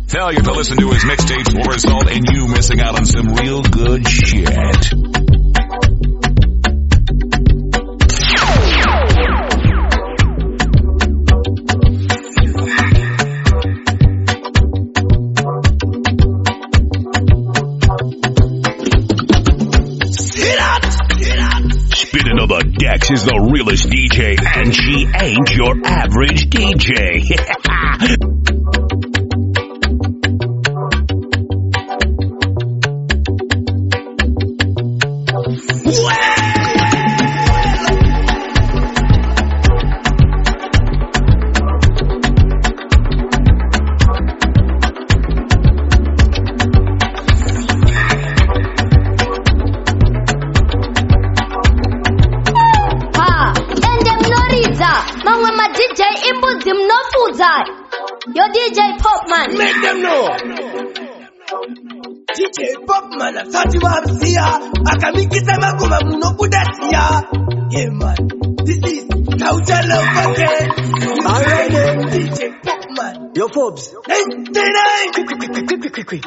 Failure to listen to his mixtapes will result in you missing out on some real good shit. Spinning on the decks is the realest DJ, and she ain't your average DJ. Yo DJ Popman, make them know. DJ Popman, asati wa msia, akamikisa magoma muno kudasia. Yeah man, this is Kautala Upake. Alright, DJ Popman. Yo Forbes. 99. Quick.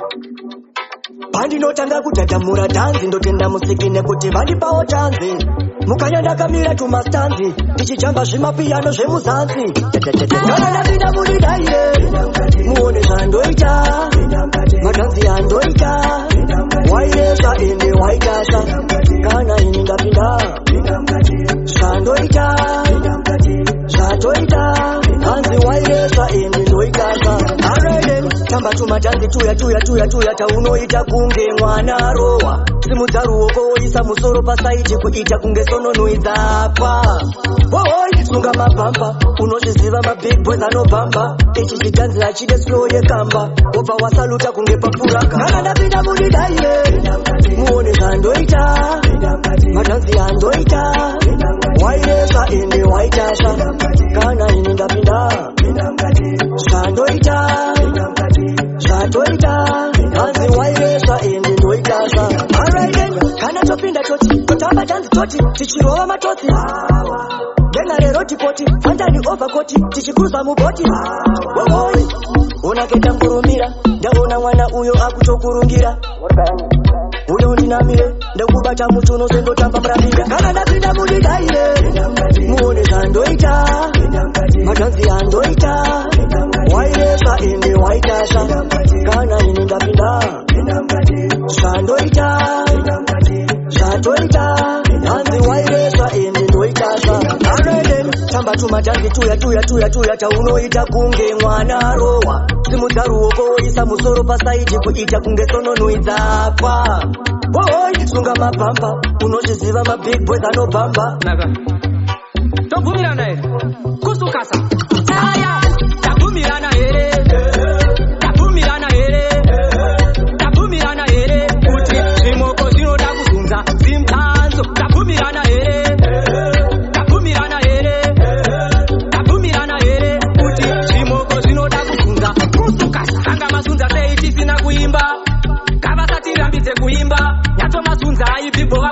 Bandi notanga kutatamura tanzi ndotenda musiki nekuti bandi pawo tanzi. Mukanyanda kamira tumastanzi tichichamba zvimapiyano zvemuzanzi kana napinda mudidaire muone zvandoita matanzi andoita wairesa ende waitasa kana ini ndapinda zvandoita zvatoita hanzi wairesa ende ndoitasa arede tamba tumatanzi tuya taunoita kunge mwana rowa simudza ruoko woisa musoro pasaiti kuita kunge sononoidzapa wohoi sunga mabhamba unozviziva mabig boys anobhamba ichi chitanzi achide slow yekamba wobva wasaluta kunge papuraka kana ndapinda mudidaire muone zvandoita matanzi andoita wairesa ende waitasa kana ini ndapinda zvandoita zvatoita hanzi wairesa ende ndoitasa kana topinda toti totamba tanzi toti tichirova matotsi denga rero tikoti fandani ovakoti tichikuruza muboti wohoi unaketa ngurumira ndaona mwana uyo akutokurungira uyo ndinamire ndekubata muchuno sendotamba murambira kana ndapinda mudidaire muone zvandoita matanzi andoita wairesa ende waitasa kana ini ndapinda zvandoita zvatoita hanzi wairesa ende ndoitasa arede tamba tumatanzi tuya taunoita kunge mwana rowa simudza ruoko woisa musoro pasaiti kuita kunge sononoidzapa wohoi sunga mabhamba unozviziva mabig boys anobhamba tobvumirana here kusukasa aya tabvumirana here kuti zvimoko zvinoda kuzunza zimpanzo tabvumirana here kuti zvimoko zvinoda kuzunza kusukasa anga mazunza sei tisina kuimba ngavasatirambidze kuimba yatomazunza aibvibho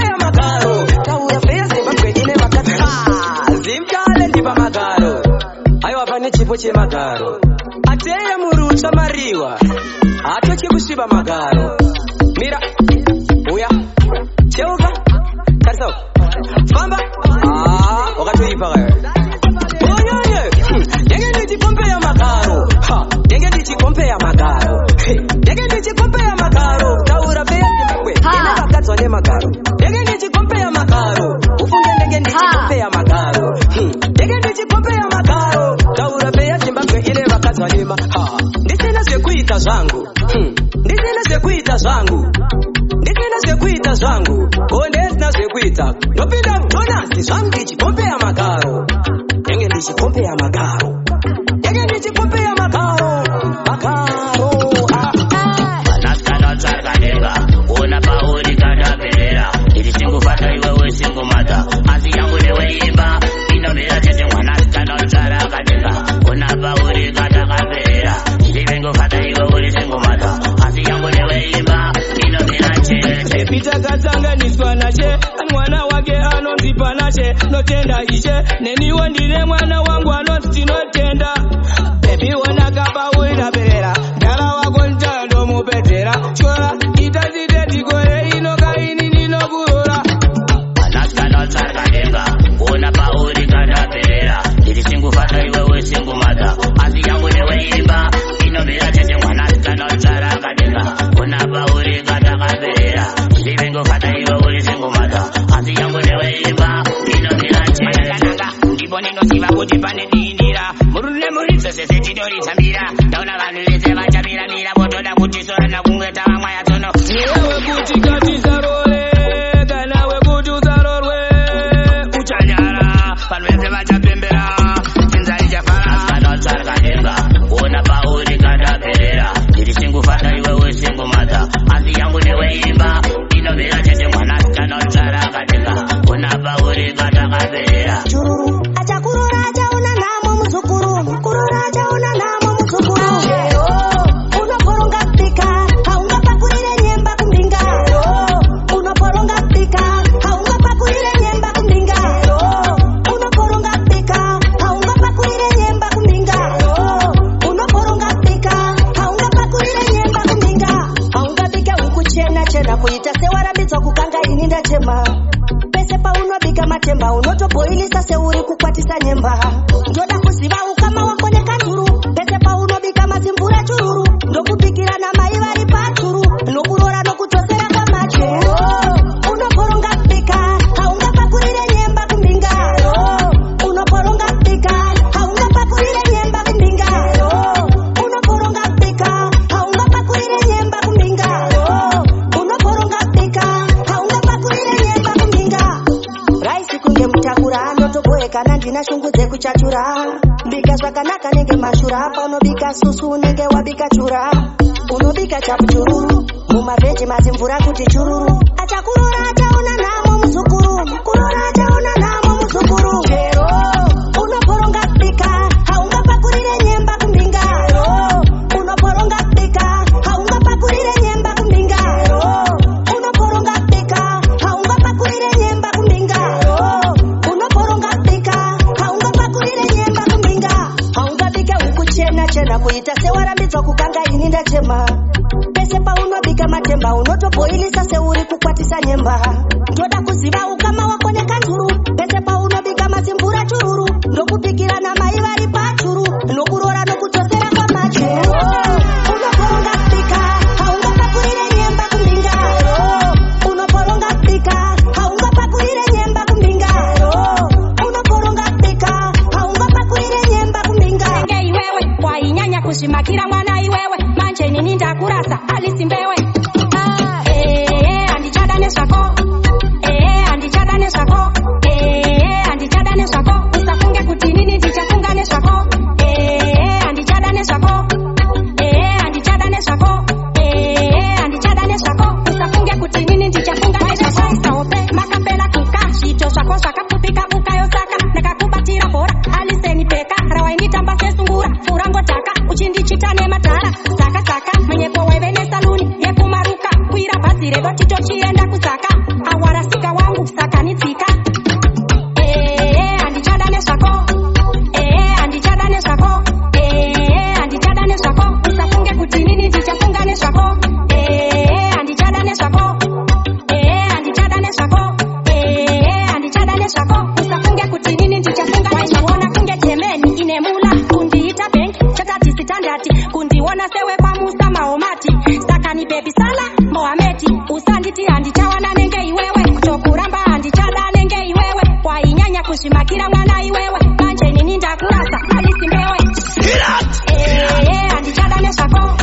ndichikompea magaro taura feya Zimbabwe ine vakadzi zimtale ndipa magaro aiwa pane chipo chemagaro ateya murutsva mariwa hatochi kusviba magaro mira uya cheuka tarisa famba wakatoipa kayo onyonye ndenge ndichikompea magaro ndenge ndichikompea magaro ndenge ndichikompea magaro taura feya Zimbabwe ine vakadzwa nemagaro ndenge ndichikompea magaro ufunge ndenge ndichikompea magaro ndenge ndichikompea sekuita zangu ndisina sekuita zangu ndisina sekuita zangu kondesina sekuita ndopinda mtonasi zvangu ndichikompea magaro enge ndichikompea magaro enge ndichikompea magaro Anaskana tsarkanenga kuona pauri kadaperera iri singufata iwewe singumata asi yangu neweimba inomira tete mwana askana tsarakanenga kuona pauri kadakaperera iri singufata iwewe singumata asi yangu neweimba inomira tete Pita katsanganiswa nache mwana wake anonzipa nache notenda ishe neniwo ndine mwana wangu anonzi notenda baby wana kapaurira perera ndara wako ntando mupetera chora itazite tikore inokaini ninokurora anaskana tsarkanenga kuona pauri kadaperera iri singufata iwewe singumata asi yangu neweimba inomira tete mwana askana tsarakanenga kuona pauri kadakaperera iri singufata iwewe singumata asi yangu neweimba inomira tete ndipo ndinoziva kuti pane diindira murune muritso sese tinoritambira ndaona vanhu vese vachamiramira votoda kutisorana kunge tavamwa yatsono newe kuti katizarore kana wekuti uzarorwe uchanyara vanhu vese vachapembera chinzari chafara askanotsarkanenga kuona pauri kadaperera iri singufata iwewe singumata asi yangu neweimba inomira tete mwana askanotsarakanenga kuona pauri kadakaperera Chururu, acha kurora achaona namo muzukuru. Kurora achaona namo muzukuru. Unoporonga pika, haungapakurire nyemba kumbinga. Unoporonga pika, haungapakurire nyemba kumbinga. Unoporonga pika, haungapakurire nyemba kumbinga. Unoporonga pika, haungapakurire nyemba kumbinga. Haungapika ukuchena chena kuita sewarambidzwa kukanga ini ndatema. Pese paunobika matemba unotoboilisa seuri kukwatisa nyemba. Ndoda kuziva ukama wako nekanduru. Pese paunobika mazimvura chururu. Ndokubikira na mai vari pachuru. Nokurora nokudzosera kwamache. Unoporonga pika, haungapakurire nyemba kumbinga. Unoporonga pika, haungapakurire nyemba kumbinga. Unoporonga pika, haungapakurire nyemba kumbinga. Unoporonga pika, haungapakurire nyemba kumbinga. Raisi kunge mutakura anotoboekana ndina shungu dzekuchachura. Bika zvakanaka nenge mashura paunobika susu nenge wabika chura. Unobika chapuchururu mumaveji mazimvura kuti chururu. Achakurora achaona namo muzukuru. Kurora achaona namo muzukuru. Chero unoporonga pika, haungapakurire nyemba kumbinga. Unoporonga pika, haungapakurire nyemba kumbinga. Unoporonga pika, haungapakurire nyemba kumbinga. Unoporonga pika, haungapakurire nyemba kumbinga. Haungabika ukuchena chena kuita sewarambidzwa kukanga ini ndatema. Pese paunobika matemba unotoboilisa seuri kukwatisa nyemba. Ndoda kuziva ukama wako nekanduru. Pese paunobika mazimvura chururu. Ndokubikira na mai vari pachuru. Nokurora nokudzosera kwamache. Unoporonga pika, haungapakurire nyemba kumbinga. Unoporonga pika, haungapakurire nyemba kumbinga. Unoporonga pika, haungapakurire nyemba kumbinga. Nge iwewe wainyanya kushimakira mwana iwewe manje nini ndakurasa alisimbewe andichadane zvako andichadane zvako andichadane zvako usafunge kuti nini ndichafunga zvako andichadane zvako andichadane zvako andichadane zvako usafunge kuti nini ndichafunga nezvaope makapela kuka zvito zvako zvakapfupika ukayosaka ndakakubatira bhora aliseni peka rawainditamba sesungura furangotaka uchindichita nemadhara saka mwenyepo waive nesaluni yekumaruka kwira bhazi redo titochienda kudzaka awarasika wangu saka nitsika andichadane zvako andichadane zvako andichadane zvako usafunge kuti nini ndichafunga nezvako andichadane zvako andichadane zvako andichadane zvako usafunge kuti nini ndichafunga nezvako kunge temeni ine mula kundiita benki chatati sitandati kundiona sewe kwamusa maomati saka ni baby sala mohameti usanditi handichawana nenge iwewe kutokuramba handichada nenge iwewe wainyanya kushimakira mwana iwewe manje nini ndakurasa alisimbewe andichadane zvako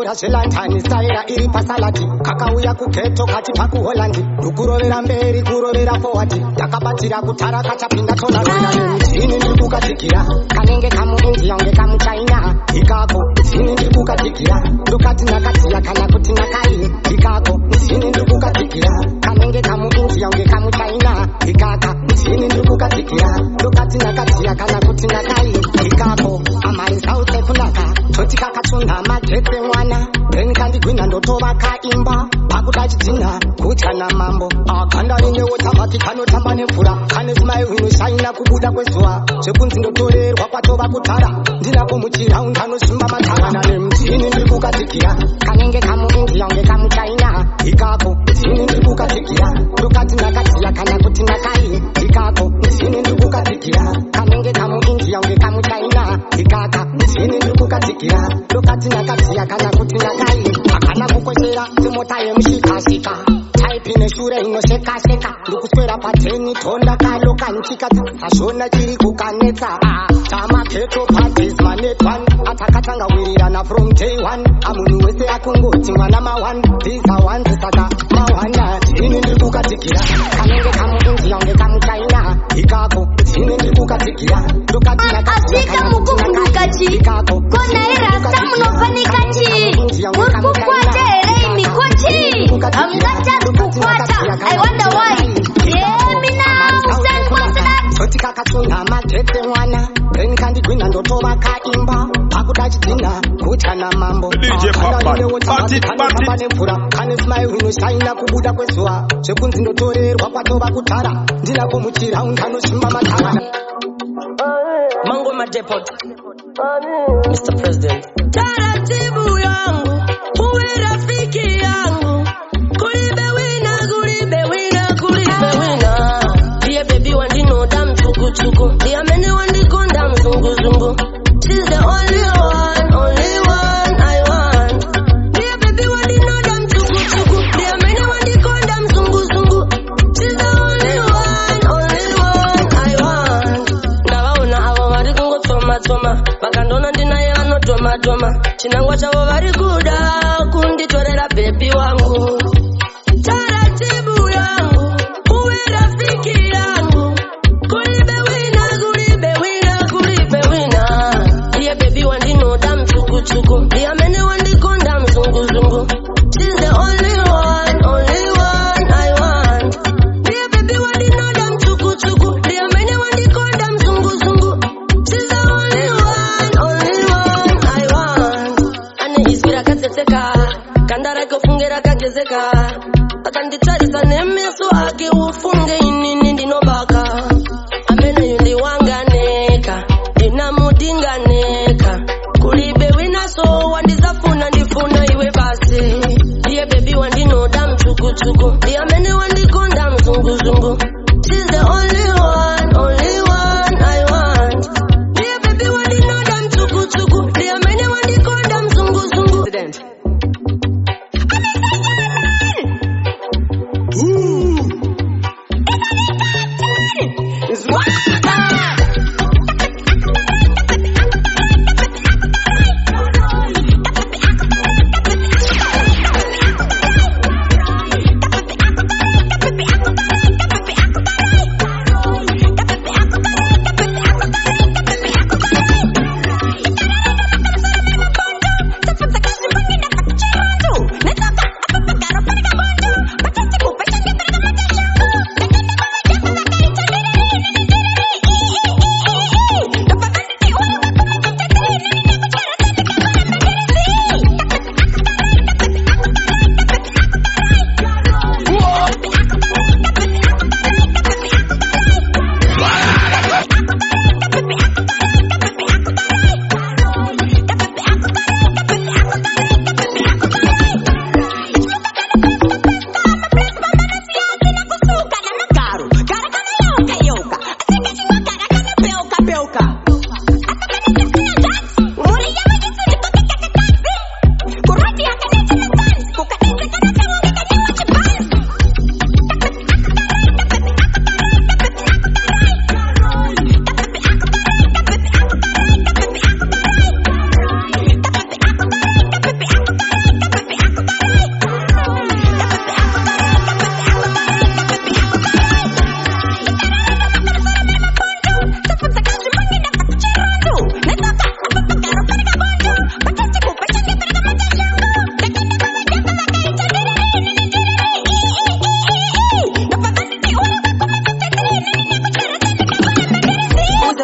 Ndakabata zvelantani staira iri pasalati. Kakauya kugeto kati pakuholandi. Ndukurovera mberi kurovera forward. Ndakabatira kutara kachapinda tonarira nemutini ndikukatikira. Kanenge kamu India unge kamu China. Ikako mutini ndikukatikira. Ndukati nakatiya kana kuti nakai. Ikako mutini ndikukatikira. Kanenge kamu India unge kamu China. Ikaka mutini ndikukatikira. Ndukati nakatiya kana kuti nakai. Ikako amai sauce kunaka. Toti kakatunda magetse mwana. Then kandigwina ndotova kaimba. Pakuda chidzina kuchana mambo. Akanda rine wotamati kanotamba nemvura. Kane smile inoshaina kubuda kwezuva. Zvekunzi ndotorerwa kwatova kutara. Ndinako muchiraundi anosimba matangana nemutini ndikukatikira. Kanenge kamu India unge kamu China. Ikako mutini ndikukatikira. Ndukati nakatiya kana kuti nakai. Ikako mutini ndikukatikira. Kanenge kamu India unge kamu China. Ikaka mutini ndikukatikira. Ndukati nakatiya kana kuti nakai. Akana kukwesera semota yemushikashika. Type neshure inoshekasheka. Ndikuswera pateni tonda kaloka nchikati. Ashona chiri kukanetsa. Tamaketo parties manet one. Atakatanga wirirana from day one. Amunhu wese akungoti mwana mawan. These are ones saka mawana. Ini ndikukatikira. Kanenge kamu India unge kamu China. Ikako ini ndikukatikira. Ndukati nakatiya kana kuti nakai. Ikako Kona irasta munofanikachi. Murkukwata ere mikochi. Amgacha kukwata. I wonder why. Yeah, me now. Stand for that. Toti kakatunda magetse mwana. Then kandigwina ndotova kaimba. Pakuda chidzina kuchana mambo. DJ Papa. Nemvura. Kane smile inoshaina kubuda kwezuva. Zvekunzi ndotorerwa kwatova kutara. Ndinako muchiraundi anosimba matangana. Mango my depot. Mr. President. Taratibu yangu, uwe rafiki yangu. Kulibe wina. Dear baby wandino dam chuku. Dear many wandiko dam zungu. She's the only one I want. Dear baby wandino dam chuku. Dear many wandiko dam zungu. She's the only one I want. Ndavaona avo vari kungotoma. Vakandona ndinaye vanotoma. Chinangwa chavo vari kuda kunditorera baby wangu. Taratibu yangu, uwe rafiki yangu. Kulibe wina. Dear baby wandino dam chuku. Dear many wandiko dam zungu. She's the only one I want. Dear baby wandino dam chuku. Dear many wandiko dam zungu. She's the only one I want. Ane izgira katsetseka. Kandara kofungira kagezeka. Akanditarisa nemeso ake ufunge inini ndinobaka. Amene yundi wanganeka. Ndinamudinganeka. Kulibe winaso wandizafuna ndifuna iwe basi. Dear baby wandino dam chuku. Dear many wandiko dam zungu. She's the only one I want. Dear baby wandino dam chuku. Dear many wandiko dam zungu. President.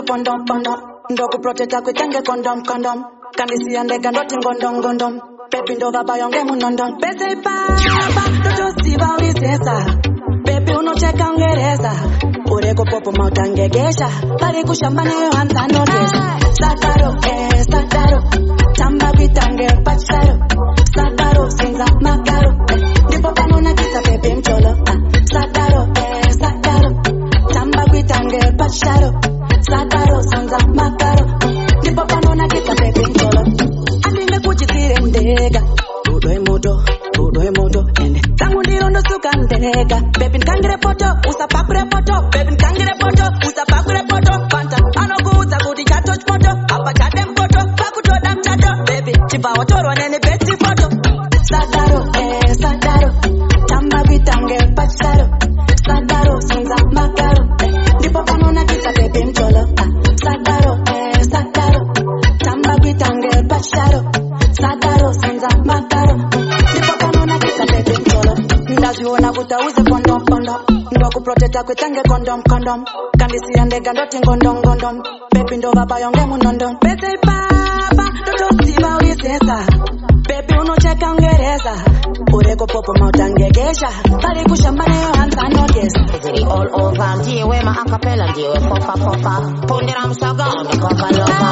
kondom kondom. Ndoku protecta kwitange kondom kondom. Kandisi andega ndoti ngondom ngondom. Baby ndo baba yonge munondon. Pese papa toto siba ulisesa. Baby unocheka ungereza. Ureko popo mautangegesha. Bali kushambane yo hansa notesa. Sataro sataro. Tamba kwitange pacharo. Sataro sinza makaro. Ndipo panona kita baby mcholo. Sataro sataro. Tamba kwitange pacharo. Sataro sinza makaro. Ndipo panona kita baby mcholo. Andime kuchitire ndega. Rudo emoto ende. Tangu ndiro ndo suka ndega. Baby nkangire poto, usapakure poto. Baby nkangire poto, usapakure poto. Panta anokuza kuti chatouch poto. Apa chadem poto, pakutoda mchato. Baby chipa otoro nene besti poto. Sataro sataro. Tamba kwitange pacharo. Sataro sinza makaro. Ndipo panona kita baby mcholo. Sataro sataro. Tamba kwitange pacharo. Sataro sinza makaro. Ndipo panona kita baby mcholo. Ndaziona kutauze kondom kondom. Ndoku protecta kwitange kondom kondom. Kandisi andega ndoti ngondom ngondom. Baby ndo baba yonge munondon. Pese papa toto siba ulisesa. Baby unocheka ungereza. Ureko popo mautangegesha. Bali kushambane yo hansa notesa. It's all over. Ndiye wema acapella ndiye popa popa. Pondera msaga ndikopa lopa.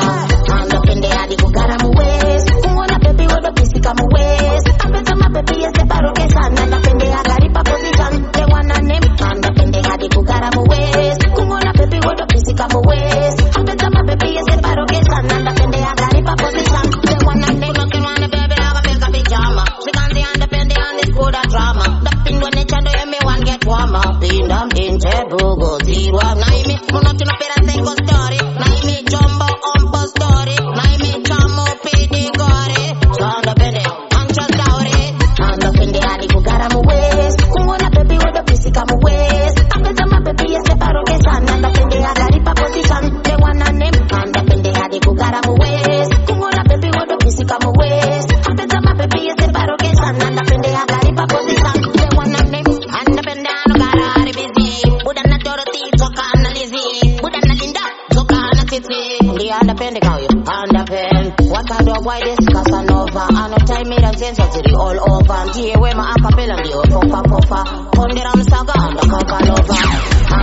Ando pende hadi kugara muwezi. Kuona baby wodo pisika muwezi. Apeta mapepi yese paroke sana. Ando pende hagari pa position. They wanna name. Ando pende hadi kugara muwezi. Kuona baby wodo pisika muwezi. Apeta mapepi yese paroke sana. Ando pende hagari pa position. They wanna name. Looking on the baby have a big pajama. She can't see ando pende and it's good at drama. The pin when they chando me one get warmer. Pindam inche bugo zirwa. Naimi munotu na pera sengo story. Naimi jumbo umpo story. Naimi chamo pidi gore. Chanda pende ancha story. Chanda pende hadi kugara muwezi. Kungona baby wodo pisika muwezi. Apeta mababy yese paroke sana. Chanda pende hagari pa position. They wanna name. Chanda pende hadi kugara muwezi. Kungona baby wodo pisika muwezi. Apeta mababy yese paroke sana. Chanda pende hagari pa position. They wanna name. Chanda pende ano gara hari busy. Budana Dorothy toka na Lizzie. Budana Linda toka na Titi. Ndi andapende kauyo andapende. What kind of boy this Casanova? Ano time me and sense of it all over. Ndiye wema acapella ndiye popa popa. Pondera msaga ndakapa lova.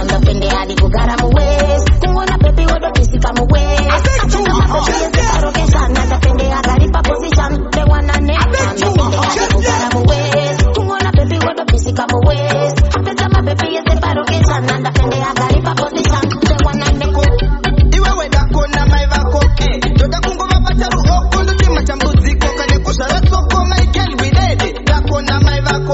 Andapende hadi kugara muwezi. Kungona baby wodo pisika muwezi. Apenda mapepi yese paroke sana. Andapende hagari pa position. They wanna name. Andapende hadi kugara muwezi. Kungona baby wodo pisika muwezi. Apenda mapepi yese paroke sana. Andapende hagari pa position. They wanna name. Iwe weda kona maivako. Toda kungoma pataru okondo tima chambuziko. Kane kusara soko my girl we ready. Da kona maivako.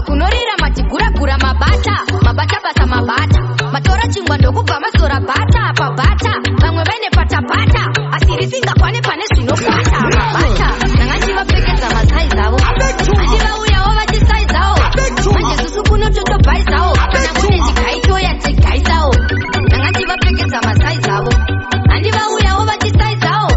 kunorira matigura mabata basa mabata matora chingwa ndokubva masora bata pabata vamwe vaine patapata asi risingakwane pane zvinopata mabata nangati vapfekedza masai dzavo andivauyawo vachisai dzavo manje susu kunototobhai dzavo kana mune chikaitoya chigaisawo nangati vapfekedza masai dzavo andivauyawo vachisai dzavo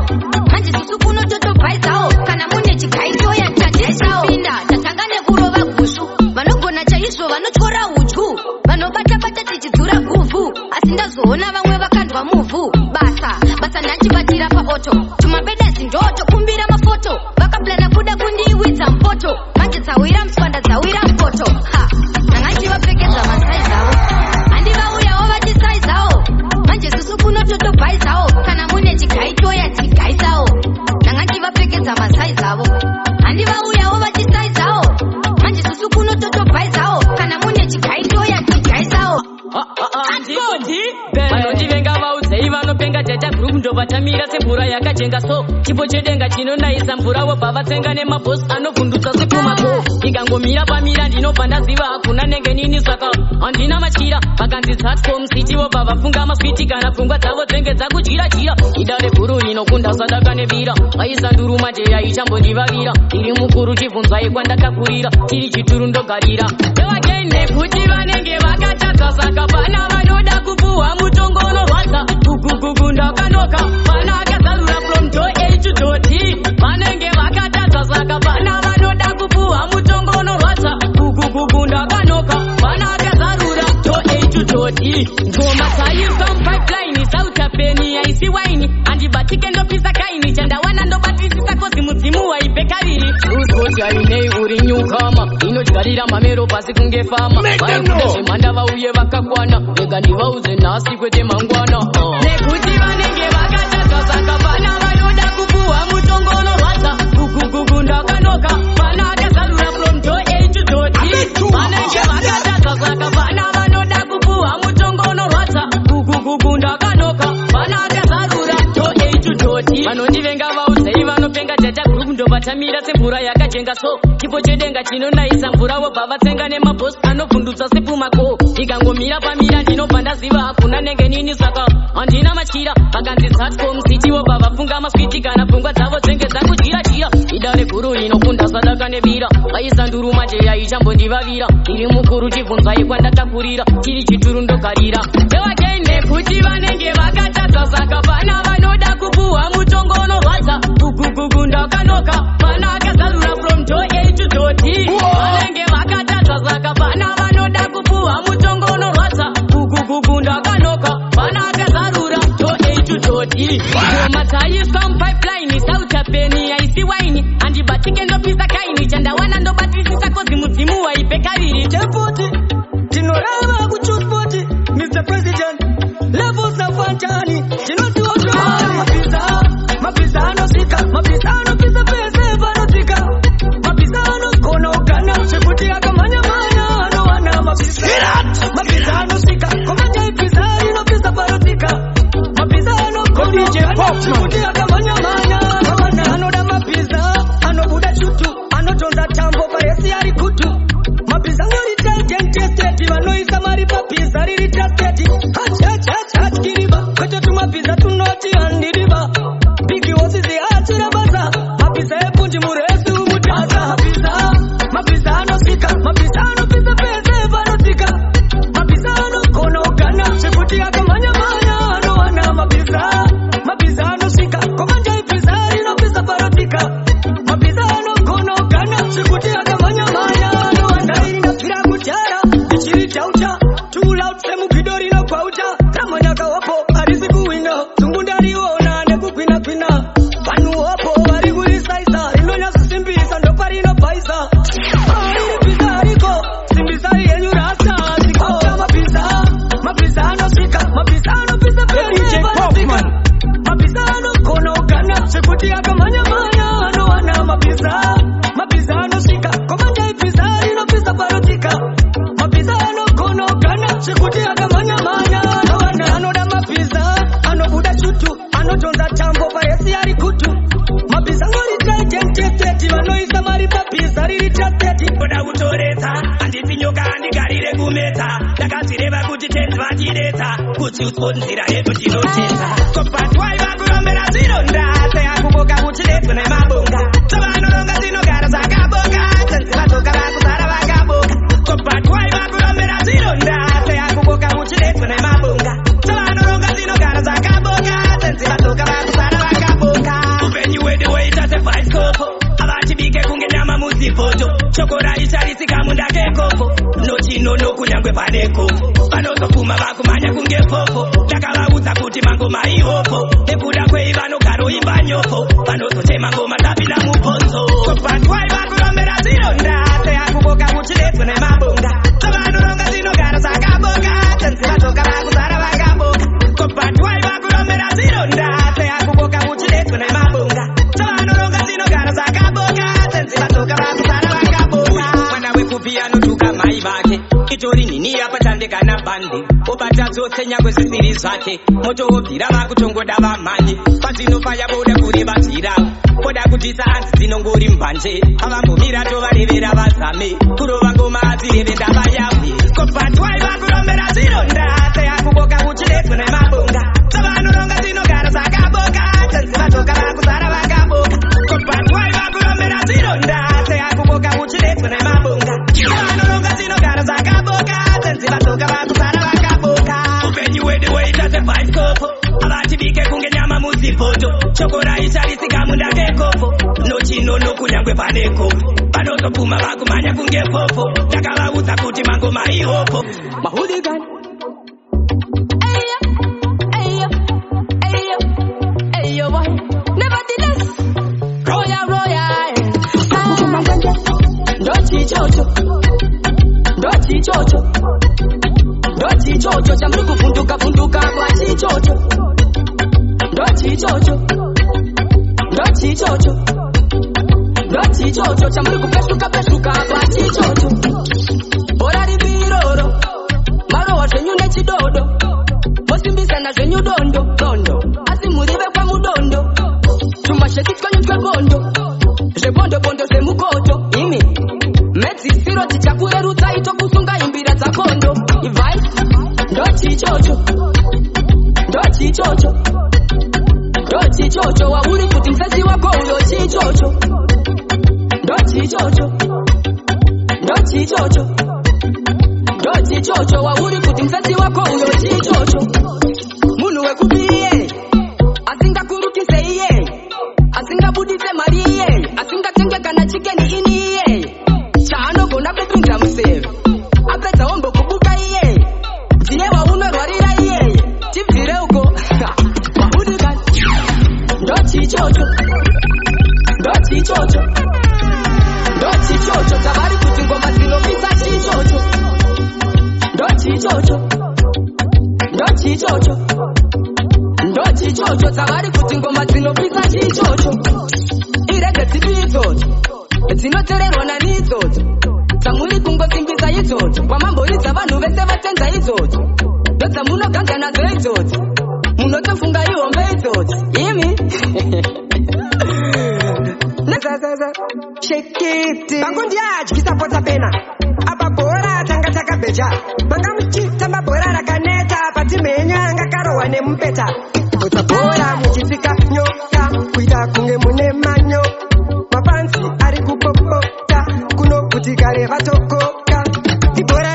manje susu kunototobhai dzavo kana mune chikaitoya chachaisawo pinda tatanga nekurova gushu vanogona chaizvo vanotyora udyu vanobata tichidzura guvhu asi ndazoona vamwe vakandwa muvhu basa ndanchibatira paoto tumabedezi ndoto kumbira mafoto vakaplana kuda kundiwidza mpoto manje dzawira mswanda dzawira mpoto nangati vapfekedza masai dzavo handivauyawo vachisai dzavo manje susu kunototobhai dzavo kana mune chigaitoya chigaisawo nangati vapfekedza masai dzavo handivauyawo vachisai dzavo manje susu kunototobhai dzavo kana mune chigaitoya chigaisawo vanondivenga vaudzei vanopenga data group ndovatamira semvura yakajenga so chipo chedenga chinonayisa mvura wobva vatsenga nemabhosi anovhundutsa sepumako ikangomira pamira ndinobva ndaziva hakuna nenge nini saka handina matyira vakanzi satcom city wobva vafunga maswiti kana pfungwa dzavo dzenge dzakudyira idare guru rinokunda sadaka nevira vaisa nduru majeya ichambondivavira iri mukuru chibvunzwai kwandakakurira tiri chituru ndogarira evagain nekuti vanenge vakatadza saka pana vanoda kupuhwa mutongono rwadza kugugugu ndakanoka pana akazarura from door A to door T vanenge vakatadza saka pana vanoda kupuhwa mutongono rwadza kugugugu ndakanoka pana akazarura door A to door T ngoma tsaiswa mupipeline sautapeni yaisi waini handibatike ndopisa kaini chandawana ndobatisisa kozi mudzimu waibhekariri uzoti ainei uri nyukama inodyarira mamero pasi kunge fama varikuda zvemhanda vauye vakakwana rega ndivaudze nhasi kwete mangwana nekuti vanenge vakatadza saka pana vanoda kupuhwa mutongono rwadza kugugugu ndakanoka pana akazarura from door A to door T vanenge vakatadza saka pana vanoda kupuhwa mutongono rwadza kugugugu ndakanoka pana akazarura door A to door T vanondivenga vaudzei vanopenga data group ndovatamira semvura yakajenga so chipo chedenga chinonayisa mvura wobva vatsenga nemabhosi anovhundutsa sepumako ikangomira pamira ndinobva ndaziva hakuna nenge nini saka handina matyira vakanzi satcom city wobva vafunga maswiti kana pfungwa dzavo dzenge dzakudyira idare guru rinokunda sadaka nevira vaisa nduru majeya ichambondivavira iri mukuru chibvunzwai kwandakakurira tiri chituru ndogarira evagain nekuti vanenge vakatadza saka pana vanoda kupuhwa mutongono rwadza kugugugu ndakanoka pana akazarura from door A to door T vanenge vakatadza saka pana vanoda kupuhwa mutongono rwadza kugugugu ndakanoka pana akazarura door A to door T ngoma tsaiswa mupipeline sautapeni yaisi waini handibatike ndopisa kaini chandawana ndobatisisa kozi mudzimu waibhekariri Chepoti, tinorava kuchuspoti, Mr. President, levels na fantani, chinotiwotwani, mapisa anosika, mapisa anopisa pese vanosika, mapisa anokona ukana, chekuti akamanya-manya, anowana mapisa anosika, komanja ipisa inopisa parotika, mapisa anokona ukana, chekuti akamanya-manya, anowana mapisa, anobuda chutu, anotonza tambo paresi ari kutu, mapisa ngoritajentesteti vanoisa mari papisa riri tasteti kiriva kwete tumapisa tunoti handiriva bigi wosizi achira basa mapisa epunji muresi umutasa mapisa anosika mapisa anopisa pese vanosika mapisa anokona ukana chekuti akamanya-manya anowana mapisa anosika komanja ipisa rinopisa parotika mapisa anokona ukana chekuti akamanya-manya anowana irinapfira kujara ichiri chaucha too loud semugidori nokwa kuti usponzera yedu tinotenda kopatwai vakurombera zvironda seyakuboka muchiletwe nemabonga tavanoronga dzinogara dzakaboka tenzivatoka vakuzara vakaboka kopatwai vakurombera zvironda seyakuboka muchiletwe nemabonga tavanoronga dzinogara dzakaboka tenzivatoka vakuzara vakaboka upenyu wedu weita sebhaisikopo avatibike kunge nyama muzipoto chokora icharisika munda kekopo nochinono kunyangwe panekopo vanozopfuma vakumanya kunge popo takavaudza kuti mangoma ihopo nekuda kwei vanogaroimba nyopo vanozotema ngoma tapinda mubhonzo kopatwai vakurombera zvironda seyakuboka muchiletwe nemabonga tavanoronga dzinogara dzakaboka tenzivatoka vakuzara vakaboka kopatwai vakurombera zvironda seyakuboka muchiletwe nemabonga tavanoronga dzinogara dzakaboka tenzivatoka vakuzara vakaboka mwana wekupi anotuka mai vake itori nini yapatandekana bandi obata dzose nyangwe zvisiri zvake motoobvira vakutongoda vamhanye padzinofa yaboda kurivazira koda kutisa hanzi dzinongori mbanje avambomira tovarevera vazame kurova ngoma adzireve ndava yabwe kopatwai vakurombera zvironda seyakuboka muchiletwe nemabonga tavanoronga dzinogara dzakaboka tenzivatoka vakuzara vakaboka kopatwai vakurombera zvironda seyakuboka muchiletwe nemabonga tavanoronga dzinogara dzakaboka tenzivatoka vakuzara vakaboka upenyu wedu weita sebhaisikopo avatibike kunge nyama muzipoto chokora icharisika munda kekopo nochinono kunyangwe panekopo vanozopfuma vakumanya kunge popo takavaudza kuti mangoma ihopo mahuligan nevertheless royal ndochichocho chamuri kuvhunduka kwa chichocho ndochichocho chamuri kupeshuka kwa chichocho bora ribiroro marohwa zvenyu nechidodo mosimbisana zvenyu dondo asi murive kwa mudondo tumba zvekitwanyu twegondo zvebondobondo zvemukoto imi medzisiro tichakurerutsa tokusunga imbira dzakondo ivhai ndochichocho wauri kuti msesi wako uyo chichocho ndochichocho wauri kuti msesi wako uyo chichocho munhu wekupiye asingakurukise iye asingabudise mari iye asingatenge kana chikeni ini iye chaanogona kupinza museve apedza wombokubuka iye ndiye waunorwarira iye tibvire uko waudika ndochichocho tavari kuti ngoma dzinopisa chichocho ndochichocho tavari kuti ngoma dzinopisa chichocho irege dzipi idzodzo dzinotorerwa nani idzodzo dzamuri kungosimbisa idzodzo kwamamboridza vanhu vese vatenza idzodzo ndodzamunoganza nadzo idzodzo munotofunga ihombe idzodzo imi shekiti vangu ndiadyisa pota pena apa bhora tanga takabheja manga muchita mabhora rakaneta patimhenya anga karohwa nemupeta pota bhora muchisika nyoka kuita kunge mune manyo mapanzi ari kupopota kunokuti kare vatokoka ibhora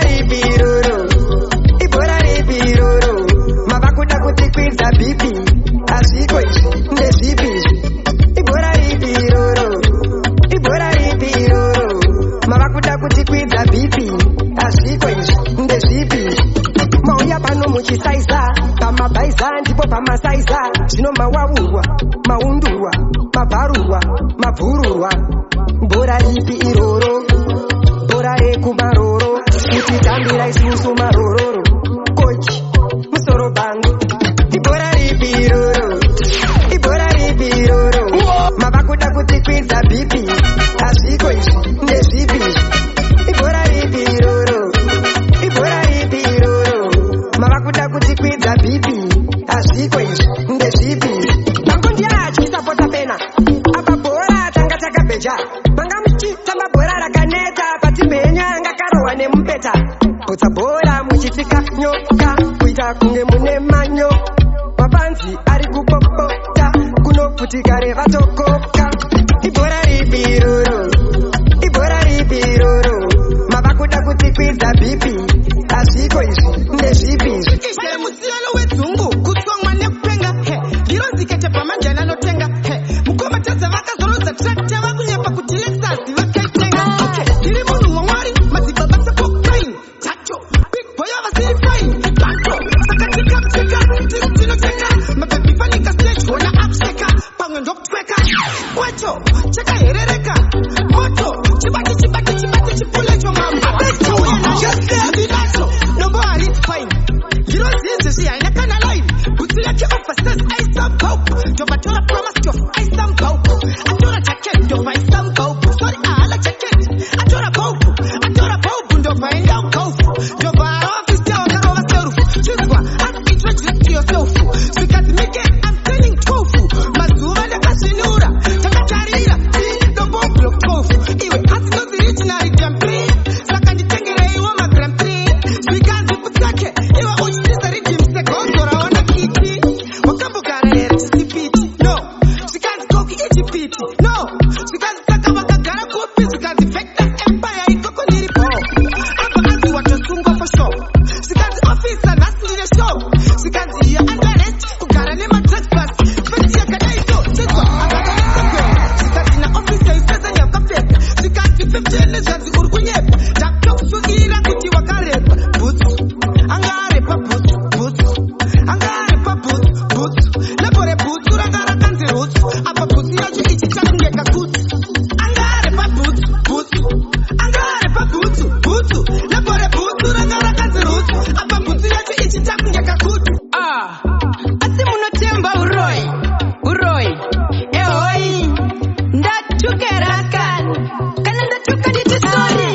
ribiroro mava kuda kutikwidza bhipi azviko izvi ndezvipi ibhora ribiroro mava kuda kutikwidza bhipi azviko izvi ndezvipi mauya pano muchisaiza pamabhaiza ndipo pamasaiza zvino mawaurwa maundurwa mabharurwa mabhururwa bhora ripi iroro bhora rekumaroro kutitambira isusu marororo kochi musoro bangu ibhora ripi iroro mava kuda kutikwidza bhipi azviko izvi ndezvipi ibhora ripi iroro mava kuda kutikwidza bhipi azviko izvi ndezvipi vangu ndiadyisa pota pena apa bhora tanga takabheja manga muchitamba bhora rakaneta patimhenya anga karohwa nemupeta putsa bhora muchitsika nyoka kuita Munoita kunge mune manyo mapanzi ari kupopota kunoputika revatokoka ibhora ribiroro mavakuda kutikwiza bhipi azviko izvi ndezvipi izvi ishe musiyano wedzungu kutsonga nekupenga ndinozikete pamanjana anotenga mukomatadza vakazorudza trakta vakunyepa kuti lexus vakaitenga ndiri munhu wamwari madzibaba sepopain tacho big boy avasiri fine tacho saka tikapteka tinoteka mabhebi fanika stage wona apseka pamwe ndokutweka kwacho chakaherereka moto chibati chipulecho mama ndinacho nombowari fine ndirozizi zvihaina kana line butsu yake oversays aisambopu ndovatora promise of aisambopu atora jacket ndovaisambopu sorry ahala jacket atora bobu ndovaenda ukofu ndovara wafista wakarova serufu chizwa uninterested to yourself zvikadzimike I'm telling 12 mazuva ndakazvinura takatarira ndomboblock 12 iwe asinozi originary jumping saka nditengereiwo magram 3 zvikanzi kutsake iwe uchitiza ridhimse gozoraona kiti wakambogara here chisipiti no zvikanzi koki ijipiti no zvikanzi saka vakagara kupi zvikanzi vector empire ikoko ndiripo apa anzi watosungwa for show zvikanzi officer nhasi ndine show zvikanzi hiya underrest kugara nematranspers fesi yakadaito chizwa akadaisagwera zvikanzi naofficer ifezanya wakapfeka zvikanzi 15 nezvanzi uri kunyepa ndakutokusungirira kuti wakarepa butsu angarepa butsu angarepa butsu lebore butsu ranga rakanzi rutsu apa butsu yacho ichitangeka kutsu angarepa butsu angarepa butsu lebore butsu ranga rakanzi rutsu apa butsu yacho ichitangeka kutsu asi munotemba uroi ehoi ndachukeraka kana ndachuka nditi sorry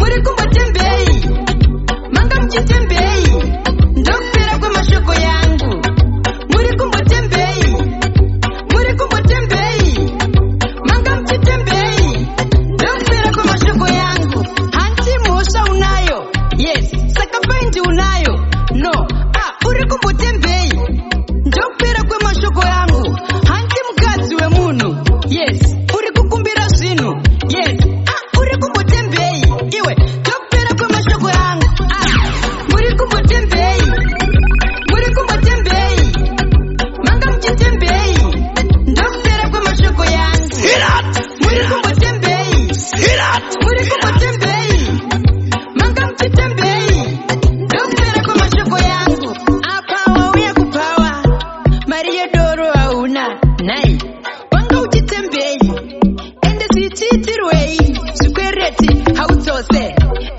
muri kumbotembei manga mchitembei ndokupera kwemashoko yangu muri kumbotembei manga mchitembei ndokupera kwemashoko yangu hanti mhosva unayo yes saka paindi unayo no uri kumbotembei ndokupera kwemashoko yangu hanti mukadzi wemunhu yes uri kukumbira zvinhu yes uri kumbotembei iwe ndokupera kwemashoko yangu muri kumbotembei manga mchitembei ndokupera kwemashoko yangu muri kumbotembei manga mchitembei ndokupera kwemashoko yangu apa wauya kupawa mari yedoro hauna nai wanga uchitembei ende zvichiitirwei zvikwereti haudzose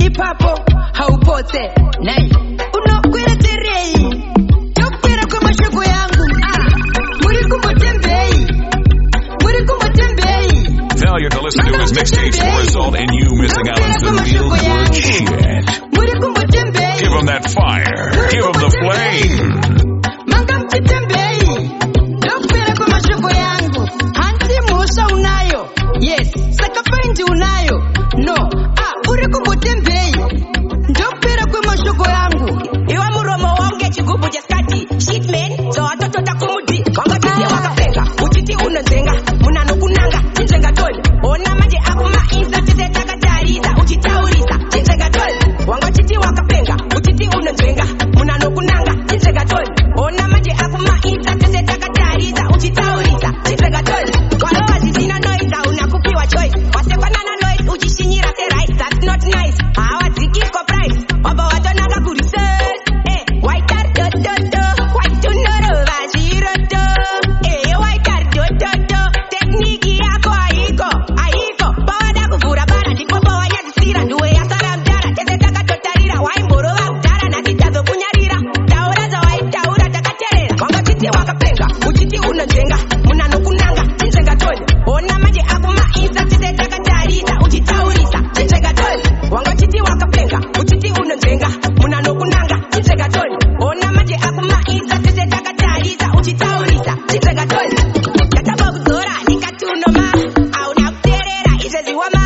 ipapo haupotse nai unokwereterei ndokupera kwemashoko yangu muri kumbotembei Failure to listen to his mixtapes will result in you missing out on some real good shit. muri kumbotembei Give him that fire. Give him the flame. manga mchitembei ndokupera kwemashoko yangu hanti mhosva unayo yes saka paindi unayo no uri kumbotembei ndokupera kwemashoko yangu iwe muromo waunge chigubhu cheskati shitman zowatotota kumudhi wangachiti wakapenga uchiti unonzenga munanokunanga chinzengatoli ona manje akumainza tese takatarisa uchitaurisa chinzengatoli wangachiti wakapenga uchiti unonzenga munanokunanga chinzengatoli ona manje akumainza tese takatarisa uchitaurisa chinzengatoli walova zvisina noiza unakupiwa choice wasekwanana noise uchishinyira serise that's not nice hawadzikiko price wabva watonaka kuresearch waitari dododo waitunyorova zviroto waitari dododo tekniki yako haiko pawada kuvhura bara ndipo pawanyadzisira ndiwe yasara mudhara tese takatotarira waimborova kudhara nhasi tazokunyarira taura zvawaitaura takateerera wangachiti wakapenga uchiti unonzenga munanokunanga chinzengatoli ona manje akumainza tese takatarisa uchitaurisa chinzengatoli wangachiti wakapenga uchiti unonzenga munanokunanga chinzengatoli ona manje akumainza tese takatarisa uchitaurisa chinzengatoli ndatamba kuzora nikatunoma auna kuteerera izvezviwama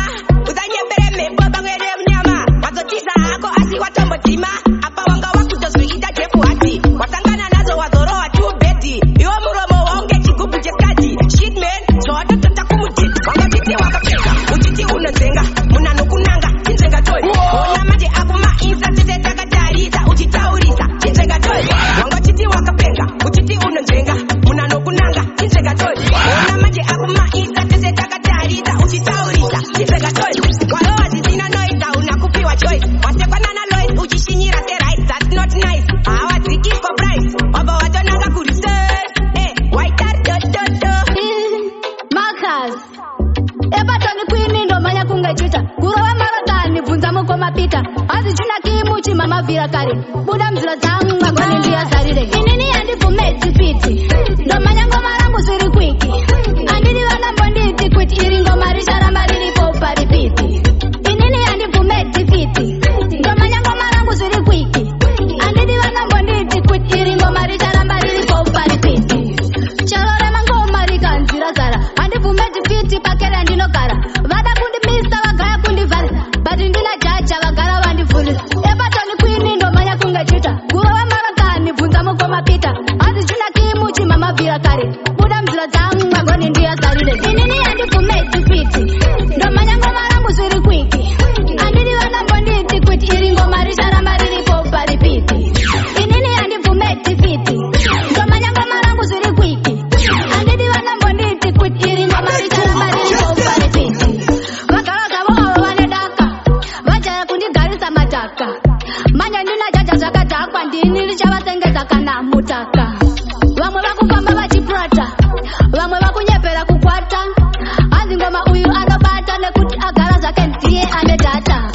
uzanyembere mhepo pamwe nemunyama wazotisa hako asi ati watombotima apa wanga wakutozviita jepuhati wasangana nazo wazorowa tubhedhi iwo muromo waunge chigubhu cheskati shitman zvawatotota kumudhidhi wanga chiti wakapfeka uchiti unodzenga munanokunanga chinzenga toi ona manje akumainsa tese takatarisa uchitaurisa chinzenga toi wanga chiti wakapenga uchiti unodzenga munanokunanga chinzenga toi ona manje akumainsa tese takatarisa uchitaurisa chinzenga toi walowa zvisina noise hauna kupiwa choice wasekwanana lois uchishinyira serice that's not nice hawadziki for price wabva watonanga kuresearch waitadododo Marcus epatoni kwini ndomanya kungechita kurova marodhani bvunza mukoma pita hazi china kimuchi mamavhira kare buda mzira dzangu magoni ndiyazarire inini handibvumedzi fiti ndomanya ngoma rangu zviri kwiki handidi vanambonditi kuti iri ngoma richaramba riripo paripiti inini handibvumedzi fiti ndomanya ngoma rangu zviri kwiki handidi vanambonditi kuti iri ngoma richaramba riripo paripiti charo remangoma rikanzira zara handibvumedzi fiti pakera ndinogara vada kundimisa vagaya kundivhara but ndina jaja vagara vandivhurisa epatoni kwini ndomanya kungechita kurova marodhani bvunza mukoma pita hazi china kimuchi mamabvira kare buda mzira dzangu magoni ndiyazarire inini handibvumedzi fiti ndomanya ngoma rangu zviri kwiki handidi vanambonditi kuti iri ngoma richaramba riripo paripiti inini handibvumedzi fiti ndomanya ngoma rangu zviri kwiki handidi vanambonditi kuti iri ngoma richaramba riripo paripiti vagara zvavo avo vane daka vajaya kundigarisa madhaka manya ndina jaja zvakadhakwa ndini richavasengedza kana mutaka vamwe vakufamba vachipurata vamwe vakunyepera kukwata hanzi ngoma uyu anobata nekuti agara zvake ndiye ane data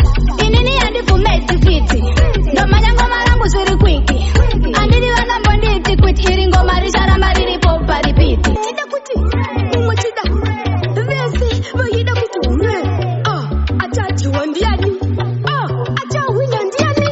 inini handibvumedzi fiti ndomanya ngoma rangu zviri kwiki handidi vanambonditi kuti iri ngoma richaramba riripo paripiti chida kuti muchida vese vaida kuti hure achadyiwa ndiani achahwina ndiani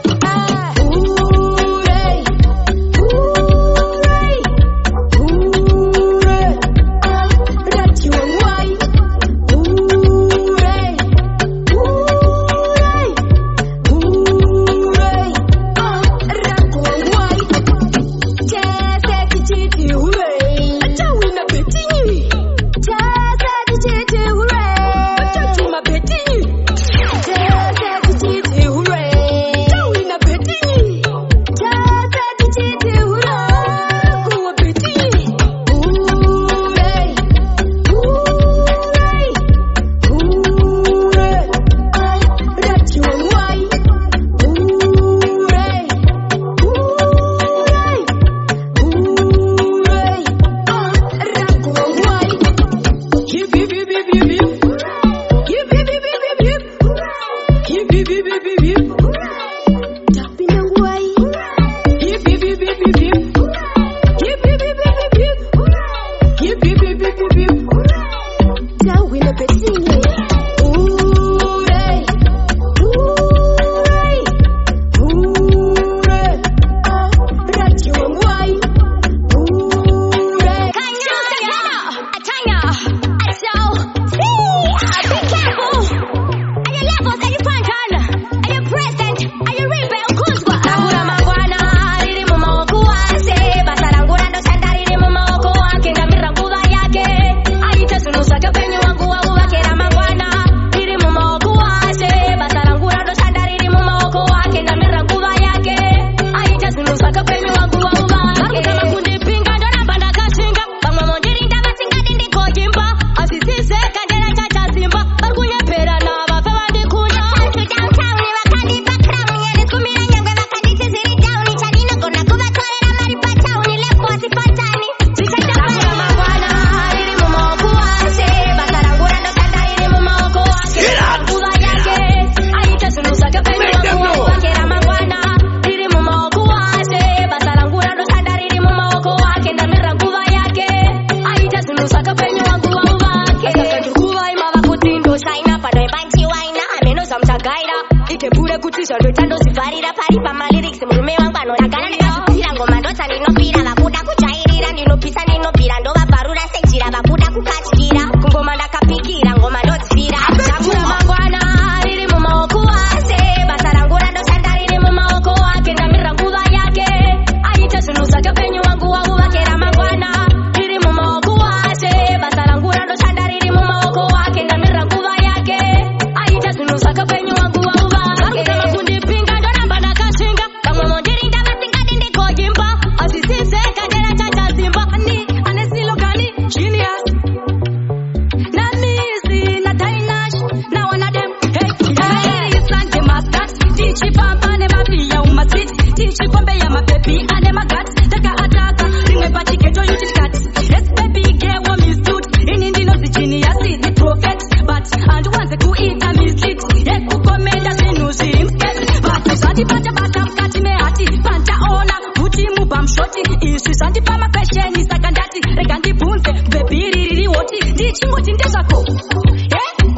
Bata mkati mehati pantaona kuti mubamshoti izvi zvandipa makwesheni saka ndati rega ndibvunze bebhiriri woti ndichingoti ndezvako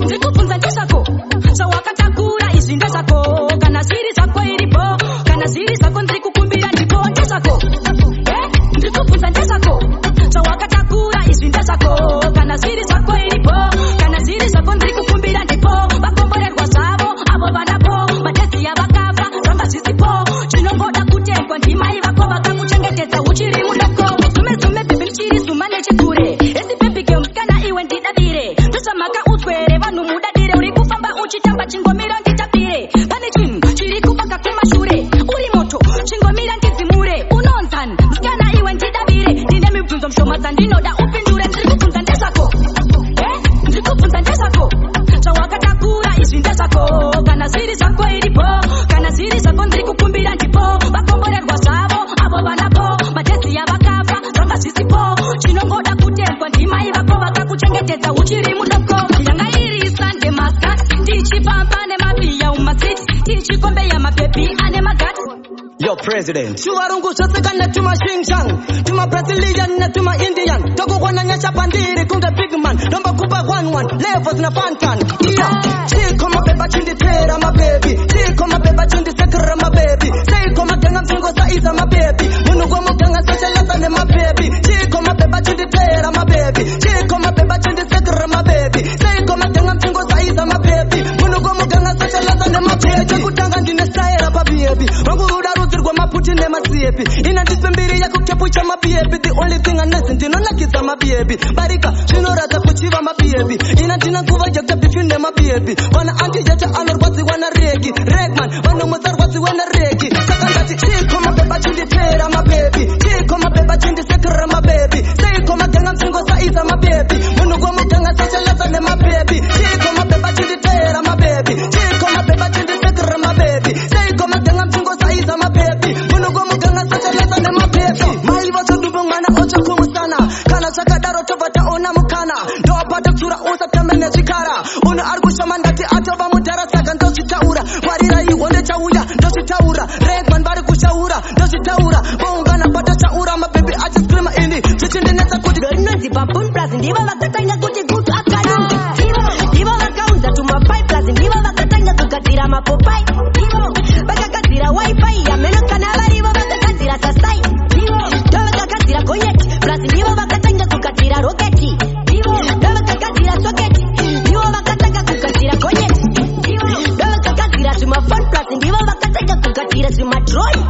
ndikubvunza ndezvako zvawakatakura izvi ndezvako kana zviri zvako iripo kana zviri zvako ndiri kukumbira ndipo ndezvako ndikubvunza ndezvako zvawakatakura izvi ndezvako kana zviri zvako iripo kana zviri zvako ndiri kukumbira ndipo vakomborerwa zvavo avo vanapo matezi yavakafa zvanga zvisipo chinongoda kutengwa ndimai vako vakakuchengetedza uchiri mudoko zume bhebhi richiri zuma nechikure esi bhebhike musikana iwe ndidadire ndozvamhaka utswere vanhu mudadire uri kufamba uchitamba chingomira nditapire pane chinhu chiri kubaka kumashure uri moto chingomira ndidzimure unonzani musikana iwe ndidavire ndine mibvunzo mishoma dzandinoda upindure ndiri kubvunza ndezvako ndiri kubvunza ndezvako zvawakatakura izvi ndezvako kana zviri zvako iripo kana zviri zvako ndiri kukumbira ndipo vakomborerwa zvavo avo vanapo matezi yavakafa zvanga zvisipo chinongoda kutengwa ndimai vako vakakuchengetedza uchiri mudoko yanga iri sande maskati ndichifamba nemabiya umasiti tichikombeya mabhebhi ane magati Yo, President. Chuvarungu chosekana tuma shingshang, tuma Brazilian na tuma Indian. Toko wana nyasha pandiri kunga big man. Domba kupa 1-1, levels na fantan. Yeah, chiko mabeba chindi tera my baby. Chiko mabeba chindi sekra my baby. Chiko maganga mchingo saiza my baby. Munugo muganga socializa ne my baby. Chiko mabeba chindi tera my baby. Chiko mabeba chindi sekra my baby. Chiko maganga mchingo saiza my baby. Munugo muganga socializa ne my baby. Chakutanga ndine style pa baby. Wanguruda maputi nemasiepi ina ndisembiri yakukepucha mabiebi the only thing anesi ndinonakisa mabiebi barika zvinoradza kuchiva mabiebi ina ndina nguva yekubifi nemabiebi vana andijeta anorwadziwa naregi regman vanomuzarwadziwa naregi saka ndati chiko mabeba chinditera mabiebi chiko mabeba chindisekera mabiebi seiko maganga msingo saiza mabiebi munhugo muganga socializa nemabiebi chiko mabeba chinditera mabiebi chiko mabeba chindisekera mabiebi seiko maganga msingo saiza mabiebi mai vachoduva mwana ochakumusana kana zvakadaro tobva taona mukana ndowabata kusura usatambe nezvikara uno ari kushama ndati atova mudhara saka ndozvitaura wariraiwo ndechauya ndozvitaura regman vari kushaura ndozvitaura voungana patochaura mabhebhi achiskrima ini zvichindinetsa kuti inonzi babun plus ndivo vakatanga kuti gutu akanu ndivo vakaunza tumapiplus ndivo vakatanga kugadzira mapopai ndivo vakagadzira wifi yamenokana varivo vakagadzira sasai ndovakagadzira gonyeti plus ndivo vakatanga kugadzira roketi ndovakagadzira soketi ndivo vakatanga kugadzira gonyeti ndovakagadzira zvimafon plus ndivo vakatanga kugadzira zvimadroni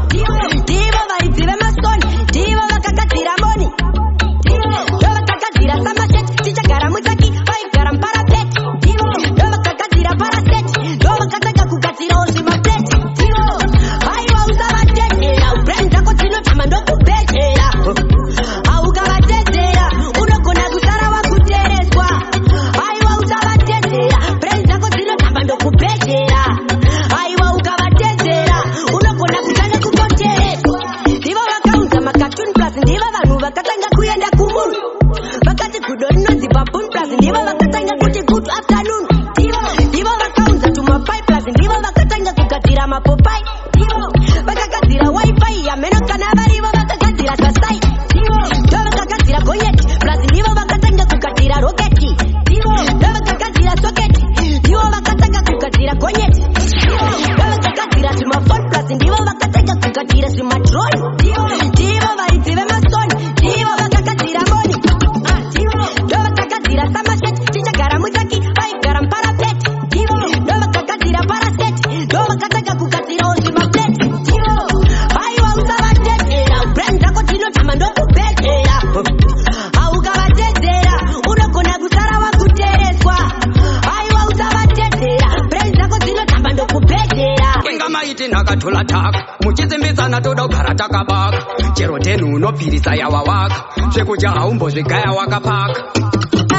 ndivo varidzi vemasoni ndivo vakagadzira moni ndovakagadzira samaseti tichagara mutsaki vaigara muparapeti ndovakagadzira paraseti ndovakatanga kugadzirawo zvimapleti aiwa usavatendera ubrand dzako dzinotama ndokubhedhera aukavatedzera unogona kusara wakutereswa aiwa usavatedzera brand dzako dzinotama ndokubhedhera aiwa ukavatedzera unogona kutanga kupotereswa ndivo vakaunza makatun plus ndivo vanhu vakatanga kuenda kumunhu vakati gudo rinonzi babun plus ndivo vakatanga kuti good afternoon ndivo vakaunza tumapai plus ndivo vakatanga kugadzira mapopai vakagadzira wifi yamenokana varivo vakagadzira sasai ndovakagadzira gonyeti plus ndivo vakatanga kugadzira roketi ndovakagadzira soketi ndivo vakatanga kugadzira gonyeti ndovakagadzira zvimafon plus ndivo vakatanga kugadzira zvimadroni ndivo varidzi vemasoni ndivo vakagadzira moni ndovakagadzira samaseti tichagara mutsaki vaigara muparapeti ndovakagadzira paraseti ndovakatanga kugadzirawo zvimapleti aiwa usavatedzera brand dzako dzinotama ndokubhedhera aukavatedzera unogona kusara wakutereswa aiwa usavatedzera brand dzako dzinotama ndokubhedhera inga maiti ndakatola taka muchizimbisana toda kugara takabaka chero tenhu unopirisa yawawaka zvekuja haumbozvigaya wakapaka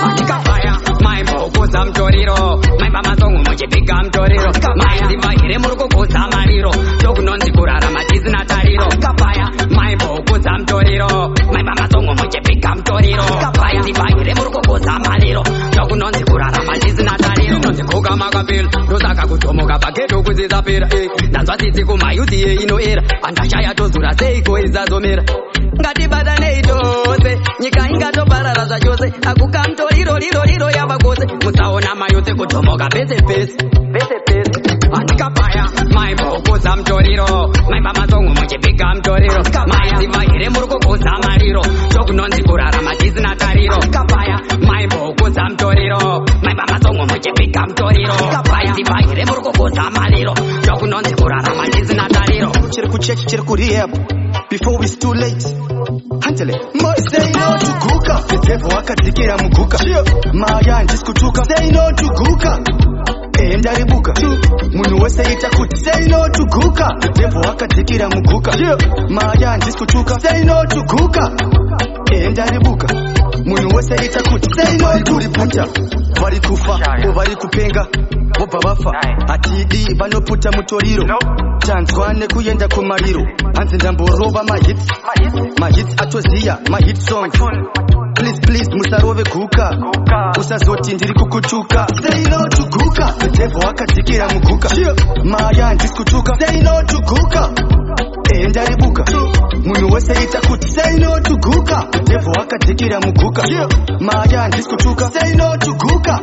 andikafaya maimbokuza mutoriro maimba masongo muchipiga mutoriro maindimba here muri kukuza mariro chokunonzi kurarama tisina tariro kafaya maimbokuza mutoriro maimba masongo muchipiga mutoriro maindimba here muri kukuza mariro chokunonzi kurarama tisina tariro nonzi kuka makapilo ndosaka kutomoka pageto kuzizapera ndanzwa tsitsi kumayuti inoera andashaya tozura seiko izazomera ngatibatanei tose nyika ingatoparara zvachose akukamtoriro yava kose musaona mayose kutomoka pese pese andikapaya maimbokuza mutoriro maimba matsongo muchipika mutoriro maiziva here muri kukuza mariro chokunonzi kurarama tisina tariro andikapaya maimbokuza mutoriro maimba matsongo muchipika mutoriro maiziva here muri kukuza mariro chokunonzi kurarama tisina tariro chiri kuchechi chiri kurehab before it's too late handle say no to guka the devil akadzikira muguka maya ndisikutuka say no to guka ndaribuka munhu wese ita kuti say no to guka the devil akadzikira muguka maya ndisikutuka say no to guka ndaribuka munhu wese ita kuti say no kuri puta vari kufa vari kupenga vobva vafa hatidi vanopfuta mutoriro tanzwa nekuenda kumariro hanzi ndamborova mahits atoziya mahit song please musarove guka usazoti ndiri kukutuka say no to guka the devil akadzikira muguka maya ndisikutuka say no to guka ndaribuka munhu wese ita kuti say no to guka the devil akadzikira muguka maya ndisikutuka say no to guka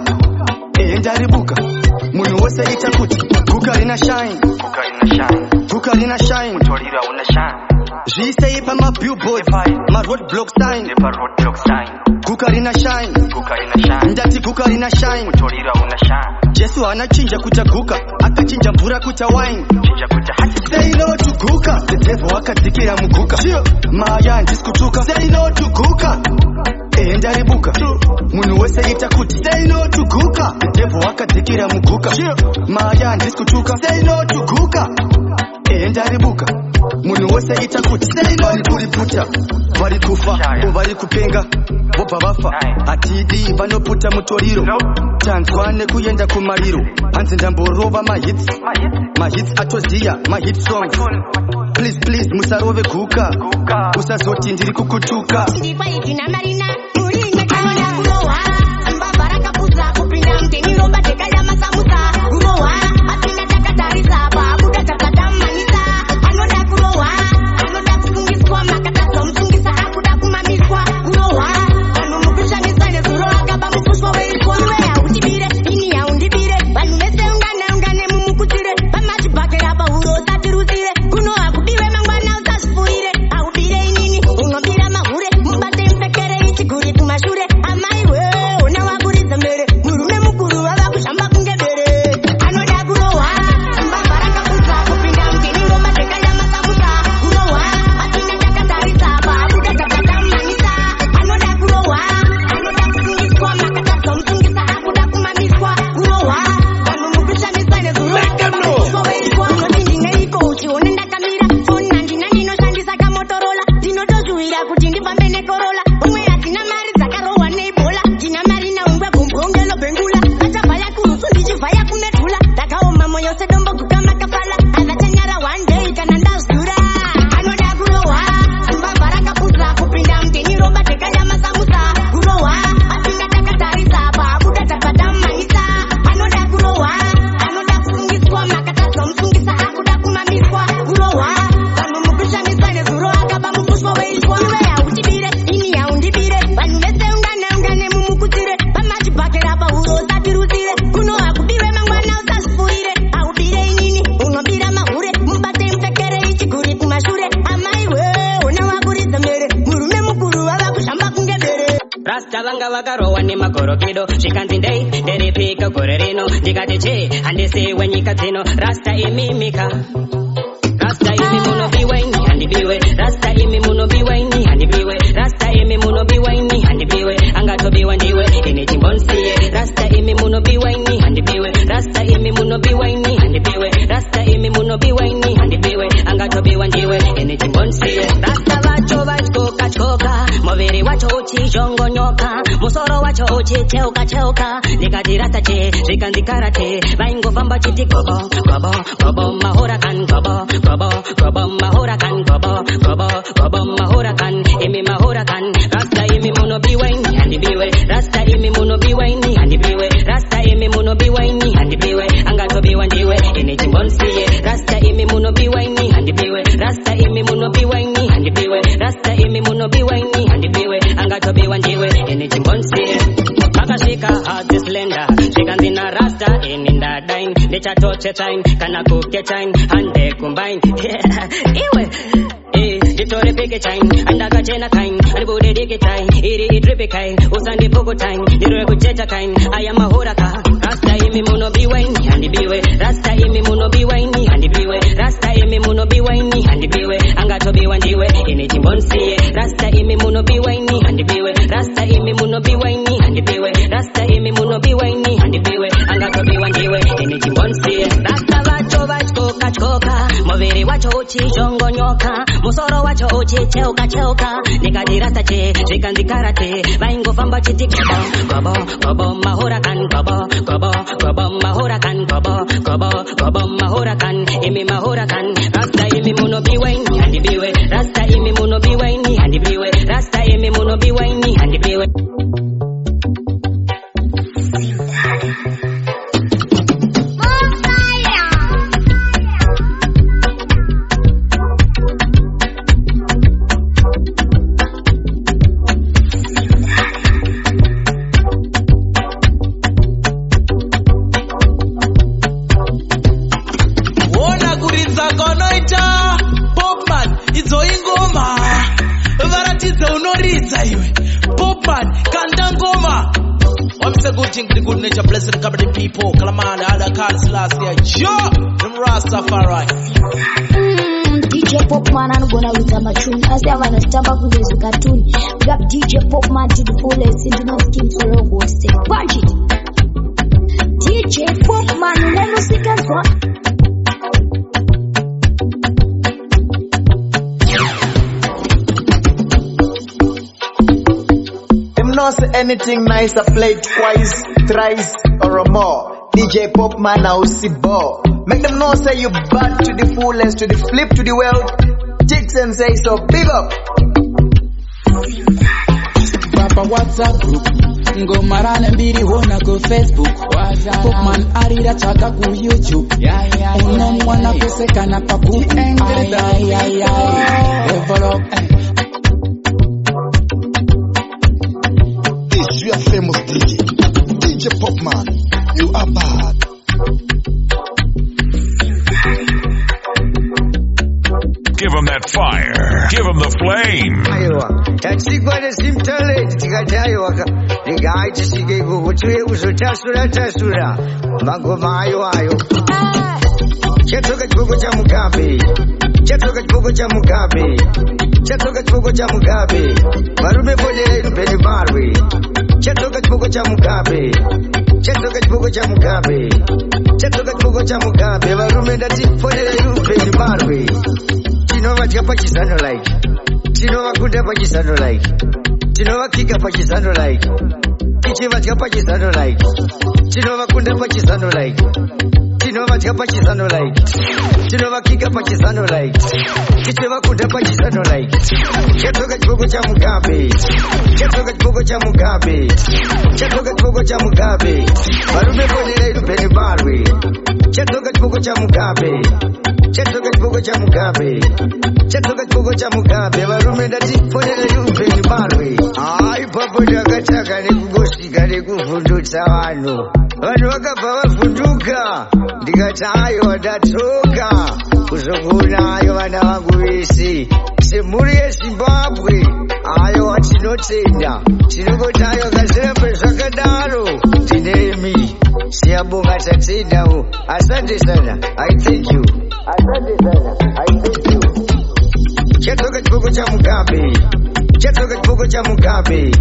ndaribuka munhu wese ita kuti guka rina shine guka rina shine mutorira una shine zvisei pamabillboard maroadblock sign guka rina shine ndati guka rina shine mutorira una shine jesu hanachinja kuita guka akachinja mvura kuita wine say no to guka the devil akadzikira muguka maya ndisikutuka say no to guka ndaribuka munhu wese ita kuti say no to guka the devil akadzikira muguka maya ndisikutuka say no to guka ndaribuka munhu wese ita kuti say no kuri puta vari kufa vari kupenga vobva vafa hatidi vanopfuta mutoriro tanzwa nekuenda kumariro hanzi ndamborova mahits atoziya mahit song please musarove guka usazoti ndiri kukutuka vanga vakarowa nemagorokedo zvikanzi ndei nderepika gore rino ndikati che handisiwe nyika dzino rasta imimika rasta imi munobiwaini handibiwe rasta imi munobiwaini handibiwe rasta imi munobiwaini handibiwe angatobiwa ndiwe ine chimbonsiye rasta imi munobiwaini handibiwe rasta imi munobiwaini handibiwe rasta imi munobiwaini handibiwe angatobiwa ndiwe ine chimbonsiye rasta vacho vachikoka muviri wacho uchizhongonyoka musoro wacho uchiteuka ndikati rasta che zvikanzi karate vaingofamba chiti gobo mahurakan gobo mahurakan gobo mahurakan imi mahurakan rasta imi munobiwaini handibiwe rasta imi munobiwaini handibiwe rasta imi munobiwaini handibiwe angatobiwa ndiwe chain, nichatoche chain, kana kuke chain, hande combine. Iwe. Ditore peke chain, andaka chena kain, alibude dike chain, iri dripe kain, usandi pogo time, dirwe kuchecha kain, ayama horaka, rasta imi muno biwaini, handi biwe, rasta imi muno biwaini, handi biwe, rasta imi muno biwaini, handi biwe, angato biwandiwe, ini jimbonsiye, rasta imi muno biwaini, handi biwe, rasta imi muno biwaini, handi biwe, rasta imi muno biwaini, handi biwe, angato biwandiwe, ini jimbonsiye, rasta vacho vachkoka chkoka, moviri wacho uchichongo nyoka, musoro wacho uchicheuka cheuka, nikajirasta che, zvikanzikarate, vaingofamba chiti kobo, kobo, mahorakan, kobo, mahorakan, kobo, mahorakan, imi mahorakan, rasta imi muno biwaini, handi biwe, rasta imi muno biwaini, handi biwe, rasta imi muno biwaini, handi biwe. Good nature, blessed company people. Kalamani, Ada Carlos last year. Yo, them Rastafari. DJ Popman anogona kuita machuni asi avanotamba kugeza katuni. Big up DJ Popman to the fullest into no skin solo ghost. Punch it. DJ Popman unenosikazwa. Not say anything nice, I play twice, thrice, or more. DJ Popman now see ball. Make them know say you bad to the fullest, to the flip, to the world. Chicks and say so, big up. Papa WhatsApp group, ngo marane mbiri hona go Facebook. Popman arira chaka ku YouTube. Uno mwana kusekana papu. Develop. You are famous DJ, DJ Popman. You are bad. Give him that fire. Give him the flame. Tatsigwana simtalent tikatayo ndingaiti sikeko kuti uzotasura magoma ayo chatoka chiboko cha Mugabe, chatoka chiboko cha Mugabe, chatoka chiboko cha Mugabe, varume podere rupeni marwe, chatoka chiboko cha Mugabe, chatoka chiboko cha Mugabe, chatoka chiboko cha Mugabe, varume ndati podere rupeni marwe, chinovatya pachisano like, chinovakunda pachisano like, chinovakika pachisano like, chichivatya pachisano like, chinovakunda pachisano like, chinovatya pachisano like, chinovakika pachisano like, chichivakunda pachisano like, chatoka chiboko cha Mugabe, chatoka chiboko cha Mugabe, chatoka chiboko cha Mugabe, varume ponere rupeni marwe, chatoka chiboko cha Mugabe, chatoka chiboko cha Mugabe, chatoka chiboko cha Mugabe, varume ndati ponere rupeni marwe. Ipapo ndakataka nekugosvika nekuvhundutsa vanhu vakabva vavhunduka, ndikati aiwa ndatoka kuzokuona ayo vana vangu vese semhuri yeZimbabwe. Aiwa tinotenda, tinongoti aiwa kazirambe zvakadaro tinemi. Siyabonga tatendawo. Asante sana, I thank you. Asante sana, I thank you. Chatoka chiboko cha Mugabe, chatoka chiboko cha Mugabe,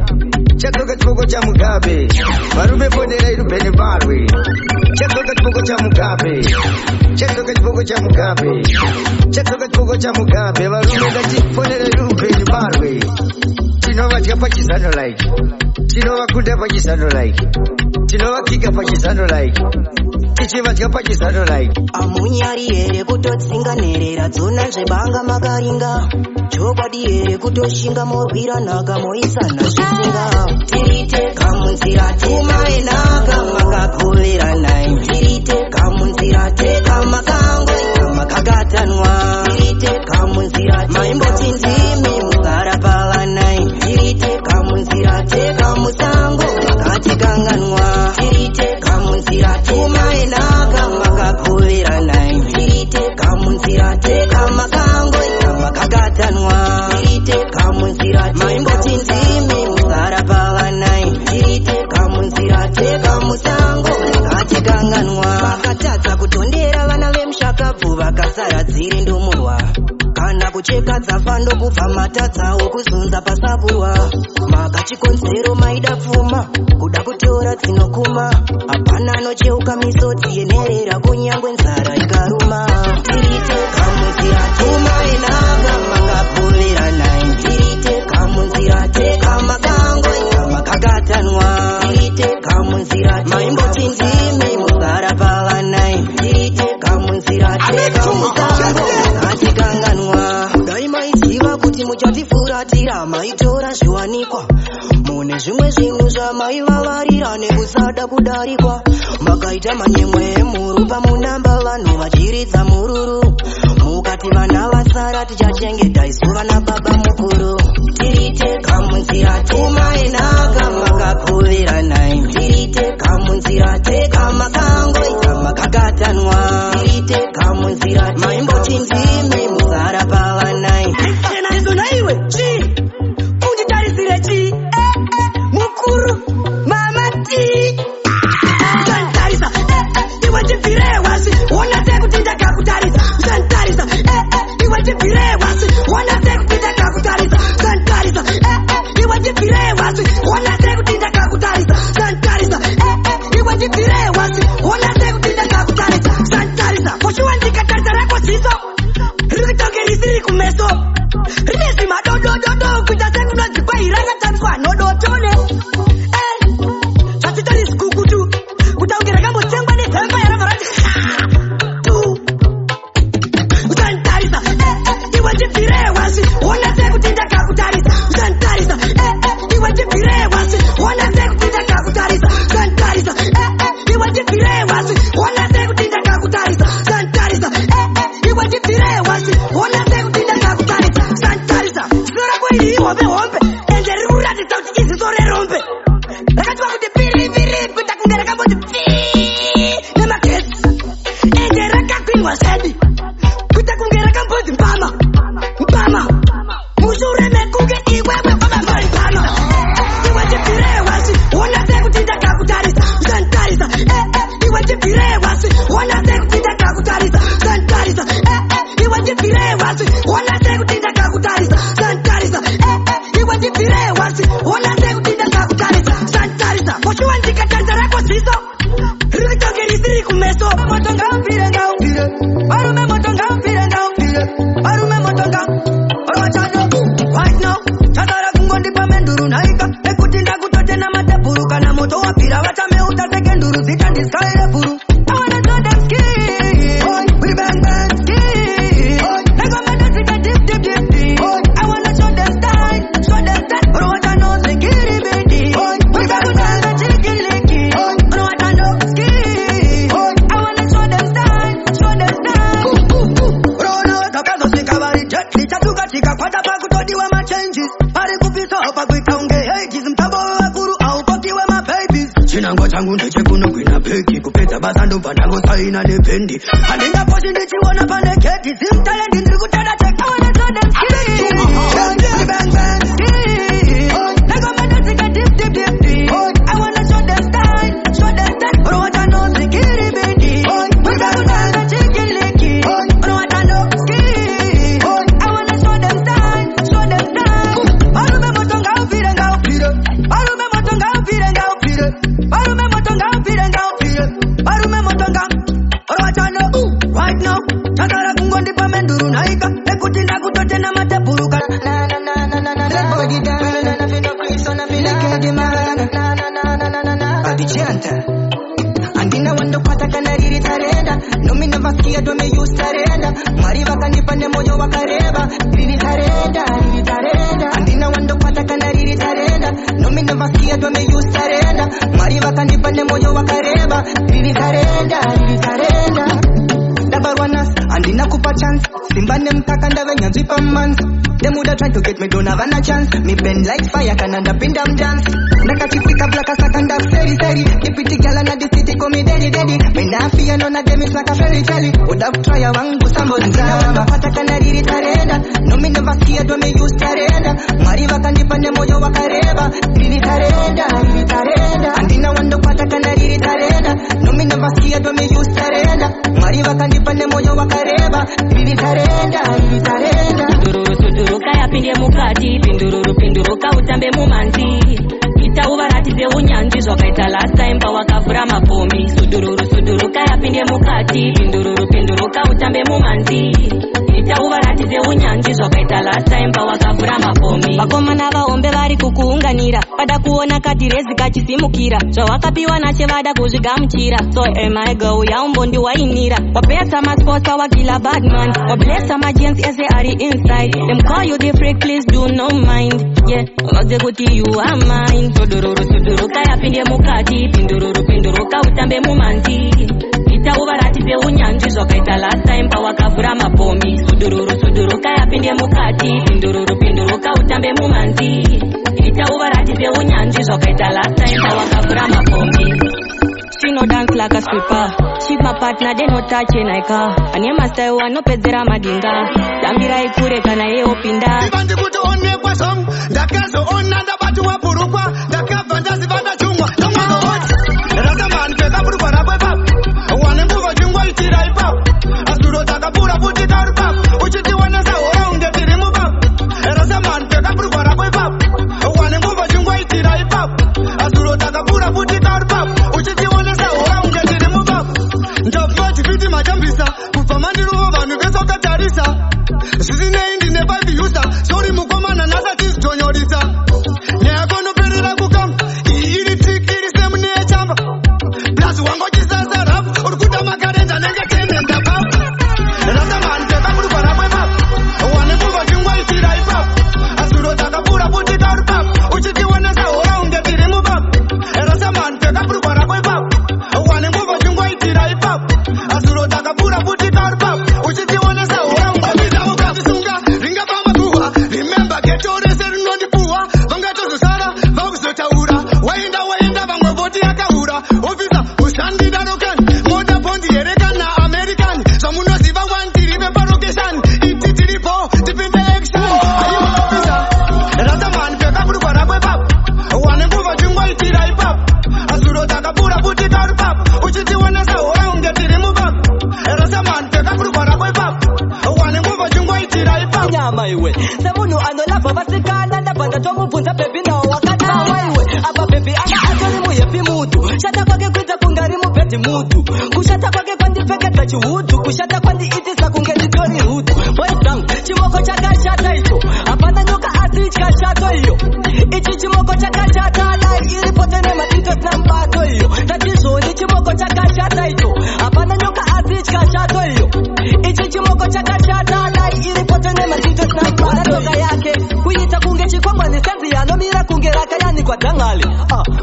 chatoka chiboko cha Mugabe, varume ponere rupeni marwe, chatoka chiboko cha Mugabe, chatoka chiboko cha Mugabe, chatoka chiboko cha Mugabe, varume ndati ponere rupeni marwe, chinovatya pachisano like, chinovakunda pachisano like, chinovakika pachisano like, chichivatya pachisano like. Amunyari here kutotsinganerera dzona zvebanga makaringa, chokwadi here kutoshinga morwira nhaka moisana zvisinga. Tirite kamunzira temaenaka makakorera nai, tirite kamunzira teka makangoita makagatanwa, tirite kamunzira maimboti ndimi mugara pavanai, tirite kamunzira teka musango makatikanganwa, tirite kamunzira temaenaka vantu vakasara dziri ndumurwa kana kucheka dzafa ndokubva matadzawo kuzunza pasapurwa makachikonzero maida pfuma kuda kutora dzinokuma hapana anocheuka misodzi yenherera kunyangwe nzara ikaruma tirite kamunzira tuma enanga makapuvira 9 tirite kamunzira teka makango makakatanwa tirite kamunzira maimboti ndimi muzara pava 9 tirite kamunzira teka makango atikanganwa dai maiziva kuti muchatifuratira maitora zviwanikwa mune zvimwe zvinhu zvamaivavarira nekusada kudarikwa makaita manyemwe emhuru pamunamba vanhu vachiridza mururu mukati vana vasara tichachengeta isu vana baba mukuru tirite kamunzira tuma enaka makapuvira 9 tirite kamunzira teka makango isa makakatanwa tirite kamunzira maimboti ndimi muzara pava 9 izona iwe chi unditarisire chi mukuru mama ti usantarisa iwe chibvire wasi wona sekuti ndakakutarisa usantarisa iwe chibvire wasi wona sekuti ndakakutarisa usantarisa iwe chibvire wasi wona sekuti ndakakutarisa usantarisa iwe chibvire wasi wona sekuti ndakakutarisa usantarisa poshuwa ndikatarisa rako ziso rikutonge risiri kumeso rinezi madodododo kuita sekunonzikwaira rakatariswa nodotone zvatitori zikukutu kutaunge rakambotengwa nezemba yaravarati tu usantarisa iwe chibvire wasi wona sekuti ndakakutarisa usantarisa iwe chibvire wasi wona sekuti ndakakutarisa usantarisa iwe chibvire wasi wona sekuti ndakakutarisa usantarisa iwe chibvire wasi wona sekuti ndakakutarisa usantarisa zora kwiri hombe hombe ende riri kuratidza kuti iziso rerombe rakativa kuti piripiri kuita kunge rakamboti pii nemagesi ende rakakwinwa zedi kuita kunge rakambodzi mbama mbama mushure mekunge iwewe kwamamai mbama iwe chibvire wasi wona sekuti ndakakutarisa usantarisa iwe chibvire wasi wona sekuti ndakakutarisa usantarisa iwe chibvire wasi wona sekuti ndakakutarisa usantarisa iwe chibvire wasi wona sekuti ndakakutarisa usantarisa poshuwa ndikatarisa rako ziso rikutonge risiri kumeso motonga upire ngaupire varume motonga upire ngaupire varume motonga orwachano right now chazara kungondipa menduru naika ekuti ndakutotena matebhuru kana moto wapira vatameuta sekenduru dzitandisikaire bhuru chinangwa changu ndechekunokwina peki kupedza basa ndobva ndangosaina nependi handingaposhi ndichiona pane geti zimutalendi ndiri kutada right now chagara kungondipa menduru naika ekuti ndakutotena matebhuru adichanta andina wandokwata kana riri tarenda nomina vasikia dome yustarenda mwari vakandipa nemoyo wakareba riri tarenda andina wandokwata kana riri tarenda nomina vasikia dome yustarenda mwari vakandipa nemoyo wakareba riri tarenda dabarwanas andina kupa chance simba nemkaka ndavenyanzwi pamanzi them woulda tried to get me don't have a chance me bend like fire can end up in them dance nakachifika black as a kind of fairy the pretty girl in the city call me daddy me nah fear none of them is like a fairy tale would have try a wangu somebody ndina pata kana riri tarenda no me never scared when me use tarenda mwari vakandipa nemoyo wakareba riri tarenda andina wando pata kana riri tarenda no me never scared when me use tarenda mwari vakandipa nemoyo wakareba unyanzvi zvakaita last time pawakavhura mabomi. Vakomana vaombe vari kukuunganira, vada kuona kadhirezi kachisimukira, zvawakapiwa nache vada kuzvigamuchira. So am I girl yaumbondiwainira, wapesa maspotsa wakila badman, wablesa magents ese ari inside, them call you the freak, please do no mind. Yeah, vaze kuti you are mine. Todororo todoroka yapinde mukati, pindururu pinduruka utambe mumanti. Ita uvaratidze unyanzvi zvakaita last time pawakavhura mabomi. Todororo todoroka yapinde mukati, pindururu pinduruka utambe mumanti. Ita uvaratidze unyanzvi zvakaita last time pawakavhura mabomi. She no dance like a stripper. She's my partner, they no touch and I car. Anye master wa no pedzera madinga. Tambira ikure kana ye opinda. Ibandi kuto onne kwa song. Dakazo onna ndabatu wa burukwa. Dakava ndazivanda chungwa. Tomago hot. Rasa man peka burukwa rabwe pap. Wane mbuva chungwa itira ipap. Asuro takapura puti karupap. Uchiti wana sa ora unge tirimu pap. Rasa man peka burukwa rabwe pap. Wane mbuva chungwa itira ipap. Asuro takapura puti karupap. Uchiti wana sa ora unge tirimu pap. Ndapwa chifiti majambisa. Kufa mandiruho vanu beso katarisa. Zizine indi nepa viusa. Sorry mukomana nasa tistonyorisa. Neakono perera kukam. Iri tikiri semune chamba. Plus wango chisasa rap. Urkuta makarenza nenge kene ndapap. Rasa man peka burukwa rabwe pap. Wane mbuva chungwa itira ipap. Asuro takapura puti karupap. Uchiti wana sa ora unge tirimu pap. Rasa man peka burukwa rabwe pap. Wane mbuva chungwa itira ipap. Asuro takapura puti karupap. Uchiti wana sa ora unge tirimu pap. Ringa pama kuwa. Remember getore seru nondi puwa. Vanga tozo sara. Vakusota ura. Wainda vangwe voti yakaura. Officer ushandi darokan. Moda pondi erekan na American. Samuno ziva wantiri pepa location. Iti tiripo. Tipinde action. Ayo officer. Rasa man peka burukwa rabwe pap. Wane mbuva chungwa itira ipap. Asuro takapura puti karupap. Uchiti wana sa ora unge tirimu pap. Rasa man peka burukwa rabwe pap. Wane mbuva chungwa itira ipap. Nyama iwe semunhu anolava vasikana ndabvanda tomubvunza bebi nawo wakatawa iwe apa bebi anga atori muhepi mutu shata kwake kuita kunge ari mubhedhi mutu kushata kwake kwandipfekedza chihudhu kushata kwandiitisa kunge nditori hudhu boyzangu chimoko chakashata icho hapana nyoka asi ityashato iyo ichi chimoko chakashata dai iripote nematito sina mubato iyo tatizvoni chimoko chakashata icho hapana nyoka asi ityashato iyo ichi chimoko chakashata dai iripote nematito sina mubato toka yake kuita kunge chikwangwani senzi yanomira kunge rakayanikwa dhangali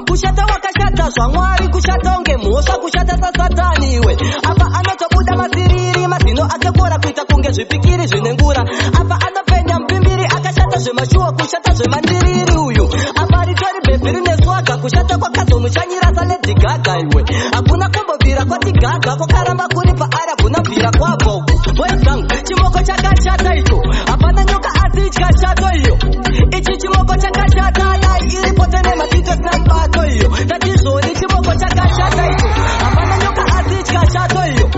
kushata wakashata zvamwari kushata unge mhosva kushata sasatani iwe apa anotobuda maziriri mazino akekora kuita kunge zvipikiri zvine ngura apa anopenya mupimbiri akashata zvemashuwa kushata zvemandiriri uyu apa ritori bhebhi rine swaga kushata kwakazomushanyira saledhi gaga iwe hakuna kumbobvira kwati gaga kwakaramba kuri paari hakuna bvira kwabva uku boyzangu chimoko chakashata icho hapana nyoka asi ityashato iyo ichi chimoko chakashata dai iripote nematito sina mubato iyo tatizvoni chimoko chakashata icho hapana nyoka asi ityashato iyo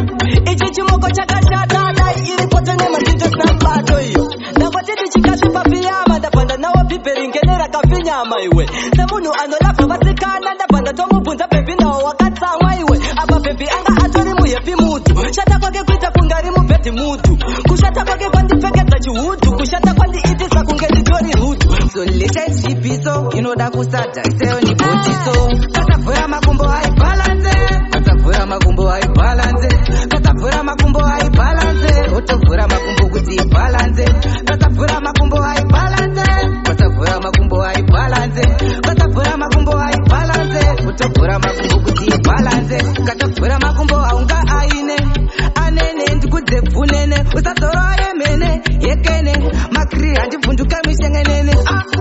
ichi chimoko chakashata dai iripote nematito sina mubato iyo ndangotiti chikasvipa piyama ndabvanda nawo bhibheri ngene rakafinyama iwe semunhu anolabva vasikana ndabvanda tomubvunza bebi nawo wakatsamwa iwe apa bebi anga atori muhepi mutu shata kwake kuita kunge ari mubhedhi mutu kushata kwake kwandipfekedza chihudhu kushata kwandiitisa kunge nditori hudhu soleshaishipiso inoda kusata iseyo ni botiso katavhura makumbo haibhalanze katavhura makumbo haibhalanze katavhura makumbo haibhalanze otovhura makumbo kuti ibhalanze katavhura makumbo haibhalanze katavhura makumbo haibhalanze katavhura makumbo haibhalanze otovhura makumbo kuti ibhalanze katavhura makumbo haunga aine anene ndikudze pfunene usadzora yemene yekene makiri handibvunduka mishengenene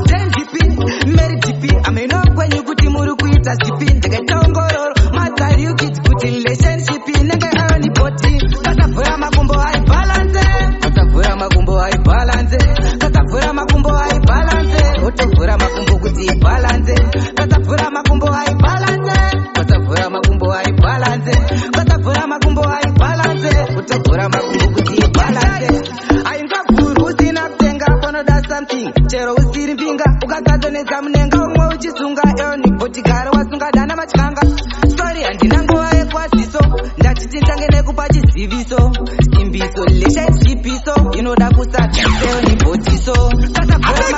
tendipi meri dipi ameinokwenyu kuti muri kuita zipi ndikaitaongororo matsari ukiti kuti relationship nenge aonipoti katavhura makumbo haibhalanze katavhura makumbo haibhalanze katavhura makumbo haibhalanze otovhura makumbo kuti ibhalanze katavhura makumbo haibhalanze katavhura makumbo haibhalanze katavhura makumbo haibhalanze otovhura makumbo kuti ibhalanze aingavhuri usina kutenga panoda something chero usiri mbinga ukakadonedza munenga umwe uchisunga eonibhotigara wasungadana matyanga stori handina nguva yekwaziso ndatiti ndange nekupa chiziviso simbiso relationship so inoda kusati seoni bodiso katavhura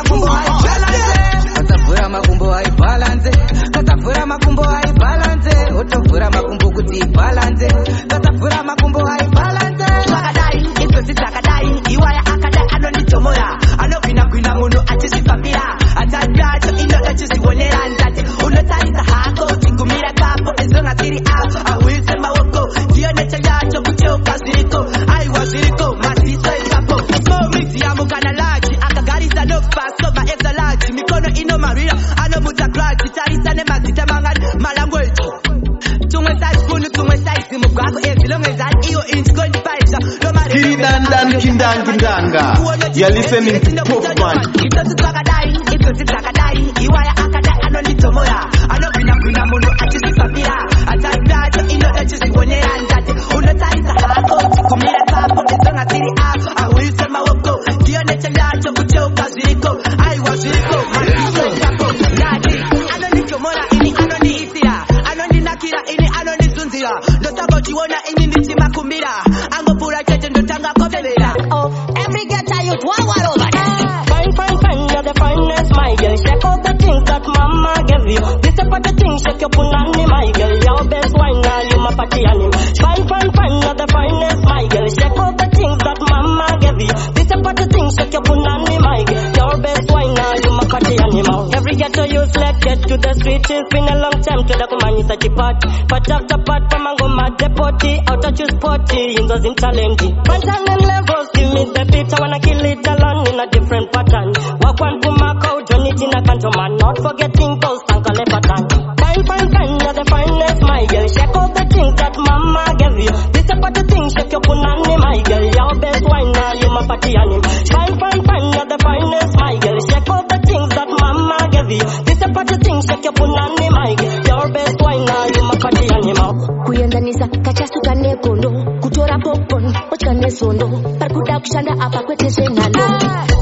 makumbo haibhalanze katavhura makumbo haibhalanze otovhura makumbo kuti ibhalanze katavhura makumbo haibhalanze zvakadai izvozvi dzakadai iwaya akadai anonditomora anogwinagwina munhu achizvifambira atatacho inoda chizvionera ndati unotarisa hako uchigumira kapo ezonga tiri apo ahwise maoko ndiyo neche yacho kuteuka zviriko aiwa zviriko maziso ipapo momiziamu kana laji akagarisa nofaso maexalaji mikono inomarwira anomutsa klaji tarisa nemazita mangani malangweji tumwe saizikunu tumwe saizi mugwako ezilongezani iyo injikondipaisa Kindanga. You're listening to Popman. Izvozvi dzakadai iwaya akadai anonditomora anogwinagwina munhu achizvifambira atatacho inoda chizvionera ndati unotarisa hako uchigumira kapo ezonga tiri apo ahwise maoko ndiyo neche yacho kuteuka zviriko aiwa zviriko maziso ipapo ndati anonditomora ini anondiisira anondinakira ini anondizunzira ndosagochiona ini ndichimakumbira angopfuura chete ndotanga kovevera every ghetto youth war over fine, you're the finest, my girl. Check out the things that mama gave you. This is for the things, shake your punani, my girl. Your best wine, now you my party animal. Fine, you're the finest, my girl. Check out the things that mama gave you. This is for the things, shake your punani, my girl. Your best wine, now you my party animal. Every ghetto youth, let's get to the street. It's been a long time to the kumani sachi part. Part after part, pamango mad depoti. Out of choose potty, in those in challenge. Pantan and levels, give me the beat. I wanna kill it alone in a different pattern. Walk one to my coat, Johnny Tina Canto man, not forgetting those Tankale pattern. Fine, you're the finest, my girl. Check out the things that mama gave you. This is about the things, shake your punani, my girl. Your best wine, now you my party animal. Fine, you're the finest, my girl. Check out the things that mama gave you. This is about the things, shake your punani, my girl. Your best wine, now you my party animal. Kuyendanisa kachasuka nekondo kutora popcorn ochka nesondo parikuda kushanda apa kwete zvenhando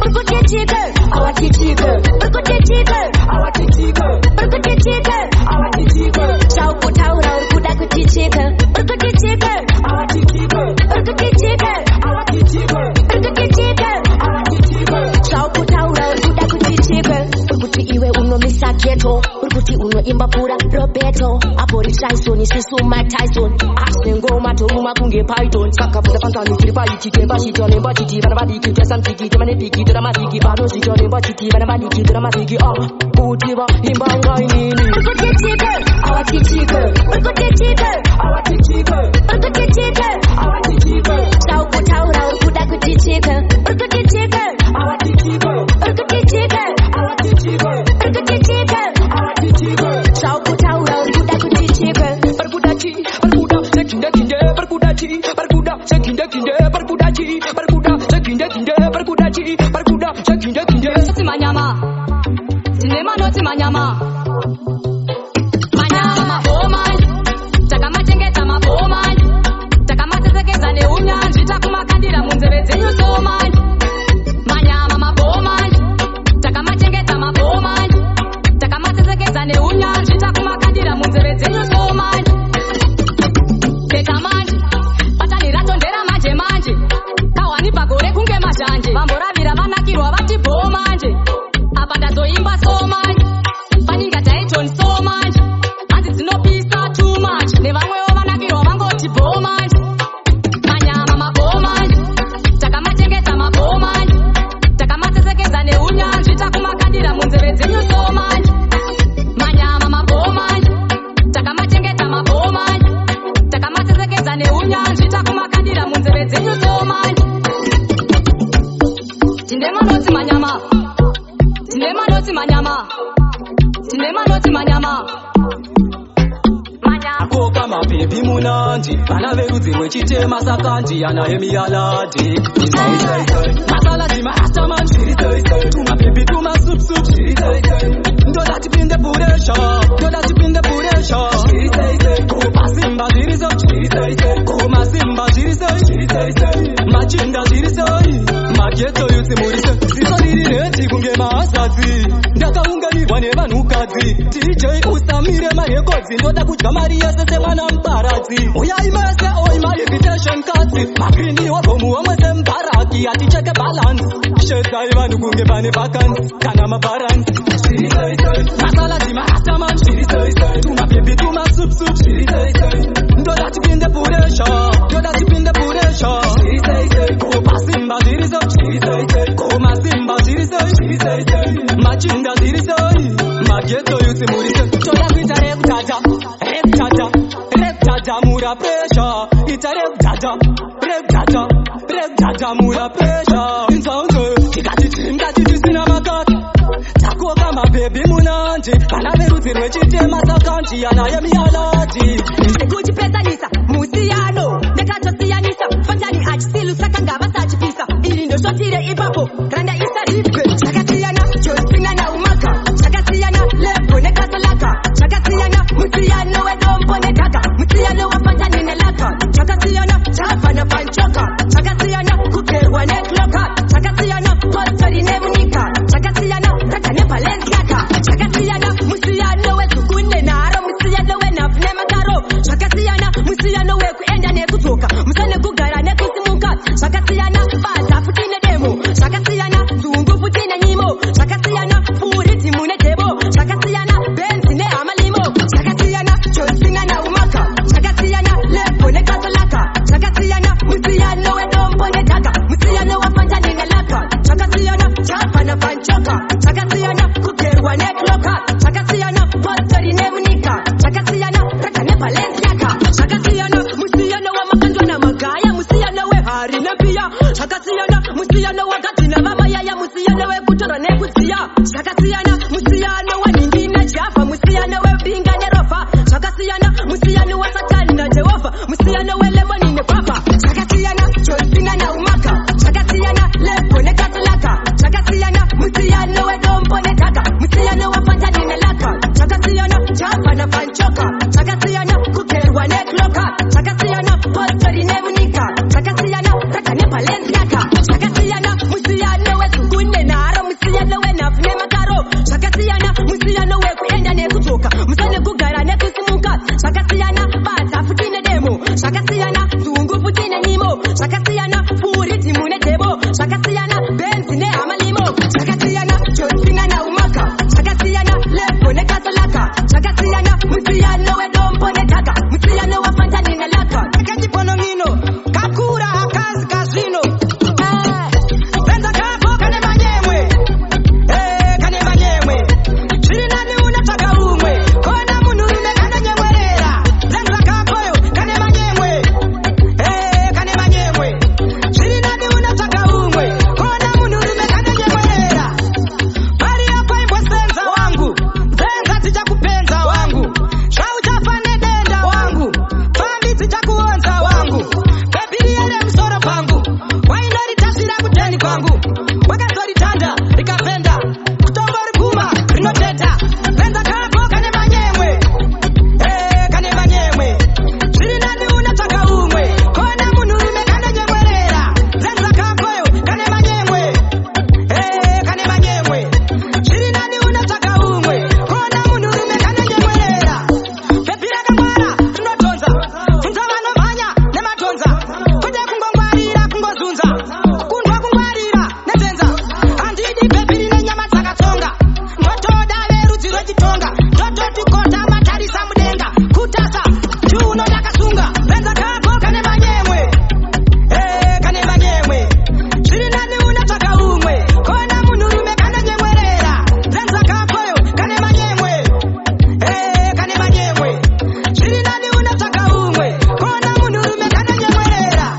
urikutichike awatichike urikutichike awatichike urikutichike awatichike chaukutaura urikuda kutichike urikutichike awatichike urikutichike awatichike urikutichike awatichike chaukutaura urikuda kutichike urikuti iwe unomisa ghetto urikuti unoimba pura Roberto apori Tyson isusu Mike Tyson asengoma toruma kunge Python saka puta pantani tiri paitike bashito nemba chiti bana badiki tesa mtiki temane piki tera masiki bano shito nemba chiti bana badiki tera masiki kutiba imbanga inini urikutichike awatichike urikutichike awatichike urikutichike awatichike chaukutaura urikuda kutichike urikutichike awatichike urikutichike awatichike urikutichike awatichike chaukutaura urikuda kutichike parkudachi parkuda sekinde parkudachi parkuda sekinde parkudachi parkuda sekinde parkudachi parkuda sekinde sisi manyama sinema noti manyama maboma takamachengeta maboma takamatesekeza neunyanzvi takumakandira munzeve dzenyu somani manyama maboma takamachengeta maboma takamatesekeza neunyanzvi takumakandira munzeve dzenyu somani teka manje patani ratondera manje kawani pagore kunge mazhanje vamboravira vanakirwa vati bho manje apa ndazoimba so manje paninga taitoni so manje hanzi dzinopisa too much nevamwewo vanakirwa vangoti bho manje manyama mabho manje takamachengeta mabho manje takamatesekeza neunyanzvi takumakandira munzeve dzenyu so manje manyama mabho manje takamachengeta mabho manje takamatesekeza neunyanzvi takumakandira munzeve dzenyu so manje tindemanoti manyama tindemanoti manyama tindemanoti manyama akoka mapepi munandi vana verudzi rwechitema saka ndiyana emiyaladi masala timaataman tumapepi tumasupsup ndoda tipinde puresha kumasimba zviriso kumasimba zviriso machinda zviriso mageto yutsi murise ziso riri reti kunge mahasadzi ndakaunganirwa nevanhukadzi DJ usamire marekodzi ndoda kudya mari yese semwana mubaradzi uyai mese oi my invitation kadzi magrindi wagomu wamwe sembaradzi Lucky ati check a balance. Shit driver no kunge bani vacant. Kana ma balance. Shiri say say. Masala di ma hata man. Shiri say say. To my baby, to my soup soup. Shiri say say. Do that in the puresha. Do that in the puresha. Shiri say say. Go pasimba shiri say. Shiri say say. Go masimba shiri say. Shiri say say. Machinda shiri say. Mageto yusi muri say. Chola pita rep jaja. Rep jaja. Rep jaja mura pressure. Ita rep jaja. Rep jaja. Rep jaja mura pressure. In sound Ngati tisina makati Tako kama baby munanji Panaverutirwe chitema sakanji Yanaye miyalati Kuchi pesa nisa Musiano Nekato siyanisa Fanjani achisilu sakanga Vasachi pisa Ilindo shotire ipapo Randa isa ripe Chakasiyana Jospina na umaka Chakasiyana Lepo nekasolaka Chakasiyana Musiano Wedompo nekaka Musiano wafanjani nelaka Chakasiyana Chapa na panchoka Chakasiyana Kukerwa nekloka Chakasiyana Postori nemunika Chakasiyana Rakane Balenciaga Chakasiyana Musiano we tukunde naro Musiano we nafne makaro Chakasiyana Musiano we kuenda ne kutoka Musane kugara ne kusimuka Chakasiyana Bata futine demo Chakasiyana Zungu futine nimo Chakasiyana Furiti mune tebo Chakasiyana Benzi ne amalimo Chakasiyana Jospina na umaka Chakasiyana Lepo ne katolaka Chakasiyana Musiano we dompo ne kaka Musiano wafanja ningalaka Chakasiyana Chapa na panchoka Chakasiyana Kukerwa nekloka Chakasiyana Postori nemunika Chakasiyana Rakane Balenciaga Chakasiyana Musiano wa makandwa na magaya Musiano we hari na pia Chakasiyana Musiano wa gati na mama yaya Musiano we kutoro ne kusia Chakasiyana Musiano wa ningine jafa Musiano we binga ne rofa Chakasiyana Musiano wa satani na Jehova Musiano we lemoni ne papa Chakasiyana Jospina na umaka Chakasiyana Lepo ne katolaka Chakasiyana Musiano we dompo ne kaka Musiano wa fanjani ne laka Chakasiyana Chapa na panchoka Chakasiyana Kukerwa ne kloka Chakasiyana Postori ne munika Chakasiyana Rakane Balenciaga Chakasiyana Musiano we tukunde naro Musiano we nafne makaro Chakasiyana Musiano we kuenda ne kutoka Musane kugara ne kusimuka Chakasiyana Bata futine demo Chakasiyana Zungu futine nimo Chakasiyana Furiti mune tebo Chakasiyana Benzi ne amalimo Chakasiyana Jospina na umaka Chakasiyana Lepo ne katolaka Chakasiyana Musiano we dompo ne kaka Musiano wafanjani ne laka Kajipono mino Kakura akazi kazino Penza kako kane manyemwe Kane manyemwe Chiri nani unataka umwe Kona munurume kane nyemwerera Penza kako yo kane manyemwe Kane manyemwe Chiri nani unataka umwe Kona munurume kane nyemwerera Pari hapa imbo senza wangu Penza tija kupenza wangu Shauja fane denda wangu Fambi tija kuonza wangu Bebili ele msoro pangu Wainori tasira kuteni kwangu Wakazori tanda, ikapenda Kutombori kuma, rinoteta Penza kako kane manyemwe Kane manyemwe Chiri nani unataka umwe Kona munurume kane nyemwerera Penza kako yo, kane manyemwe Kane manyemwe Chiri nani unataka umwe Kona munurume kane nyemwerera Pepira kangwara, tunotonza Funza vano manya, nematonza Kuje kungongwarira, kungozunza Kukundwa kungwarira, netenza Andidi pepiri nenyama dzakatonga Ndotoda verudzi rwechitonga Ndototi kota matarisa mudenga Kutasa, chiuno ndakasunga Penza kako kane manyemwe Kane manyemwe Chiri nani unataka umwe Kona munurume kane nyemwerera Penza kako yo kane manyemwe Kane manyemwe Chiri nani unataka umwe Kona munurume kane nyemwerera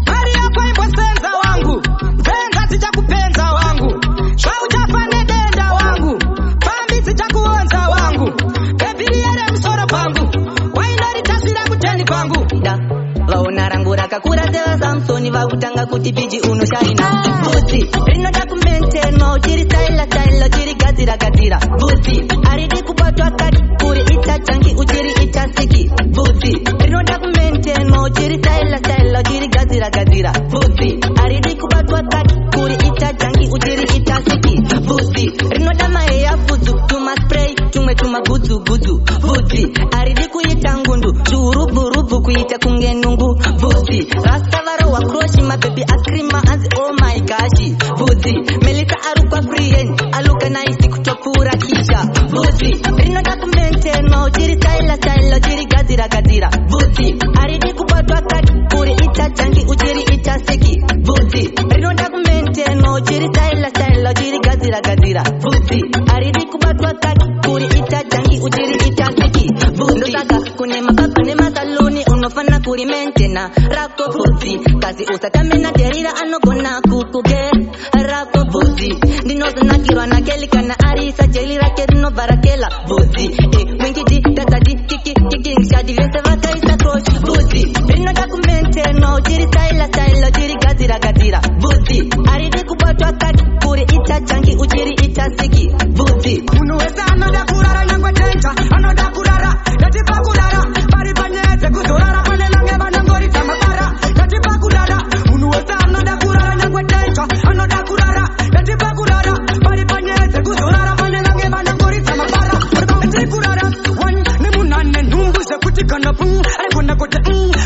Pari hapa imbo senza wangu Penza tija kupenza wangu Shauja fane denda wangu Fambi tija kuonza wangu Bebili ele msoro pangu Wainori tasira kuteni kwangu Vaona rangu rakakura seva Samsoni vakutanga kuti biji unoshaina Butsi rinoda kumaintainwa uchiri style uchiri gadzira Butsi aridi kubatwa kati kuri itachangi uchiri itasiki Butsi rinoda kumaintainwa uchiri style uchiri gadzira Butsi aridi kubatwa kati kuri itachangi uchiri itasiki Butsi rinoda maheya fudzu tuma spray tumwe tuma gudzu Butsi aridi kuita ngundu Churubvu kuita kunge nungu Butsi rasta varo wa kroshi mabebi akrima anzi bvudzi kazi usatamena terira anogona kukugera kubvudzi ndinozonakirwa nakeli kana arisa jeli rake rinobva rakela bvudzi mwingidi tadzadi kikingshadi vese vakaisa crosh bvudzi rinoda kumenteno tiri stylo tiri gadzira bvudzi aridi kubatwa kati kuri ita jangi uchiri ita siki bvudzi munhu wese anoda kurara nyangwe tenja anoda kurara yatipa kurara pari panyedze kuzorara pane nange vanongoridza mabara yatipa kurara munhu wese anoda kurara nyangwe tenja anoda kurara yatipa kurara pari panyedze kuzorara pane nange vanongoridza mabara yatiri kurara one nemunane nhumbu zekuti kana arikona kuti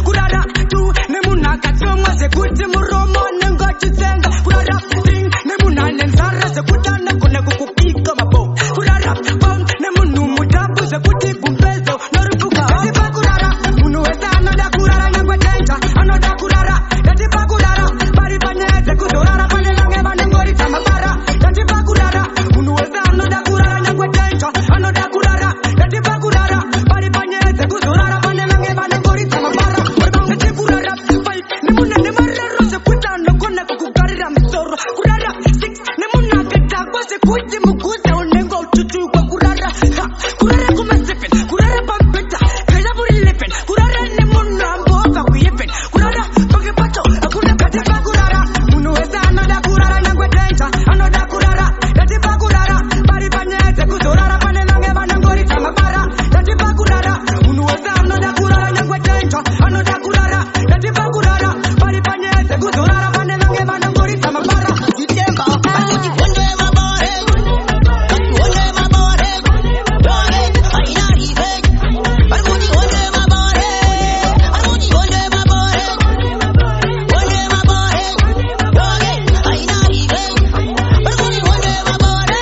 kurara two nemunhu akatsomwa zekuti muromo nengotitsenga kurara three nemunane nzara zekuti anogona kukupika mabo kurara four nemunhu mutabu zekuti bumbezo norupuka yatipa kurara munhu wese anoda kurara nyangwe tenja anoda kurara yatipa kurara pari panyedze kuzorara pane nange vanongoridza mabara yatipa kurara munhu wese anoda kurara nyangwe tenja anoda kurara yatipa kurara pari panyedze kuzorara pane nange vanongoridza mabara yatipa kurara five nemunane mararo zekuti anogona kukugarira misoro kurara six nemunhu akatakwa zekuti muguza unenge ututukwa kurara kurara kuma-7 kurara pambeta kaita muri 11 kurara nemunhu ambobva ku11 kurara pakepato hakuna katipa kurara munhu wese anoda kurara nyangwe tenja anoda kurara yatipa kurara pari panyedze kuzorara pane nange vanongoridza mabara yatipa kurara munhu wese anoda kurara nyangwe tenja anoda kurara yatipa kurara pari panyedze kuzorara pane nange vanongoridza mabara zitemba akuti hondo yemabore hondo yemabore dore aina revenge akuti hondo yemabore akuti hondo yemabore dore aina revenge akuti hondo yemabore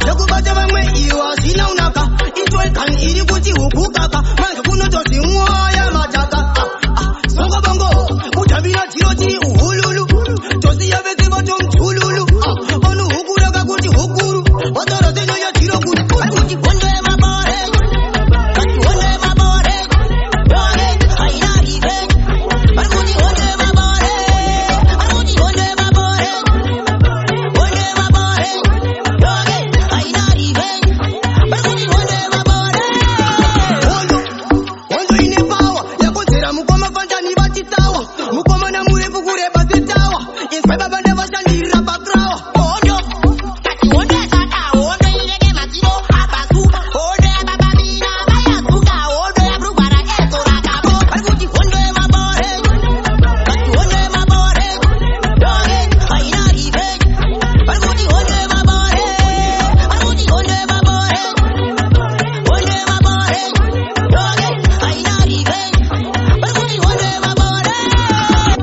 yakubata vamwe iwa zina unaka itwekan iri kuti hukukaka manje kunotozimwoya mataka songobongo utambira tiroti uhululu tosiya vese vatomtululu vanu hukuraka kuti hukuru vatorozenyonya tiro kuti hondo yemabore hondo yemabore dore aina revenge akuti hondo yemabore akuti hondo yemabore dore aina revenge akuti hondo yemabore hondo ine power yakonzera mukoma fantani vachitawa mukoma namurefu kureba zetawa insweba vane vashandira pakrawa hondo kati hondo yasata hondo inenge mazino abazuka hondo yababamina vayazuka hondo yabrugwara ezo rakabo arikuti hondo yemabore kati hondo yemabore dore aina revenge arikuti hondo yemabore arikuti hondo yemabore dore aina revenge arikuti hondo yemabore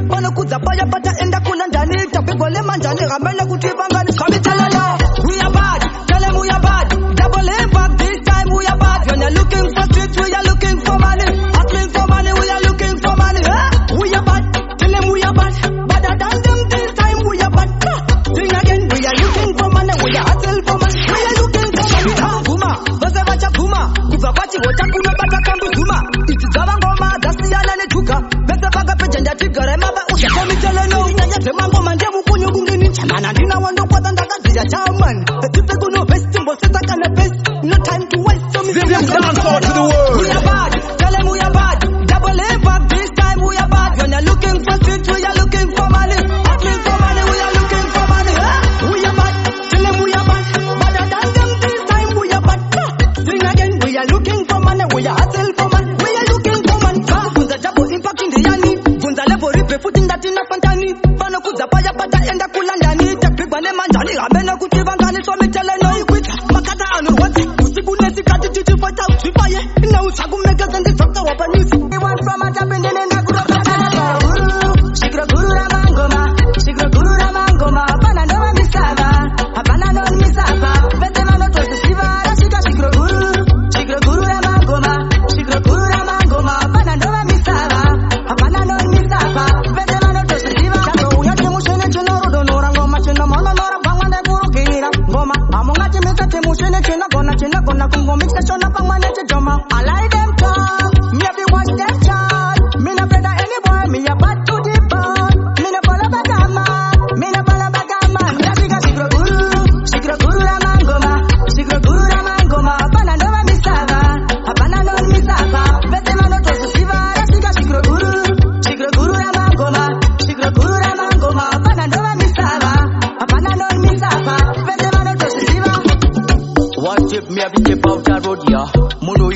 vanokudza paya pataenda kuna ndani tapigwa lemanjani ramene kuti vangani swamitalala we are bad tell them we are bad double impact this time we are bad when you're looking for streets we are looking for money hustling for money we are looking for money we are bad tell them we are bad better than them this time we are bad sing again we are looking for money we are hustle for money we are looking for money vuma vose vachaguma kubva pachihota kunobata kambuzuma idzi dzava ngoma dzasiyana netuka vese vakapeja ndatigare maba usakomiteleno nyaya dzemangoma ndemukunyu kungini chanana ndina wandokwata ndakadzira chaman tipe kuno best mbosesa kana best no time to waste so me dance all to the world. we are bad tell them we are bad double impact this time we are bad when you're looking for streets we are looking for money hustling for money we are looking for money we are bad tell them we are bad better than them this time we are bad sing again we are looking for money we are hustle for money we are looking for money vunza double impact ndiyani vunza level ripe futi ndatina fantani vanokudza paya pataenda kulandani tapigwa nemanjani ramene kuti vangani some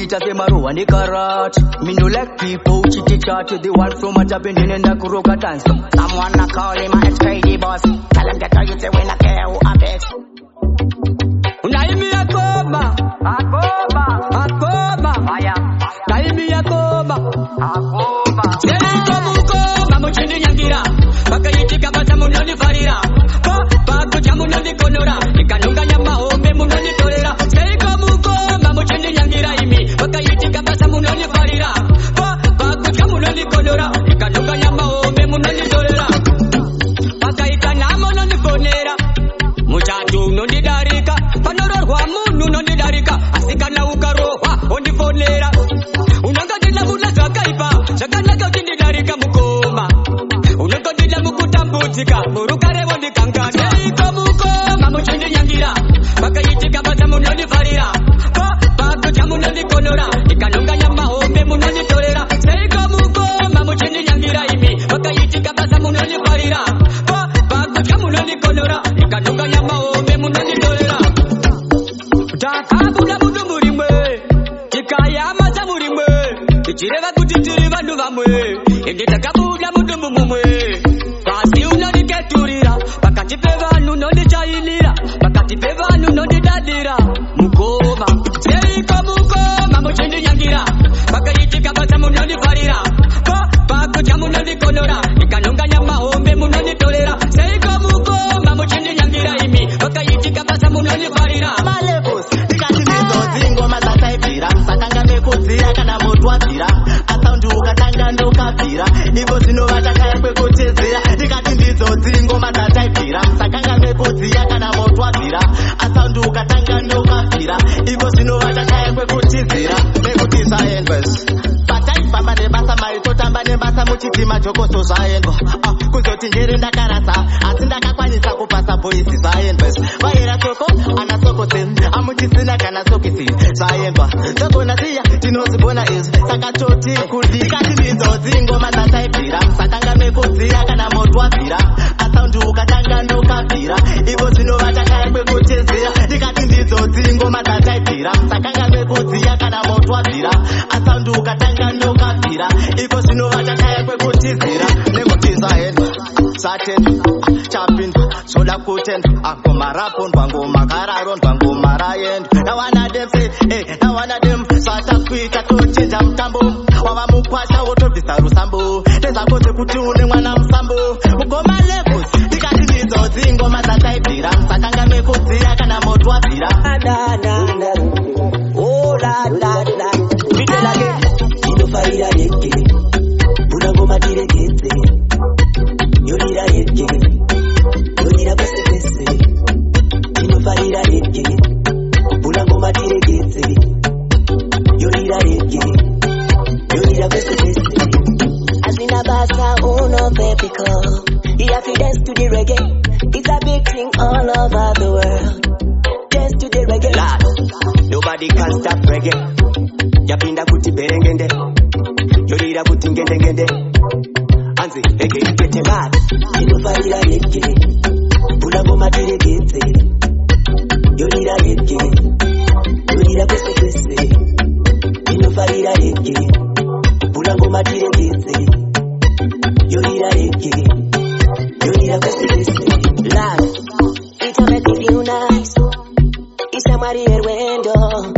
unoita semaruwa nekarati. Me no like people chitty chat. The one from Majapende and Kuroka dance. Someone I call him my ex-KD boss. Tell him get how you say when I care who I vex. Naimi Akoma, Aya. Naimi Akoma, Jericho Muko, Mamuchini Yangira. Bakayitika Batamunoni Farira. Baku Jamunoni Konora. Ikanunga Yamahome Munoni Torera. Jericho Muko, Mamuchini Yangira Imi. Bakayitika Batamunoni Farira. Baku Jamunoni Konora. Ikanunga Yamahome Munoni Torera. Bakayita Namononi Fonera. Muchatu Noni Darika. Panorwa Munu Noni Darika. Asikana Ukaroha. Ondi Fonera. Unangadila Muna Zakaipa. Sakana Gautini Darika Mukoma. Unangadila Mukutambutika. Murukare Wondi Kanga. Jericho Muko. Mamuchini Yangira. Bakayitika Batamunoni Farira. Baku Jamunoni Konora. Ikanunga Yamahome Munoni Torera. Jericho Muko. Mamuchini Yangira Imi. Bakayitika Batamunoni Farira. Baku Jamunoni Konora. Ikanunga Yamahome Munoni Torera. Takabula Mudurimwe. Kikaya Mazamurimwe. Ichireva kutitiri vanhu vamwe. Inditakabuda mudumbu mumwe. Pasi unondiketurira. Pakati pevanhu nondichainira. Pakati pevanhu nondidadira. Mukoma. Jericho Mukoma muchindi yangira. Pakayitika basa munondifarira. Pakuja munondikonora. Ikanunga Nyamahombe munonditorera. Jericho Mukoma muchindi yangira imi. Pakayitika basa munondifarira. Malevos, ndikatimidzo dzingoma dzataibvira. Sakanga mekudziya kana moto wabvira. Asaundi ukatanga ndokabvira. Ivo zvinova takaya kwekutedzera. Ndikati ndidzo dzingoma dzataibvira. Sakanga mekudziya kana moto wabvira. Asaundi ukatanga ndokabvira. Ivo zvinova takaya kwekutedzera. Nekuti zvaendwa. Pataifamba nebasa maitotamba nebasa muchitima jokoso zvaendwa. Kuzoti njere ndakarasa. Asi ndakakwanisa kupasa boisi zvaendwa. Vaira soko ana sokotse. Amuchisina kana sokisi zvaendwa. Sokona siya tinozibona izvi. Saka toti kudi. Ndikati ndidzo dzingoma dzataibvira. Sakanga mekudziya kana moto wabvira. Asaundi ukatanga ndokabvira. Ivo zvinova takaya kwekutedzera. Ndikati ndidzo dzingoma dzataibvira. Sakanga mekudziya kana moto wabvira. Asaundi ukatanga ndokabvira. Ivo zvinova takaya kwekutedzera. Nekuti zvaendwa. Satenda chapinda soda kutenda ngoma rapondwa ngoma kararondwa ngoma raendwa. Now one of them say now one of them satakwika tochinja mutambo wava mukwasha wotobvisa rusambo tezakose kuti une mwana musambo mugoma levels. Ndikati ndidzo dzingoma dzataibvira. Sakanga mekudziya kana moto wabvira. Oh la la la. Vitelake inofarira reke. Buna ngoma tirekete. Yonira reke. Yonira pese pese. Inofarira reke. Buna ngoma tirekete. Yonira reke. Yonira pese pese. Azina basa uno pepico. You have to dance to the reggae. It's a big thing all over the world. Dance to the reggae. Lad, nobody can stop reggae. Yapinda kuti berengende. Yorira kuti ngende ngende. Anzi, reggae ikete mad. Inofarira reke. Buna ngoma tirekete. Yonira reke. Yonira pese pese. Inofarira reke. Buna ngoma tirekete. Yonira reke. Yonira pese pese. Lad, it's a make me feel nice. It's a Maria window.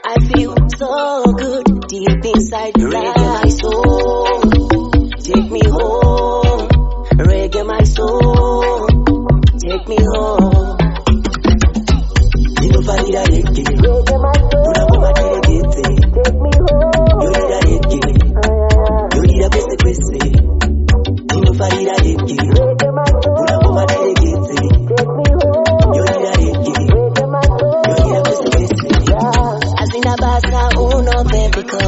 I feel so good deep inside reggae my soul. Take me home, reggae my soul. Take me home. Inofarira reke. Buna ngoma tirekete. Yonira reke. Yonira pese pese. Inofarira reke. Buna ngoma tirekete. Yonira reke. Yonira pese pese. Azina basa uno pepico.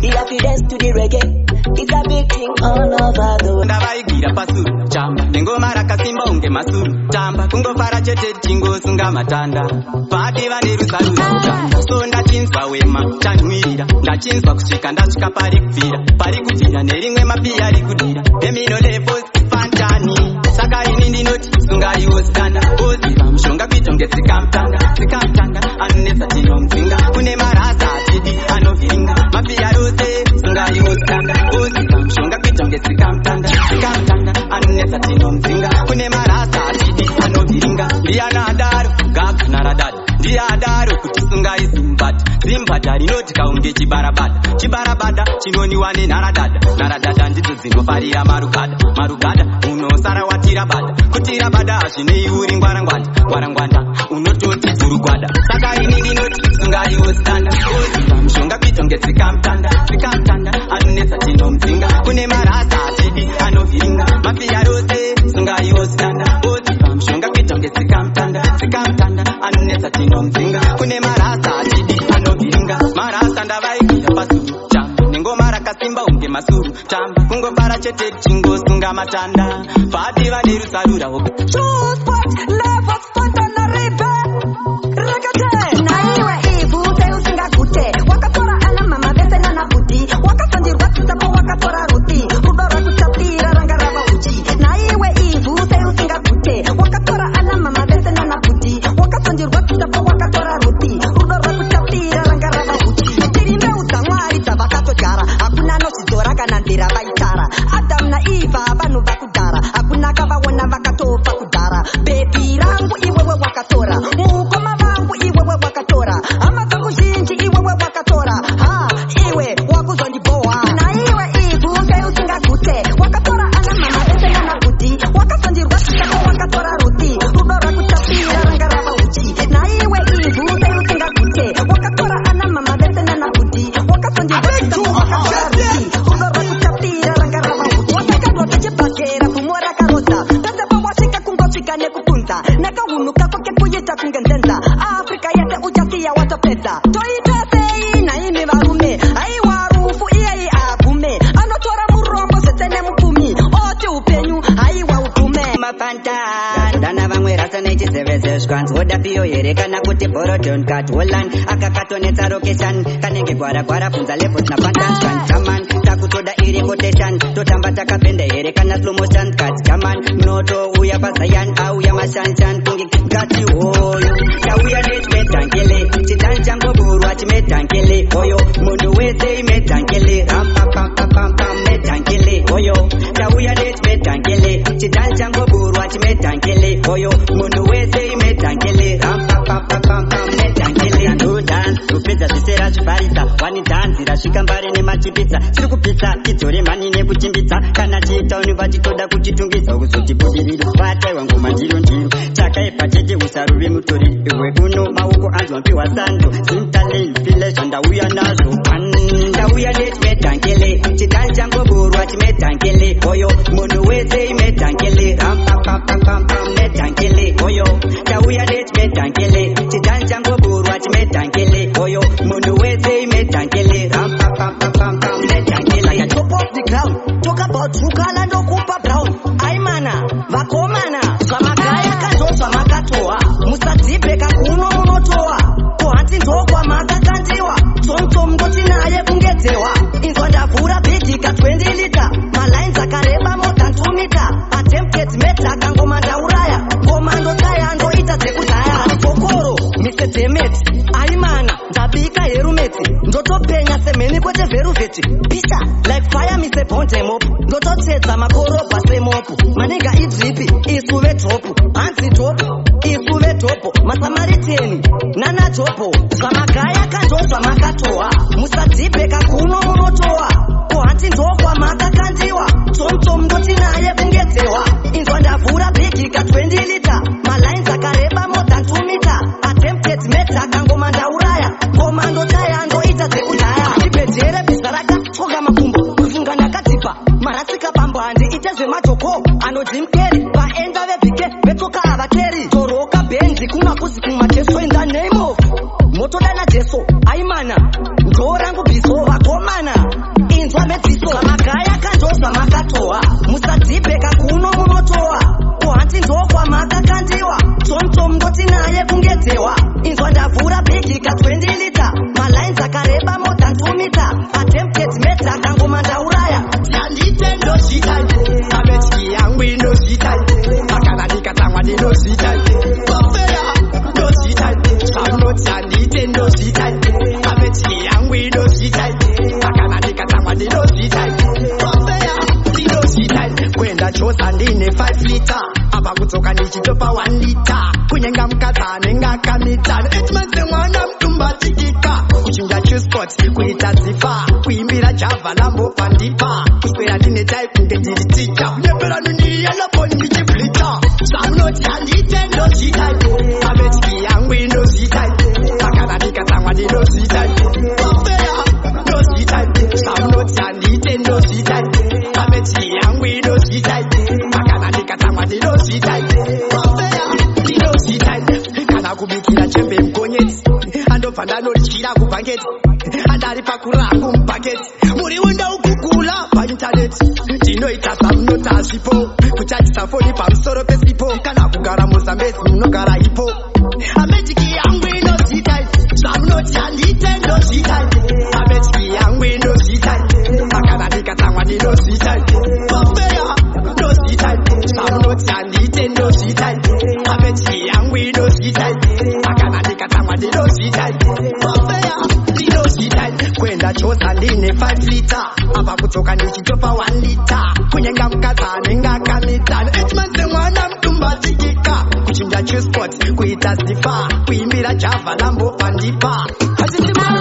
You have to dance to the reggae. It's a big thing all over the world. ndavaigira pasuru chamba nengoma rakasimba unge masuru tamba kungofara chete chingosunga matanda padi vane rusaru rutanda so ndachinzwa wema chanwirira ndachinzwa kusvika ndasvika pari kubvira pari kudhira nerimwe mapi ari kudhira emino levels fantani saka ini ndinoti sungaiwo standa oziva mushonga kuita unge tsikamutanda tsikamutanda anonetsa tinomudzinga kune marasa atidi anovhira zimbata rinoti kaunge chibarabada chibarabada chinoniwa nenharadada nharadada ndidzo dzinofarira marugada marugada unosara watira bada kutira bada hazvinei uri ngwarangwanda ngwarangwanda unototi dzurugwada saka ini ndinoti sungaiwo standa mushonga pito ngetsikamtanda tsikamtanda anonetsa tinomdzinga kune marasa atidi anovhiringa mafiya rose sungaiwo standa mushonga pito ngetsikamtanda tsikamtanda anonetsa tinomdzinga kune marasa atidi anovhiringa marasa ndavaikira pasuru tamba nengoma rakasimba unge masuru tamba kungofara chete chingosunga matanda vati vane rusarura Holland akakatonetsa location kanenge gwara gwara funza level na fantastic chaman takutoda iri quotation totamba takapenda here kana slow motion cut chaman noto uya pasayan au ya mashanshan tungi gati hoyo tauya netmetangele chitanja ngoburwa chimetangele hoyo mundu wese imetangele ram pam pam pam pam metangele hoyo tauya netmetangele chitanja ngoburwa chimetangele hoyo mundu wese imetangele ram pam pam pam pam kupedza zvisera zvifarisa wani dhanzi rasvika mbare nemachipitsa chiri kupitsa idzore mani nekuchimbitsa kana tiitauni vachitoda kuchitungisa kuzotibudirira vataiwa ngoma ndiro ndiro chakaipa tete usaruve mutori iwe uno maoko anzwa mpiwa sanzo simtalei filesha ndauya nazvo ndauya netmetangele chidhani changoburwa chimetangele hoyo munhu wese imetangele rampapapapam metangele hoyo ndauya netmetangele chidhani changoburwa chimetangele hoyo munhu wese imetangele rampapapapam metangele top of the ground talk about Zukala ndokupa brown aimana vakomana zvamagaya kandozva makatoa musadzipeka kuno munotoa kuhanzi ndokwa makakandiwa tomtom ngoti naye kungedzewa inzwa ndavhura bhidhika 20 lita malines akareba more than 2 mita attempted meta kangoma ndauraya ngoma ndotaya ndoita dzekudhaya kokoro Mr. Demet aimana ndabika herumeti ndotopenya semheni kwete veruveti pisa like fire Mr. Bondemop ndototedza makorobha semopu manega idripi isuve topu hanzi topu isuve topu masamariteni nana topu zvamagaya kandozva makatoa musadzipeka kuno munotoa kuhanzi ndokwa makakandiwa tomtom ndoti naye kungedzewa inzwa ndavhura bhidhika 20 lita malines akareba more than 2 mita attempted meta kangoma ndauraya ngoma ndotaya ndoita dzekudhaya chipedzere bhiza rakatsoka makumbo kufunga ndakadzipa marasika pambo handi ite zvemajoko anodzimkeri vaenda vebhike vetsoka havakeri toroka benzi kuna kuzi kumajeso in the name of motodana jeso aimana ndorangu bhizo vakomana inzwa medziso vamagaya kandozva makatoa musadzipeka kuno munotoa kuhanzi ndokwa makakandiwa tomtom ndoti naye kungedzewa inzwa ndavhura bhidhika 20 lita malines akareba more than 2 mita attempted meta kangoma ndauraya yandite ndozvita abetiki yangu inozvita akana ndikatsamwa ndinozvita pofera ndozvita zvamunoti yandite ndozvita abetiki yangu inozvita akana ndikatsamwa ndinozvita pofera ndinozvita kwenda chosa ndine 5 lita apa kudzoka ndichitopa 1 lita kunyenga mukadzi anenge akamitana etimanze mwana mutumba tikika G-spot kuita zifa kuimbira java lambo pandipa kuswera ndine type kunge ndiri teacher kunyepera nuniriya naponi ndichiflita samnoti handite ndozita ametiki yangu inozita akana ndikatsamwa ndinozita wafeya ndozita samnoti handite ndozita ametiki yangu inozita akana ndikatsamwa ndinozita wafeya ndinozita kana kubikira chembe mkonyeti andobva ndanoryira kubhaketi andari pakurangu mubhaketi muri wenda ukugula paintaneti ndinoita samunoti hazvipo kuchatisa foni pamusoro pesipo kana kugara muzambezi munogara ipo ametiki yangu inozita samunoti handite ndozita ametiki yangu inozita akana ndikatsamwa ndinozita wafeya ndozita samunoti handite ndozita ametiki yangu inozita akana ndikatsamwa ndinozita wafeya ndinozita kwenda chosa ndine 5 liter apa kudzoka ndichitopa 1 liter kunyenga mukadzi anenge akamitsana 8 months mwana mutumbatikika kuchinja G-spot kuita zifa kuimbira java lambo pandipa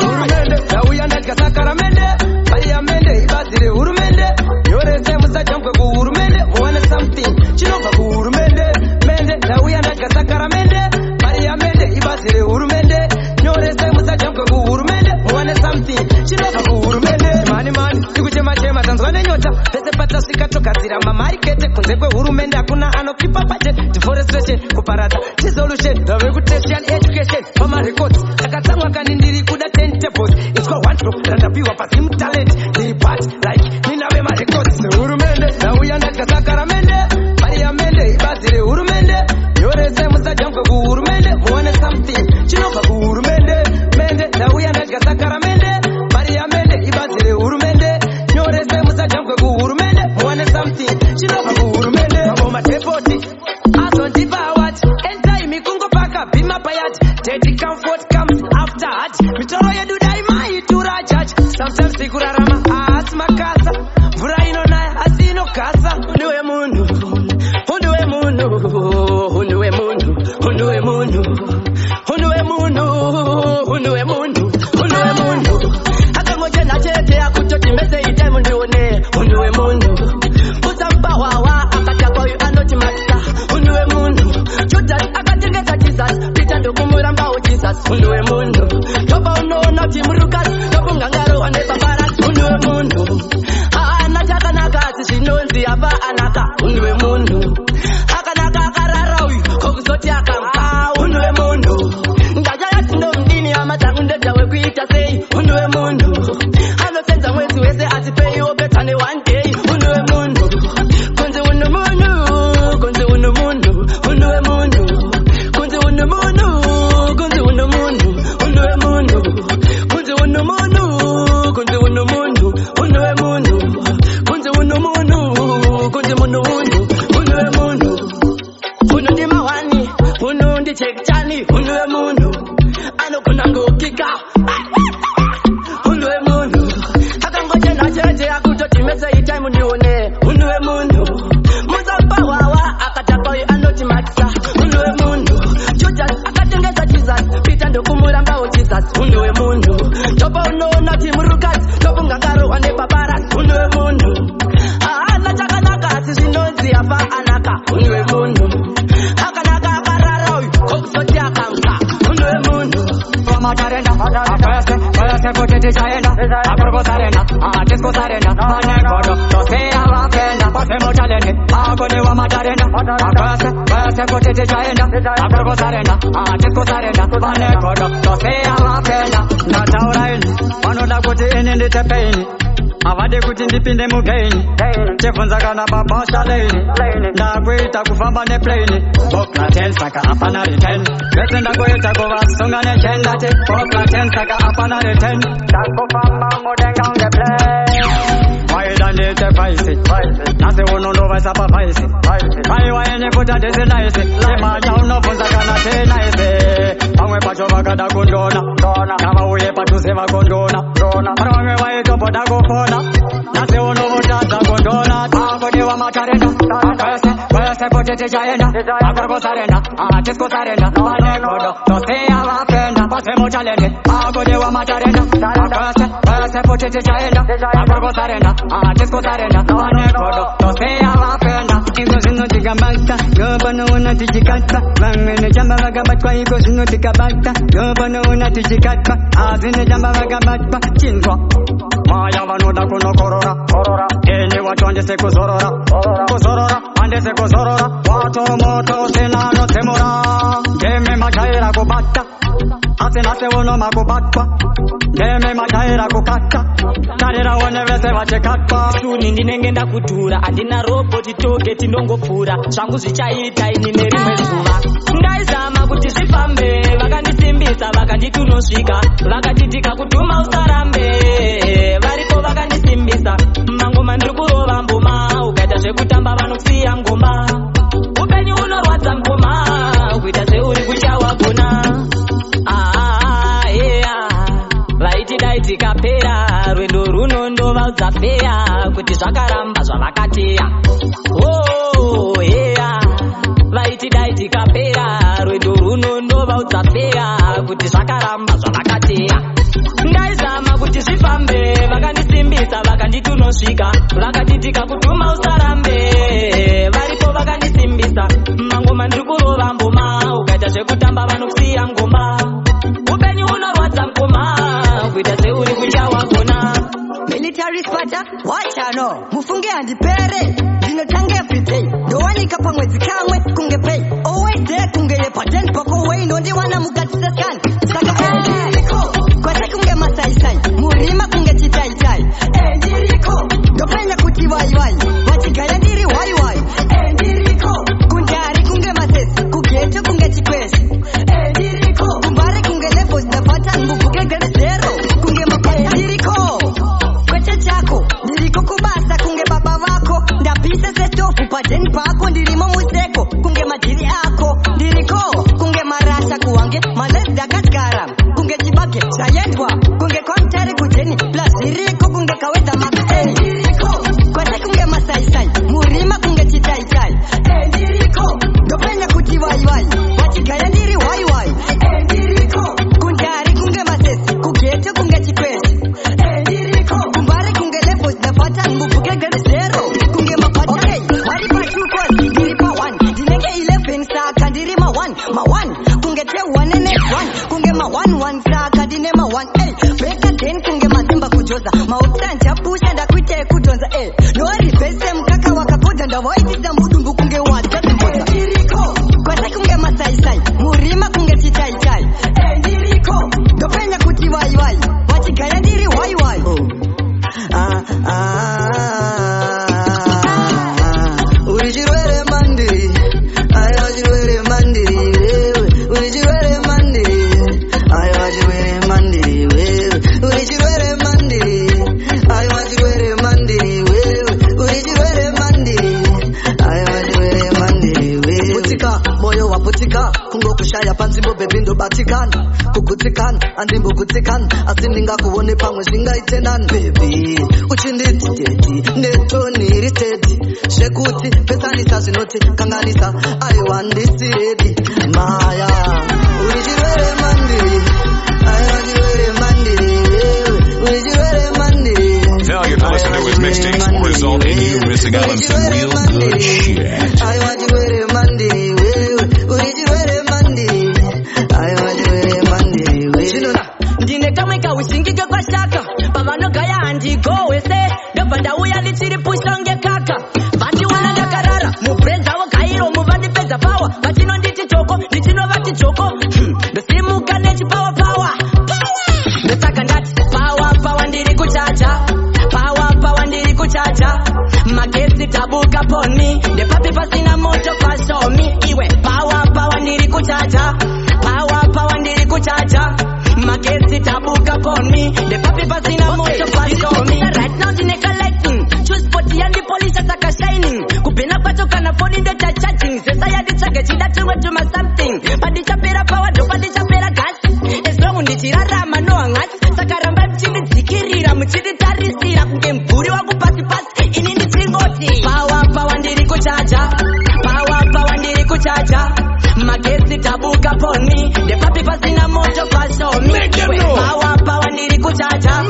hurumende yauya ndadya sakaramende pariyamende ibadzire hurumende yorese musajambwe kuhurumende muwane something chinobva kuhurumende mende yauya ndadya sakaramende pariyamende ibadzire hurumende yorese musajambwe kuhurumende muwane something chinobva kuhurumende mani tikuchema tanzwa nenyota pese patasvika togadzira mamarikete kunze kwehurumende hakuna anokipa budget deforestation kuparadza dissolution rave kutertiary education pamarecords akatsamwa kani ndiri kuda 10 tables itwa 1 drop randapiwa pasim talent ndiri part like ninave marecords hurumende nauya ndadya sakaramende pariyamende ibadzire hurumende yorese musajambwe kuhurumende muwane something chinobva kuhurumende mende nauya ndadya sakaramende pariyamende ibadzire hurumende yorese musajambwe kuhurumende muwane something chinobva kuhurumende maboma depoti azondipa awat entaimi kungopaka bhima payat dedi comfort comes after heart mitoro yedu daimaitura judge sometimes tikurarama asi makasa mvura inonaya asi inogasa undiwe munhu undiwe munhu undiwe munhu undiwe munhu undiwe munhu undiwe munhu undiwe munhu akangochena chete akutoti mese itaimu ndione undiwe munhu usambawawa akachapa uyu anoti matisa undiwe munhu judas akatengesa jesus pita ndokumurambao jesus undiwe munhu toba unoona kuti murukazi tobungangaro wane paparati undiwe munhu haana chakanaka asi zvinonzi apa anaka undiwe munhu akanaka akarara uyu kokuzoti akamka undiwe munhu ndachayati ndomdini hama dzangu ndedzawe kuita sei undiwe munhu anosenza mwezi wese asi peiwo peta ne1 day undiwe munhu kunzi undu munhu kunzi undu munhu undiwe munhu kunzi undu munhu kunzi undu munhu undiwe munhu kunzi undu munhu kunzi undu munhu undiwe munhu kunzi undu munhu kunzi mundu munhu undiwe munhu uno ndi mawani uno ndi chekchani undiwe munhu anogona ngokika undiwe munhu akangochena chete akutoti mese itaimu ndione undiwe munhu muzampawawa akatapa uyu anoti matisa undiwe munhu judas akatengesa jesus pita ndokumurambao jesus undiwe munhu topa unoona kuti murukazi tobungangaro wane paparati undiwe munhu haana chakanaka asi zvinonzi apa anaka undiwe munhu akanaka akarara uyu kokuzoti akamka undiwe munhu matarenda apese kuti tichaenda akorokosarenda atiskosarenda manegodo toseya vapenda pasemotalende akoniwa matarenda apese kuti tichaenda akorokosarenda atiskosarenda manegodo toseya vapenda ndataura ini vanoda kuti ini nditepeini avade kuti ndipinde mugaini chebvunza kana babasha leini ndakuita kufamba neplane bokla 10 saka apana return vese ndakuita kuvasunga nechendati bokla 10 saka apana return ndakufamba mudenga ungeplane waida ndite paisi nasi unondovaisa papaisi aiwaenye kuti ndisinaisi imacha unobvunza kana tinaisi pamwe pacho vakada kundona navauye padhuze vakondona pana vamwe vaitoboda kufona nasi unovotadza kundona akodiwa matarenda apese Wese potete chaenda Akorgo sarenda Tisco sarenda Ane kodo Tosea wapenda Pasemo chalende Agode wa macharenda Wese potete chaenda Akorgo sarenda Tisco sarenda Ane kodo Tosea wapenda Iko zino tikabata Yobono una tijikata Vangene jamba vagabatwa Iko zino tikabata Yobono una tijikata Azine jamba vagabatwa Chinzwa Maya vanoda kuno korora Eni watu andese kuzorora Andese kuzorora Watu moto senano temora Deme majaira kubata Asinase uno makubatwa Deme majaira kukata Tarira wonevese vachekatwa Suni ndinengenda kudhura Andina roboti toge tinongopfura Zvangu zvichaita inine rimwe zuva Ndaizama kuti zvifambe Vakandisimbisa vakanditunosvika Vakatitika kutuma usarambe Varipo vakandisimbisa Mangoma ndiri kurova mbuma Ukaita zvekutamba vanokusiya ngoma Upenyu unorwadza ngoma Kuita seuri kuchawa gona Vaiti dai tikapera Rwendo runo ndovaudza feya Kuti zvakaramba zvavakateya Vaiti dai tikapera Rwendo runo ndovaudza feya Kuti zvakaramba zvavakateya Ndaizama kuti zvifambe Vakandisimbisa vakanditunosvika Vakatitika kutuma usarambe Varipo vakandisimbisa Mangoma ndiri kurova mbuma Ukaita zvekutamba vanokusiya ngoma Upenyu unorwadza ngoma Kuita seuri kuchawa gona Military spata, wachano Mufunge handipere Ndinotange everyday Ndowanika pamwedzi kamwe kunge pay Always there kunge yepa 10 pako way Nondiwana mukatisa scan Saka endiriko Kwase kunge masaisai Murima kunge chitaitai Endiriko Ndopenya kuti wai Wachigaya ndiri wai Endiriko Kunjari kunge masesi Kugeto kunge chikwesi Endiriko Kumbare kunge levels na pattern Mbubuke gane zero Kunge mapata Endiriko Kweche chako Ndiriko kubasa kunge baba wako Ndapise setofu padeni pako Ndirimo museko kunge majiri ako Ndiriko kunge marasha kuwange Malezda katkaram Kunge chibake chayendwa Kunge kwa mtari kujeni Plus ndiriko kunge kaweza makuteni Ndiriko Kwase kunge masaisai Murima kunge chitaitai Ndiriko Ndopenya kuti wai Wachigaya ndiri wai Ndiriko Kunjari kunge masesi Kugeto kunge chikwesi Ndiriko Kumbari kunge levels na pattern Mbubuke gane zero Kunge mapata Okay Wari pa 2 course Ndiri pa 1 Dinenge 11 saka ndiri ma 1 Kunge te 1 and 1 Kunge ma 1 saka dine ma 1 Beka 10 kunge mazimba kujoza Mautanja pusha ndakuite kudonza Nori pese mkaka wakapoja Ndawaitisa mbudumbu kunge wata Ndiriko Kwase kunge masaisai Murima kunge chitaitai Ndiriko Ndopenya kuti wai Wachigaya ndiri wai Urijirwere mandiri Ayo wajirwere mandiri wewe Urijirwere mandiri Ayo wajirwere mandiri wewe Urijirwere mandiri Ayo wajirwere mandiri wewe Urijirwere mandiri Ayo wajirwere mandiri wewe Putika, moyo wa putika Kungo kushaya panzimbo bebindo batikana Kukutikana, andimbo kutikana Asindinga kuone pamwe shinga itenan Baby, uchinditi teti Neto niri teti Shekuti, pesanisa sinoti Kanganisa, I want this ready Maya, urijirwere mandiri Ayo wajirwere mandiri Urijirwere mandiri Failure to listen to his mixtapes will result in you missing out on some real good shit. Ayo wajirwere mandiri Urijirwere mandiri Ayo wajirwere mandiri Ndine kamwe kausingike kwa shaka Pavanogaya handiko wese Ndobva ndauya ndichiri pushonge kaka Vati wana ndakarara Mubreza wo kairo muvandipedza pawa Vachinonditi choko ndichinovati choko Ndosimuka nechipawa pawa Ndosaka ndati pawa ndiri kuchacha Pawa ndiri kuchacha Magesi tabuka poni Ndepapi pasina moto pashomi Iwe pawa ndiri kuchacha Pawa ndiri kuchacha Magesi tabuka poni Ndepapi pasina moto pashomi Right now ndine collecting Choose poti yandi police ataka shining Kupina patoka na phone ndeta chatting Sesa yadi chake chidati wetu ma something Padichapera power do padichapera gas Esongu ndichirarama no angati Sakaramba mchini zikirira mchini tarisira Kunge mburi wangu pasi pasi ini ndichingo kuchacha magesi tabuka poni the papi pasina moto paso me power ndiri kuchacha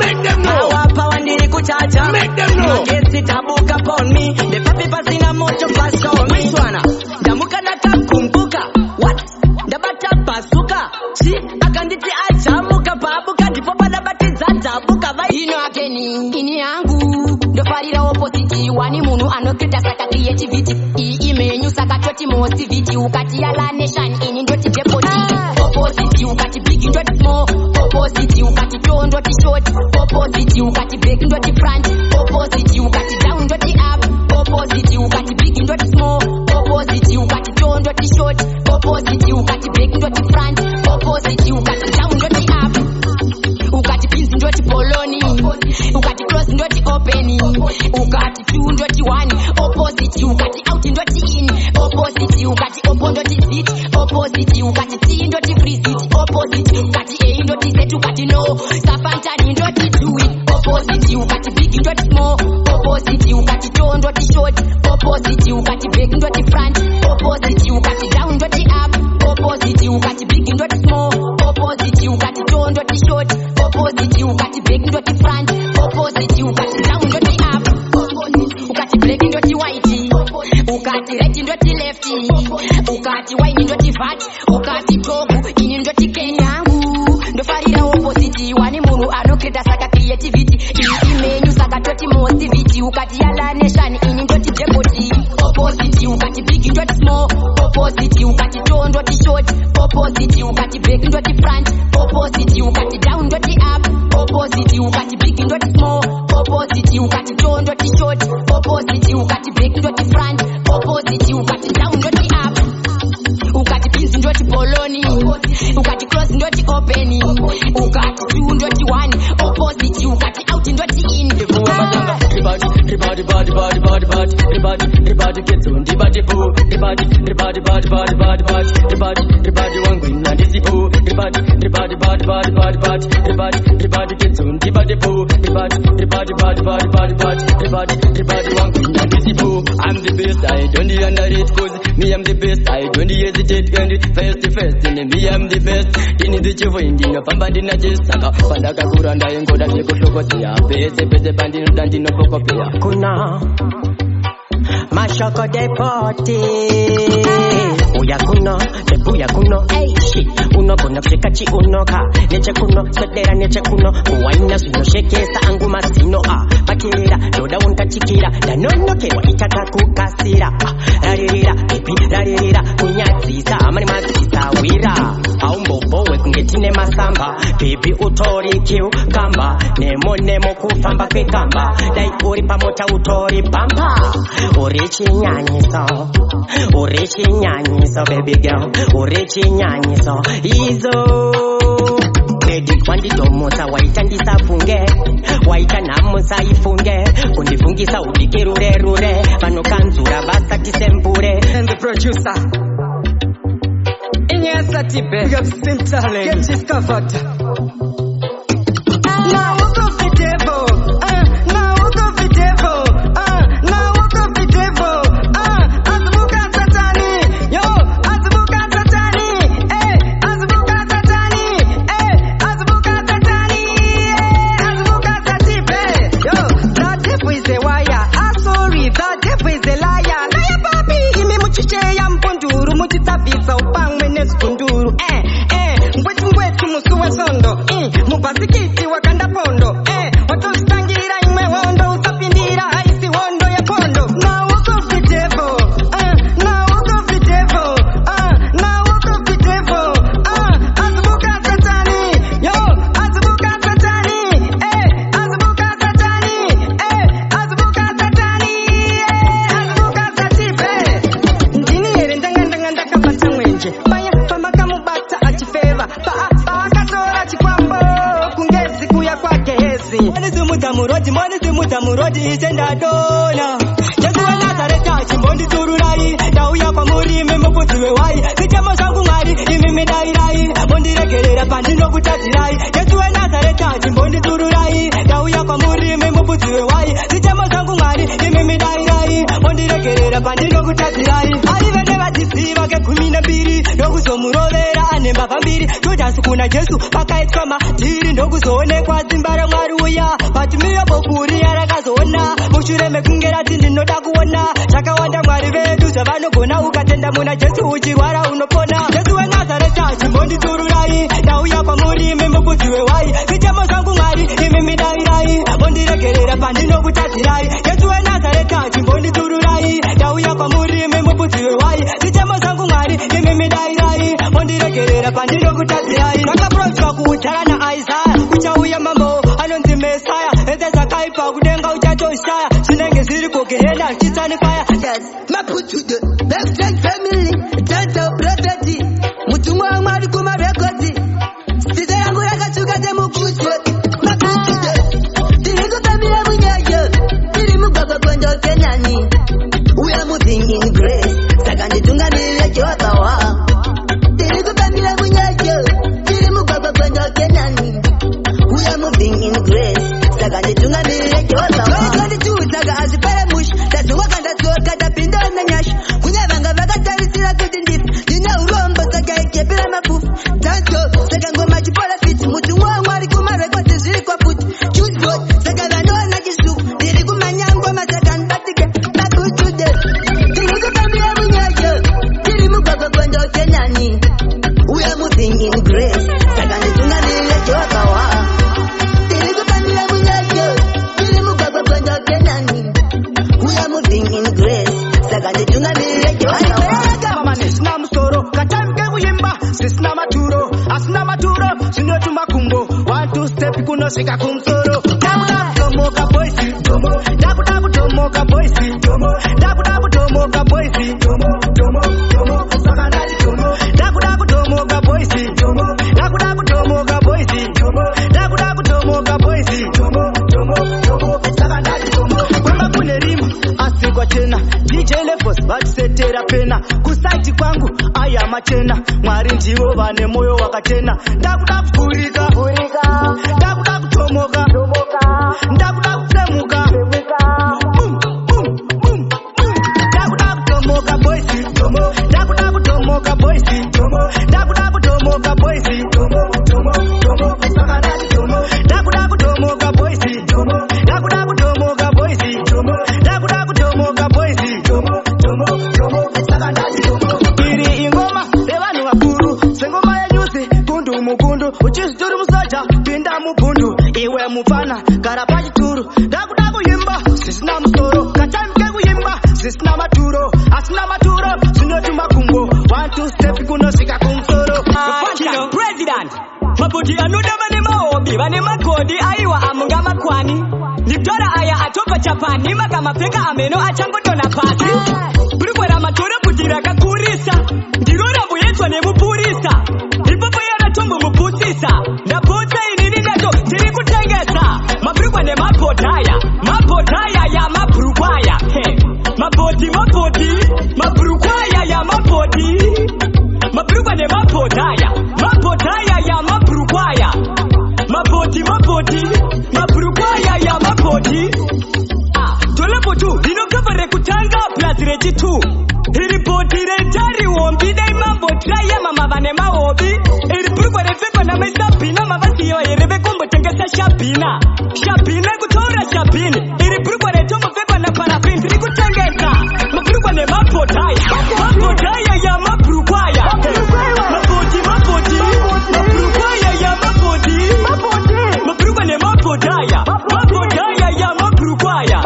power ndiri kuchacha magesi tabuka poni the papi pasina moto paso me swana damuka nakakumbuka what ndabata pasuka si akanditi achamuka babuka ndipo badabatiza tabuka vai ino akeni ini yangu ndofarira opposite wani munhu anokita saka creativity imenyu saka toti mostivity ukati yala nation ini ndoti depot opposite ukati big ndoti small opposite ukati tall ndoti short opposite ukati big ndoti front opposite ukati down ndoti up opposite ukati big ndoti small opposite ukati tall ndoti short opposite ukati big ndoti front opposite ukati down ndoti up ukati pins ndoti poloni ukati close ndoti open ukati 2 ndoti 1 opposite ukati out ndoti in opposite ukati open ndoti sit opposite ukati t ndoti free sit opposite ukati a ndoti z ukati no safantani ndoti do it opposite ukati big ndoti small opposite ukati tall ndoti short opposite ukati big ndoti front opposite ukati down ndoti up opposite ukati big ndoti small opposite ukati tall ndoti short opposite ukati big ndoti front opposite ukati down ndoti up ukati black ndoti white ukati right ndoti left ukati wine ndoti fat ukati top ini ndoti kenyangu ndofarira opposite wani munhu anokita saka creativity imenyu saka toti mostivity ukati yala nation ini ndoti depot opposite ukati big ndoti small opposite ukati tall ndoti short opposite ukati big ndoti front opposite ukati down ndoti up opposite ukati big ndoti small opposite ukati tall ndoti short opposite ukati big ndoti front opposite ukati down ndoti up ukati pins ndoti poloni ukati close ndoti open ukati 2 ndoti 1 opposite ukati out ndoti in ribadi ketso ndibati po ribadi wangu inandisipo ribadi ketso ndibati po ribadi wangu inandisipo I'm the best I don't underrate cause me I'm the best I don't hesitate and face to face and me I'm the best ini zichivo indino pamba ndina jesaka pandaka kuranda ingoda ndikushokotera pese pandinoda ndinokokopera kuna mashoko depoti uya kuno debuya kuno shit uno kuno kushika chi unoka neche kuno sodera neche kuno kuwaina zvinoshekesa angu mazino pakira ndoda unkachikira ndanonokewa itaka kukasira raririra ipi raririra kunyadzisa amani madzisa wira aumbobowe kunge tine masamba bebi utori kiu kamba nemo kufamba kwekamba dai uri pamota utori pampa uri chinyanyiso baby girl uri chinyanyiso izo Dedi wandidomosa waita ndisafunge waita namusa ifunge kundifungisa udike rure vanokanzura vasati sembure and the producer Inyasa Tipe we have seen talent get discovered now we're comfortable now we're comfortable now we're comfortable azbuka satani yo azbuka satani azbuka satani azbuka satani azbuka satipe yo that devil is a wire sorry that devil is a liar papi imi muchiche ya mponduru muchitapisa upangwe nezikunduru ngwetu musuwe sondo mubasikiti wakanda pondo watostangira imwe wondo usapindira haisi wondo ya pondo now walk off the devil now walk off the devil now walk off the devil azbuka satani yo azbuka satani azbuka satani azbuka satani azbuka satipe ndini ere ndanga ndakapata mwenje baya pamba kamubata achifeva akatora chikwambo kungezi kuya kwake hezi murodi isendadona Yesu wa Nazareta chimbondi tururai dauya kwa murime mukuziwe wai zichamo zangu mwari imimi dairai mondiregerera pandino kutazirai Yesu wa Nazareta chimbondi tururai dauya kwa murime mukuziwe wai zichamo zangu mwari imimi dairai mondiregerera pandino kutazirai ari vene vachisiva kuna Jesu pakaitwa matiri ndokuzoonekwa simba raMwari uya patimiyo bokuri yarakazoona mushure mekunge rati ndinoda kuona chakawanda Mwari vedu zvavanogona ukatenda muna Jesu uchirwara unopona. Jesu weNazareta chimbonditururai ndauya kwamuri imi mupudzi wewai mitemo zvangu Mwari imi midairai mondiregerera pandinokutadzirai. Jesu weNazareta chimbonditururai ndauya kwamuri imi mupudzi wewai mitemo zvangu Mwari imi midairai mondiregerera pandinokutadzirai. Zvakaprofitwa kuudhara naIsaya kuchauya mambo anonzi Mesaya ese zvakaipa kudenga uchatoshaya zvinenge zviri kugehena zvichitsanifaya. Maputude Backstage family Tanta prophecy mutumwa waMwari kumarekodi size yangu yakachuka semukutwe. Maputude tiri kufambira munyayo tiri mugwagwa kwenda Kenani. We are moving in grace saka nditungamirire Jehovha wa tiri kufambira munyayo tiri mugwagwa kwenda Kenani. We are moving in grace saka nditungamirire Jehovha wa 22 saka azipere mush tazowaka ndadzoka tapinda nanyashi kunyavanga vakatarisira kuti ndifi ndine urombo saka ikepera mapufu tanto saka ngoma chiprofiti mutumwa waMwari kumarekodi zviri kwaputi chusbot saka vanoona chisuku ndiri kumanyangoma saka ndibatike makutude tiri kufambira munyayo tiri mugwagwa kwenda Kenani. We are moving in grace saka nditungamirire Jehovha wa tiri kufambira munyayo tiri mugwagwa kwenda Kenani. We are moving in grace saka nditungamirire Jehovha wa mama nesina musoro katamke kuyimba sisina maturo asina maturo zvinoti makumbo 1-2 step kunosvika kumusoro. Ndakuda kutomoka boys tomo ndakuda kutomoka boys tomo ndakuda kutomoka boys tomo tomo tomo saka ndati tomo ndakuda kutomoka boys tomo ndakuda kutomoka boys tomo ndakuda kutomoka boys tomo tomo tomo saka ndati tomo kwamba kune rima asikwa chena DJ levels vatisetera pena kusaiti kwangu aya machena Mwari ndivo vane moyo wakachena. Ndakuda kuvhurika ndakuda kutomoka ndakuda kutsemuka ndakuda kutomoka boys tomo ndakuda kutomoka boys tomo ndakuda kutomoka boys tomo tomo tomo saka ndati tomo ndakuda kutomoka boys tomo ndakuda kutomoka boys tomo ndakuda kutomoka boys tomo tomo tomo saka ndati tomo. Iri ingoma yevanhu vakuru sengoma yenyusi kundu mukundu uchizituri musoja pinda mugundu iwe mufana gara pachituru. Ndakuda kuyimba zvisina musoro katamike kuyimba zvisina maturo asina maturo zvinoti makumbo 1-2 step kunosvika kumusoro. President mabhodhi anoda vane mahobi vane magodi aiwa amunga makwani nditora aya atopa chapani makamapfeka ameno achangodona pasi bhurukwa matore bhodhi rakakurisa ndiro ramboyedzwa nemupurisa ipapo yaratombo mupusisa ndapota inini ndato tiri kutengesa mabhurukwa nemabhodhaya ya mabhurukwaya mabhodhi mabhurukwaya ya mabhodhi mabhurukwa nemabhodhaya ya mabhurukwaya mabhodhi mabhurukwaya ya mabhodhi. Tolepo 2 rinokava rekutanga plus rechi2 iri bhodhi retari hombi dai mambotrai mama vane mahobi iri bhurukwa repfekwa namaisabhina mavasiyiwa here vekombotengesa shabhina kutoura shabhini iri bhurukwa retombopfekwa naparafini tiri kutengesa mabhurukwa nemabhodhaya ya mabhurukwaya mabhodhi mabhurukwaya ya mabhodhi mabhurukwa nemabhodhaya ya mabhurukwaya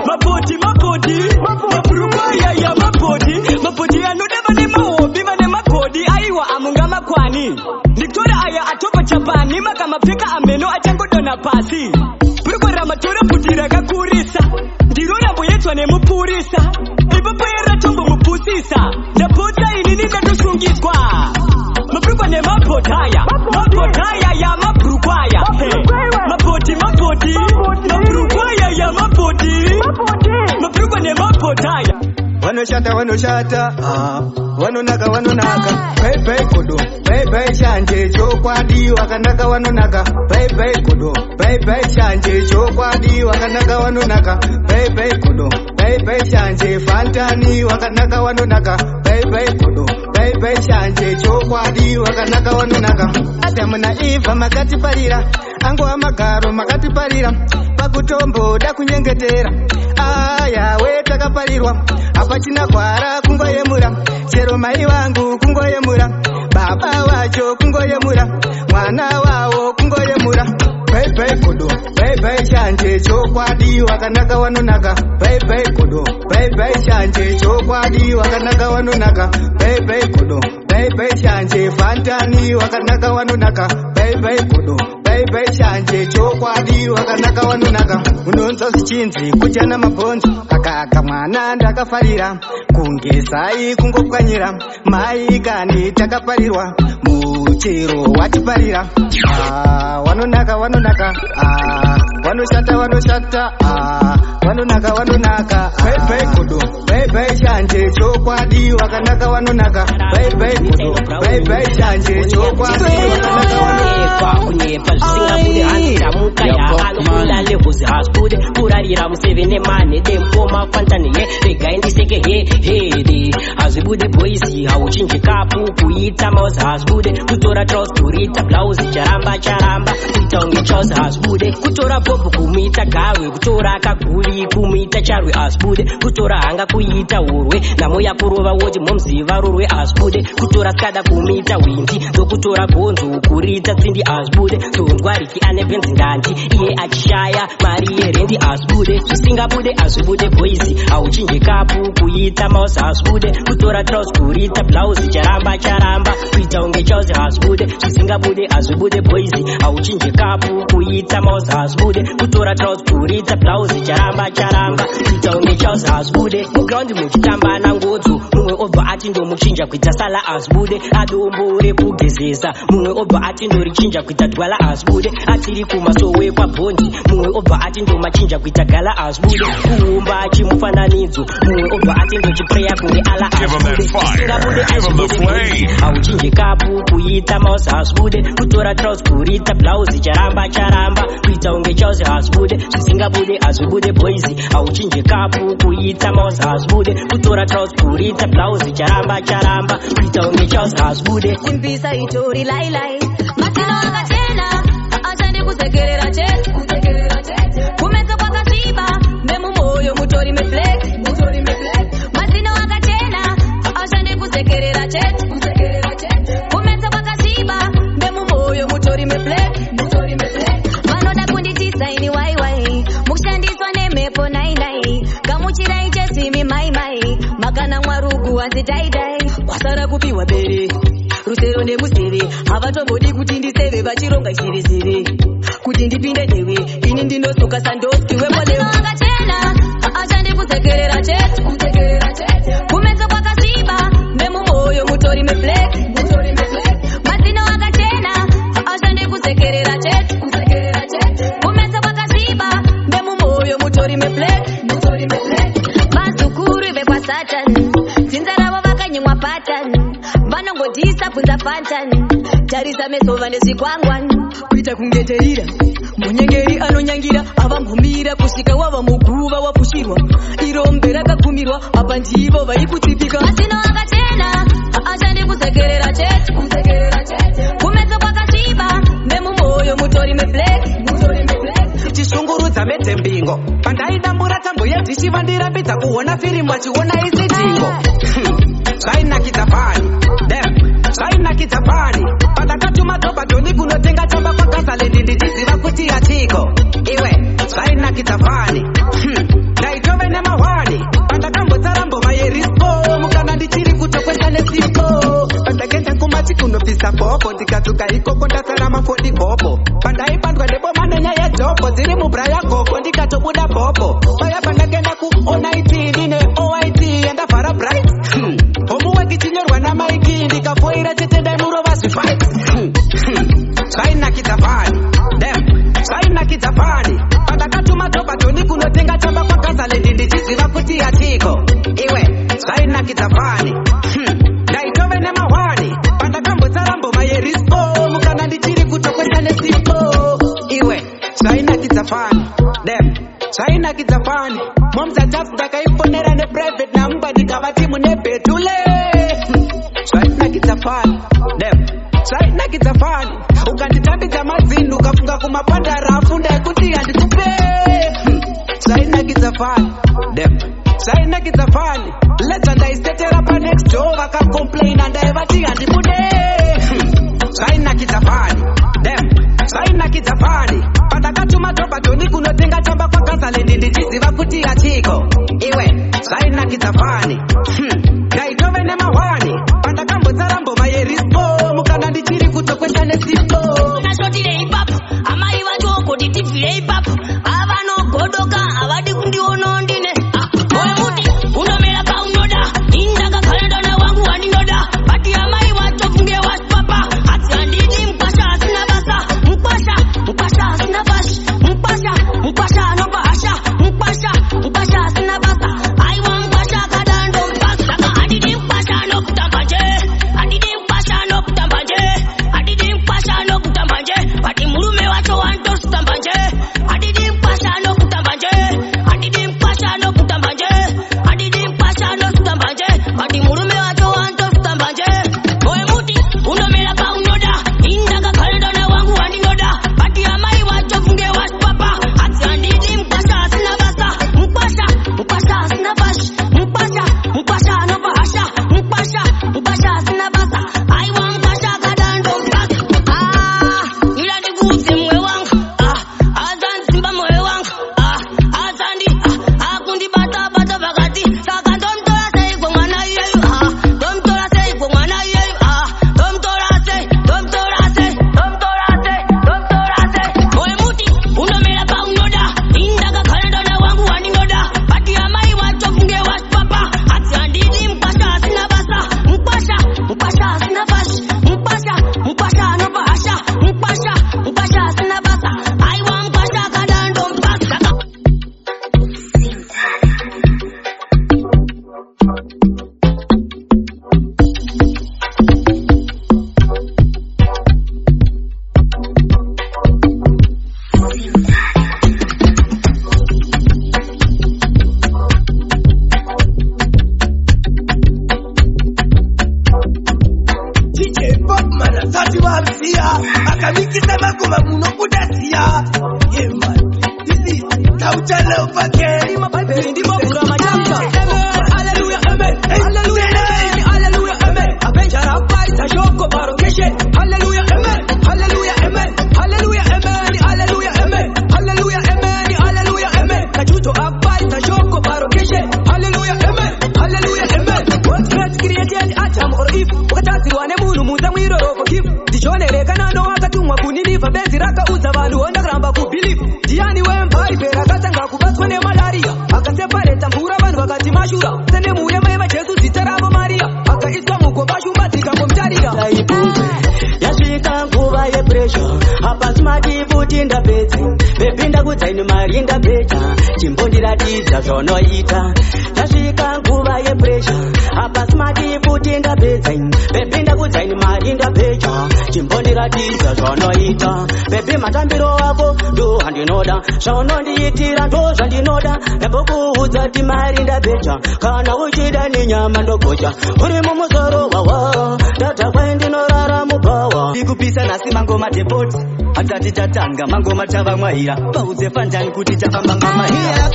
mabhodhi mabhurukwaya ya mabhodhi mabhodhi anoda vane mahobi vane magodi aiwa amunga makwani nditora aya atopa chapani makamapfeka ameno achangodona pasi bhurukwa ramatora bhodhi rakakurisa ndiro ramboyedzwa nemupurisa ipapo yaratombo mupusisa ndapota inini ndatosungiswa mabhurukwa nemabhodhaya ya mabhurukwaya mabhodhi mabhurukwaya ya mabhodhi mabhurukwa nemabhodhaya. Vanoshata vanonaka pai kodo pai shanje chokwadi wakanaka vanonaka pai kodo pai shanje chokwadi wakanaka vanonaka pai kodo pai shanje fantani wakanaka vanonaka pai kodo pai bye shanje chokwadi wakanaka wanonaka Adamu na Eva makatiparira ango amagaro makatiparira pakutombo da kunyengetera aya we takaparirwa apachina kwara kungoyemura chero mai vangu kungoyemura baba wacho kungoyemura mwana wawo kungoyemura bye bye kodo bye bye shanje chokwadi wakanaka wanonaka bye bye kodo bye bye shanje chokwadi wakanaka wanonaka bye bye kodo bye bye shanje fantani wakanaka wanonaka bye bye kodo bye bye shanje chokwadi wakanaka wanonaka unonzo zichinzi kujana mabonzo akaka mwana ndakafarira kungesai kungopwanyira mai kani takaparirwa muchero watiparira wanonaka wanonaka wanoshata wanoshata wanonaka bye bye kodo bye bye shanje chokwadi wakanaka wanonaka bye bye kodo bye bye shanje chokwadi wakanaka wanonaka kunyepa zvisingabude hanzira mukaya anokunda levuzi hasbude kurarira musevene mane dempoma fantani ye regaindiseke hede hazvibude boisi hauchinji kapu kuita mauzi hasbude kutora tros kurita blauzi charamba kuita unge chos hasbude kutora popu kumita gawe kutora kaguri kumita charwe hasbude kutora hanga kuita urwe namoya kurova woti momziva rorwe hasbude kutora skada kumita windi ndokutora gonzo kurita tsindi hasbude tondwariki ane benzi ndandi iye achishaya mari yerendi hasbude zvisingabude hazvibude boisi hauchinje kapu kuita mauzi hasbude kutora tros kurita blauzi charamba kuita unge chauzi hasbude zvisingabude hazvibude boisi hauchinje kapu kuita mauzi hasbude kutora tros kurita blauzi charamba kuita unge chauzi hasbude mugraundi muchitamba nangodzo mumwe obva ati ndomuchinja kuita sala hasbude adombore kugezesa mumwe obva ati ndorichinja kuita dwala hasbude atiri kumasowe kwabhondi mumwe obva ati ndomachinja kuita gala hasbude kuumba chimufananidzo mumwe obva ati ndochipreya kunge ala hasbude hauchinje kapu kuita mauzi hasbude kutora tros kurita blauzi charamba kuita unge chauzi hasbude zvisingabude hazvibude boisi hauchinje kapu kuita mauzi hasbude kutora tros kurita blauzi charamba kuita unge chauzi hasbude simpisa itori lailai matino akachena achandi kusekerera chete kumeza kwakasviba nemumoyo mutori meflex matino akachena achandi kusekerera chete kumeza kwakasviba nemumoyo mutori meflex vanoda kunditisaini waiwai mukushandiswa nemhepo nainai gamuchirai chesimi maimai makana mwarugu wazitaidai kwasara kupiwa bere rusero nemuseve havatombodi kuti ndiseve vachironga isirezere kuti ndipinde newe ini ndinosuka sandoski wepoleakachena achandi kusekerera chete kumeza kwakasviba nemumoyo mutori meflex mazino akachena achandi kusekerera chete kumeza kwakasviba nemumoyo mutori meflex mazukuru vekwasatani dzinza ravo vakanyimwa patani vanongodhisa bvunza fantani tarisa meso vane zvikwangwani kuita kungeteira munyengeri anonyangira avambumira kusvika wava muguva wapushirwa irombe rakakumirwa apa ndivo vari kutsipika asino akachena achandi kusekerera chete kumeza kwakasviba nemumoyo mutori meflex tichishungurudza medzembingo pandaidambura tambo yedhishi vandirambidza kuona firimu vachiona isi jingo zvainakidza pani zvainakidza pani pandakatuma dhobhadhoni kunotenga chamba kwagazalendi ndichiziva kuti yatiko iwe zvainakidza pani ndaitove nemahwani pandakambotsara mboma yerispo mukana ndichiri kutokwenda nesipo pandakenda kumati kunobvisa bhobho ndikadzoka ikoko ndatsara mafoni bhobho pandaipandwa neboma nenyaya dzobho dziri mubra yagogo ndikatobuda bhobho paya pandakenda kuonaiti ndine oit yandavhara bright homuweki chinyorwa namaiki ndikafoira chetendai murova zvifai zvainakidza pani zvainakidza pani pandakatuma dhobhadhoni kunotenga chamba kwagazalendi ndichiziva kuti yatiko iwe zvainakidza pani ndaitove nemahwani pandakambotsara mboma yerispo mukana ndichiri kutokwenda nesipo iwe zvainakidza pani zvainakidza pani momzatafu ndakaifonera neprivate namba ndikavati mune bhetule zvainakidza mapandara afunda kuti handikupe sainakitsafani sainakitsafani leta ndaisetera panext door vakakomplaina ndaivati handibude sainakitsafani sainakitsafani pandakatuma tobatoni kunotenga tamba kwakazalendi ndichiziva kuti hachiko iwe sainakitsafani ndaitove nemahwani pandakambotsara mboma yerispo mukana ndichiri kutokwesha nesipo nasotire ipapo amai vachoko nditivhire ipapo avanogodoka havadi kundiona ndine oemuti unomera paunoda indakakalendana wangu wandinoda bati amai vacho funge wasipapa hati handidi mkwasha asina basa mkwasha asina basi mkwasha anobahasha mkwasha asina basa aiwa mkwasha kadando mpasa saka handidi mkwasha anokutamba nje handidi mkwasha anokutamba nje handidi mkwasha anokutamba nje bati murume wacho wantosutamba nje handidi mkwasha anokutamba nje handidi mkwasha anokutamba nje handidi mkwasha anokutamba nje bati murume wacho wantosutamba nje oemuti unomera paunoda indakakalendana wangu wandinoda bati amai wacho funge wasipapa hati handidi mkwasha asina basa mkwasha asina basi mkwasha anobahasha mkwasha asina basa aiwa mkwasha kadando mpasa ila ndikuudze mwe wangu azanzimba moyo wangu azandi akundibata pakati saka ndomtora sei kwa mwana iyeyu ndomtora sei kwa mwana iyeyu ndomtora sei oemuti unomera paunoda indakakalendana wangu wandinoda bati amai wacho funge wasipapa hati handidi mkwasha asina basa mkwasha asina basi mkwasha anobahasha mkwasha asina basa aiwa mkwasha kadando mpasa DJ Popman asati wamsia akamikisa magoma muno kudasiya man. This is Kautala Upake Mapapeli ndipo kura majamta Hallelujah amen Hallelujah amen Hallelujah amen Abenjara paita shoko barokeshe Hallelujah amen Hallelujah amen Hallelujah amen Hallelujah amen Hallelujah amen Hallelujah amen Kajuto apaita shoko barokeshe Hallelujah amen Hallelujah amen What God created Adam or Eve wakatasirwane munu muza mwiroro forgive ndichonereka no akatumwa kuniniva benzi rakauza vanhu ondakuramba kubelieve ndiani wembari perakatanga kubatwa nemalaria akasepareta mvura vanhu vakati mashura senemurema yevajesu zita ravo maria akaiswa mugomba shumba dzikambomutarira yasvika nguva yepresha hapasi matifuti ndapedzi bebinda kudzaini mari ndapedza chimbondiratidza zvonoita yasvika nguva yepresha hapasi matifuti ndapedza bebinda kudzaini mari ndapedza chimbondiratidza zvonoita bebi matambiro wako ndo handinoda zvaunondiitira ndo zvandinoda ndambokuudza ti mari ndapedza kana uchida nenyama ndogocha uri mumusoro wawa data kwaindinorara mupawa ikupisa nasi mangoma depoti hatati tatanga mangoma tavamwaira paudze fanjani kuti tafamba ngamahira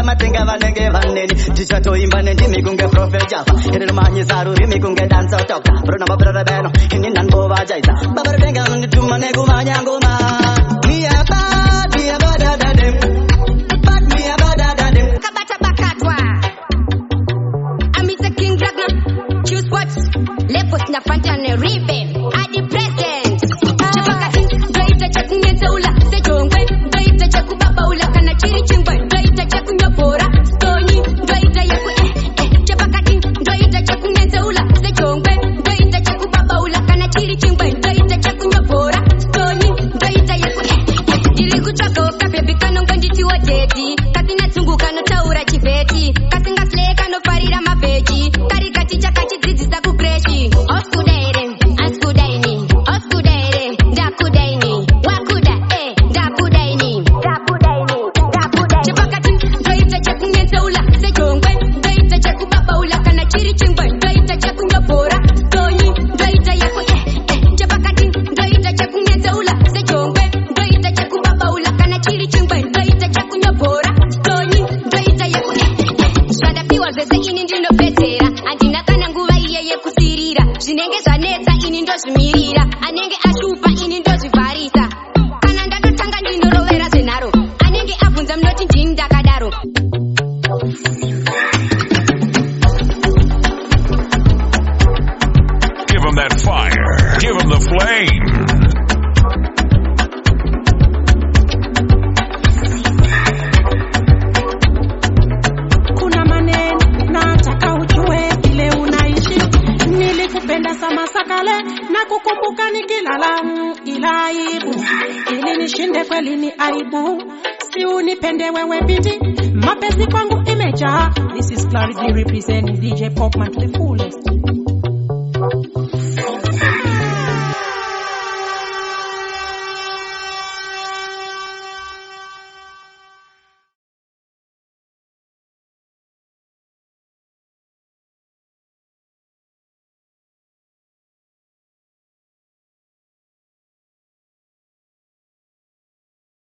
matenga vanenge vaneni tichatoimba nendimi kunge profeja iri manyisaru rimi kunge dansa toka bruna mabrada beno ini nanbo vajaisa babardenga ndituma negumanya ngoma mia bada dadem bad mia bada dadem kabata bakatwa Amisa King Dragna choose what lepos na fanta ne ribe adi president chapakati doita chakunyenza ula sejongwe doita chakubaba ula kana chiri chingwe doita chakunyopora stoni doita yaku chapakati doita chakunyenza ula sejongwe doita chakubaba ula kana chiri chingwe doita chakunyopora stoni doita yaku diri kuchako kapebi kanongo nditi woteti kasina tsunguka no taura chiveti kasinga sleka no parira mabeji unipende kweli ni aibu, si unipende wewe binti, mapenzi kwangu imejaa. This is Clarity representing DJ Popman to the fullest.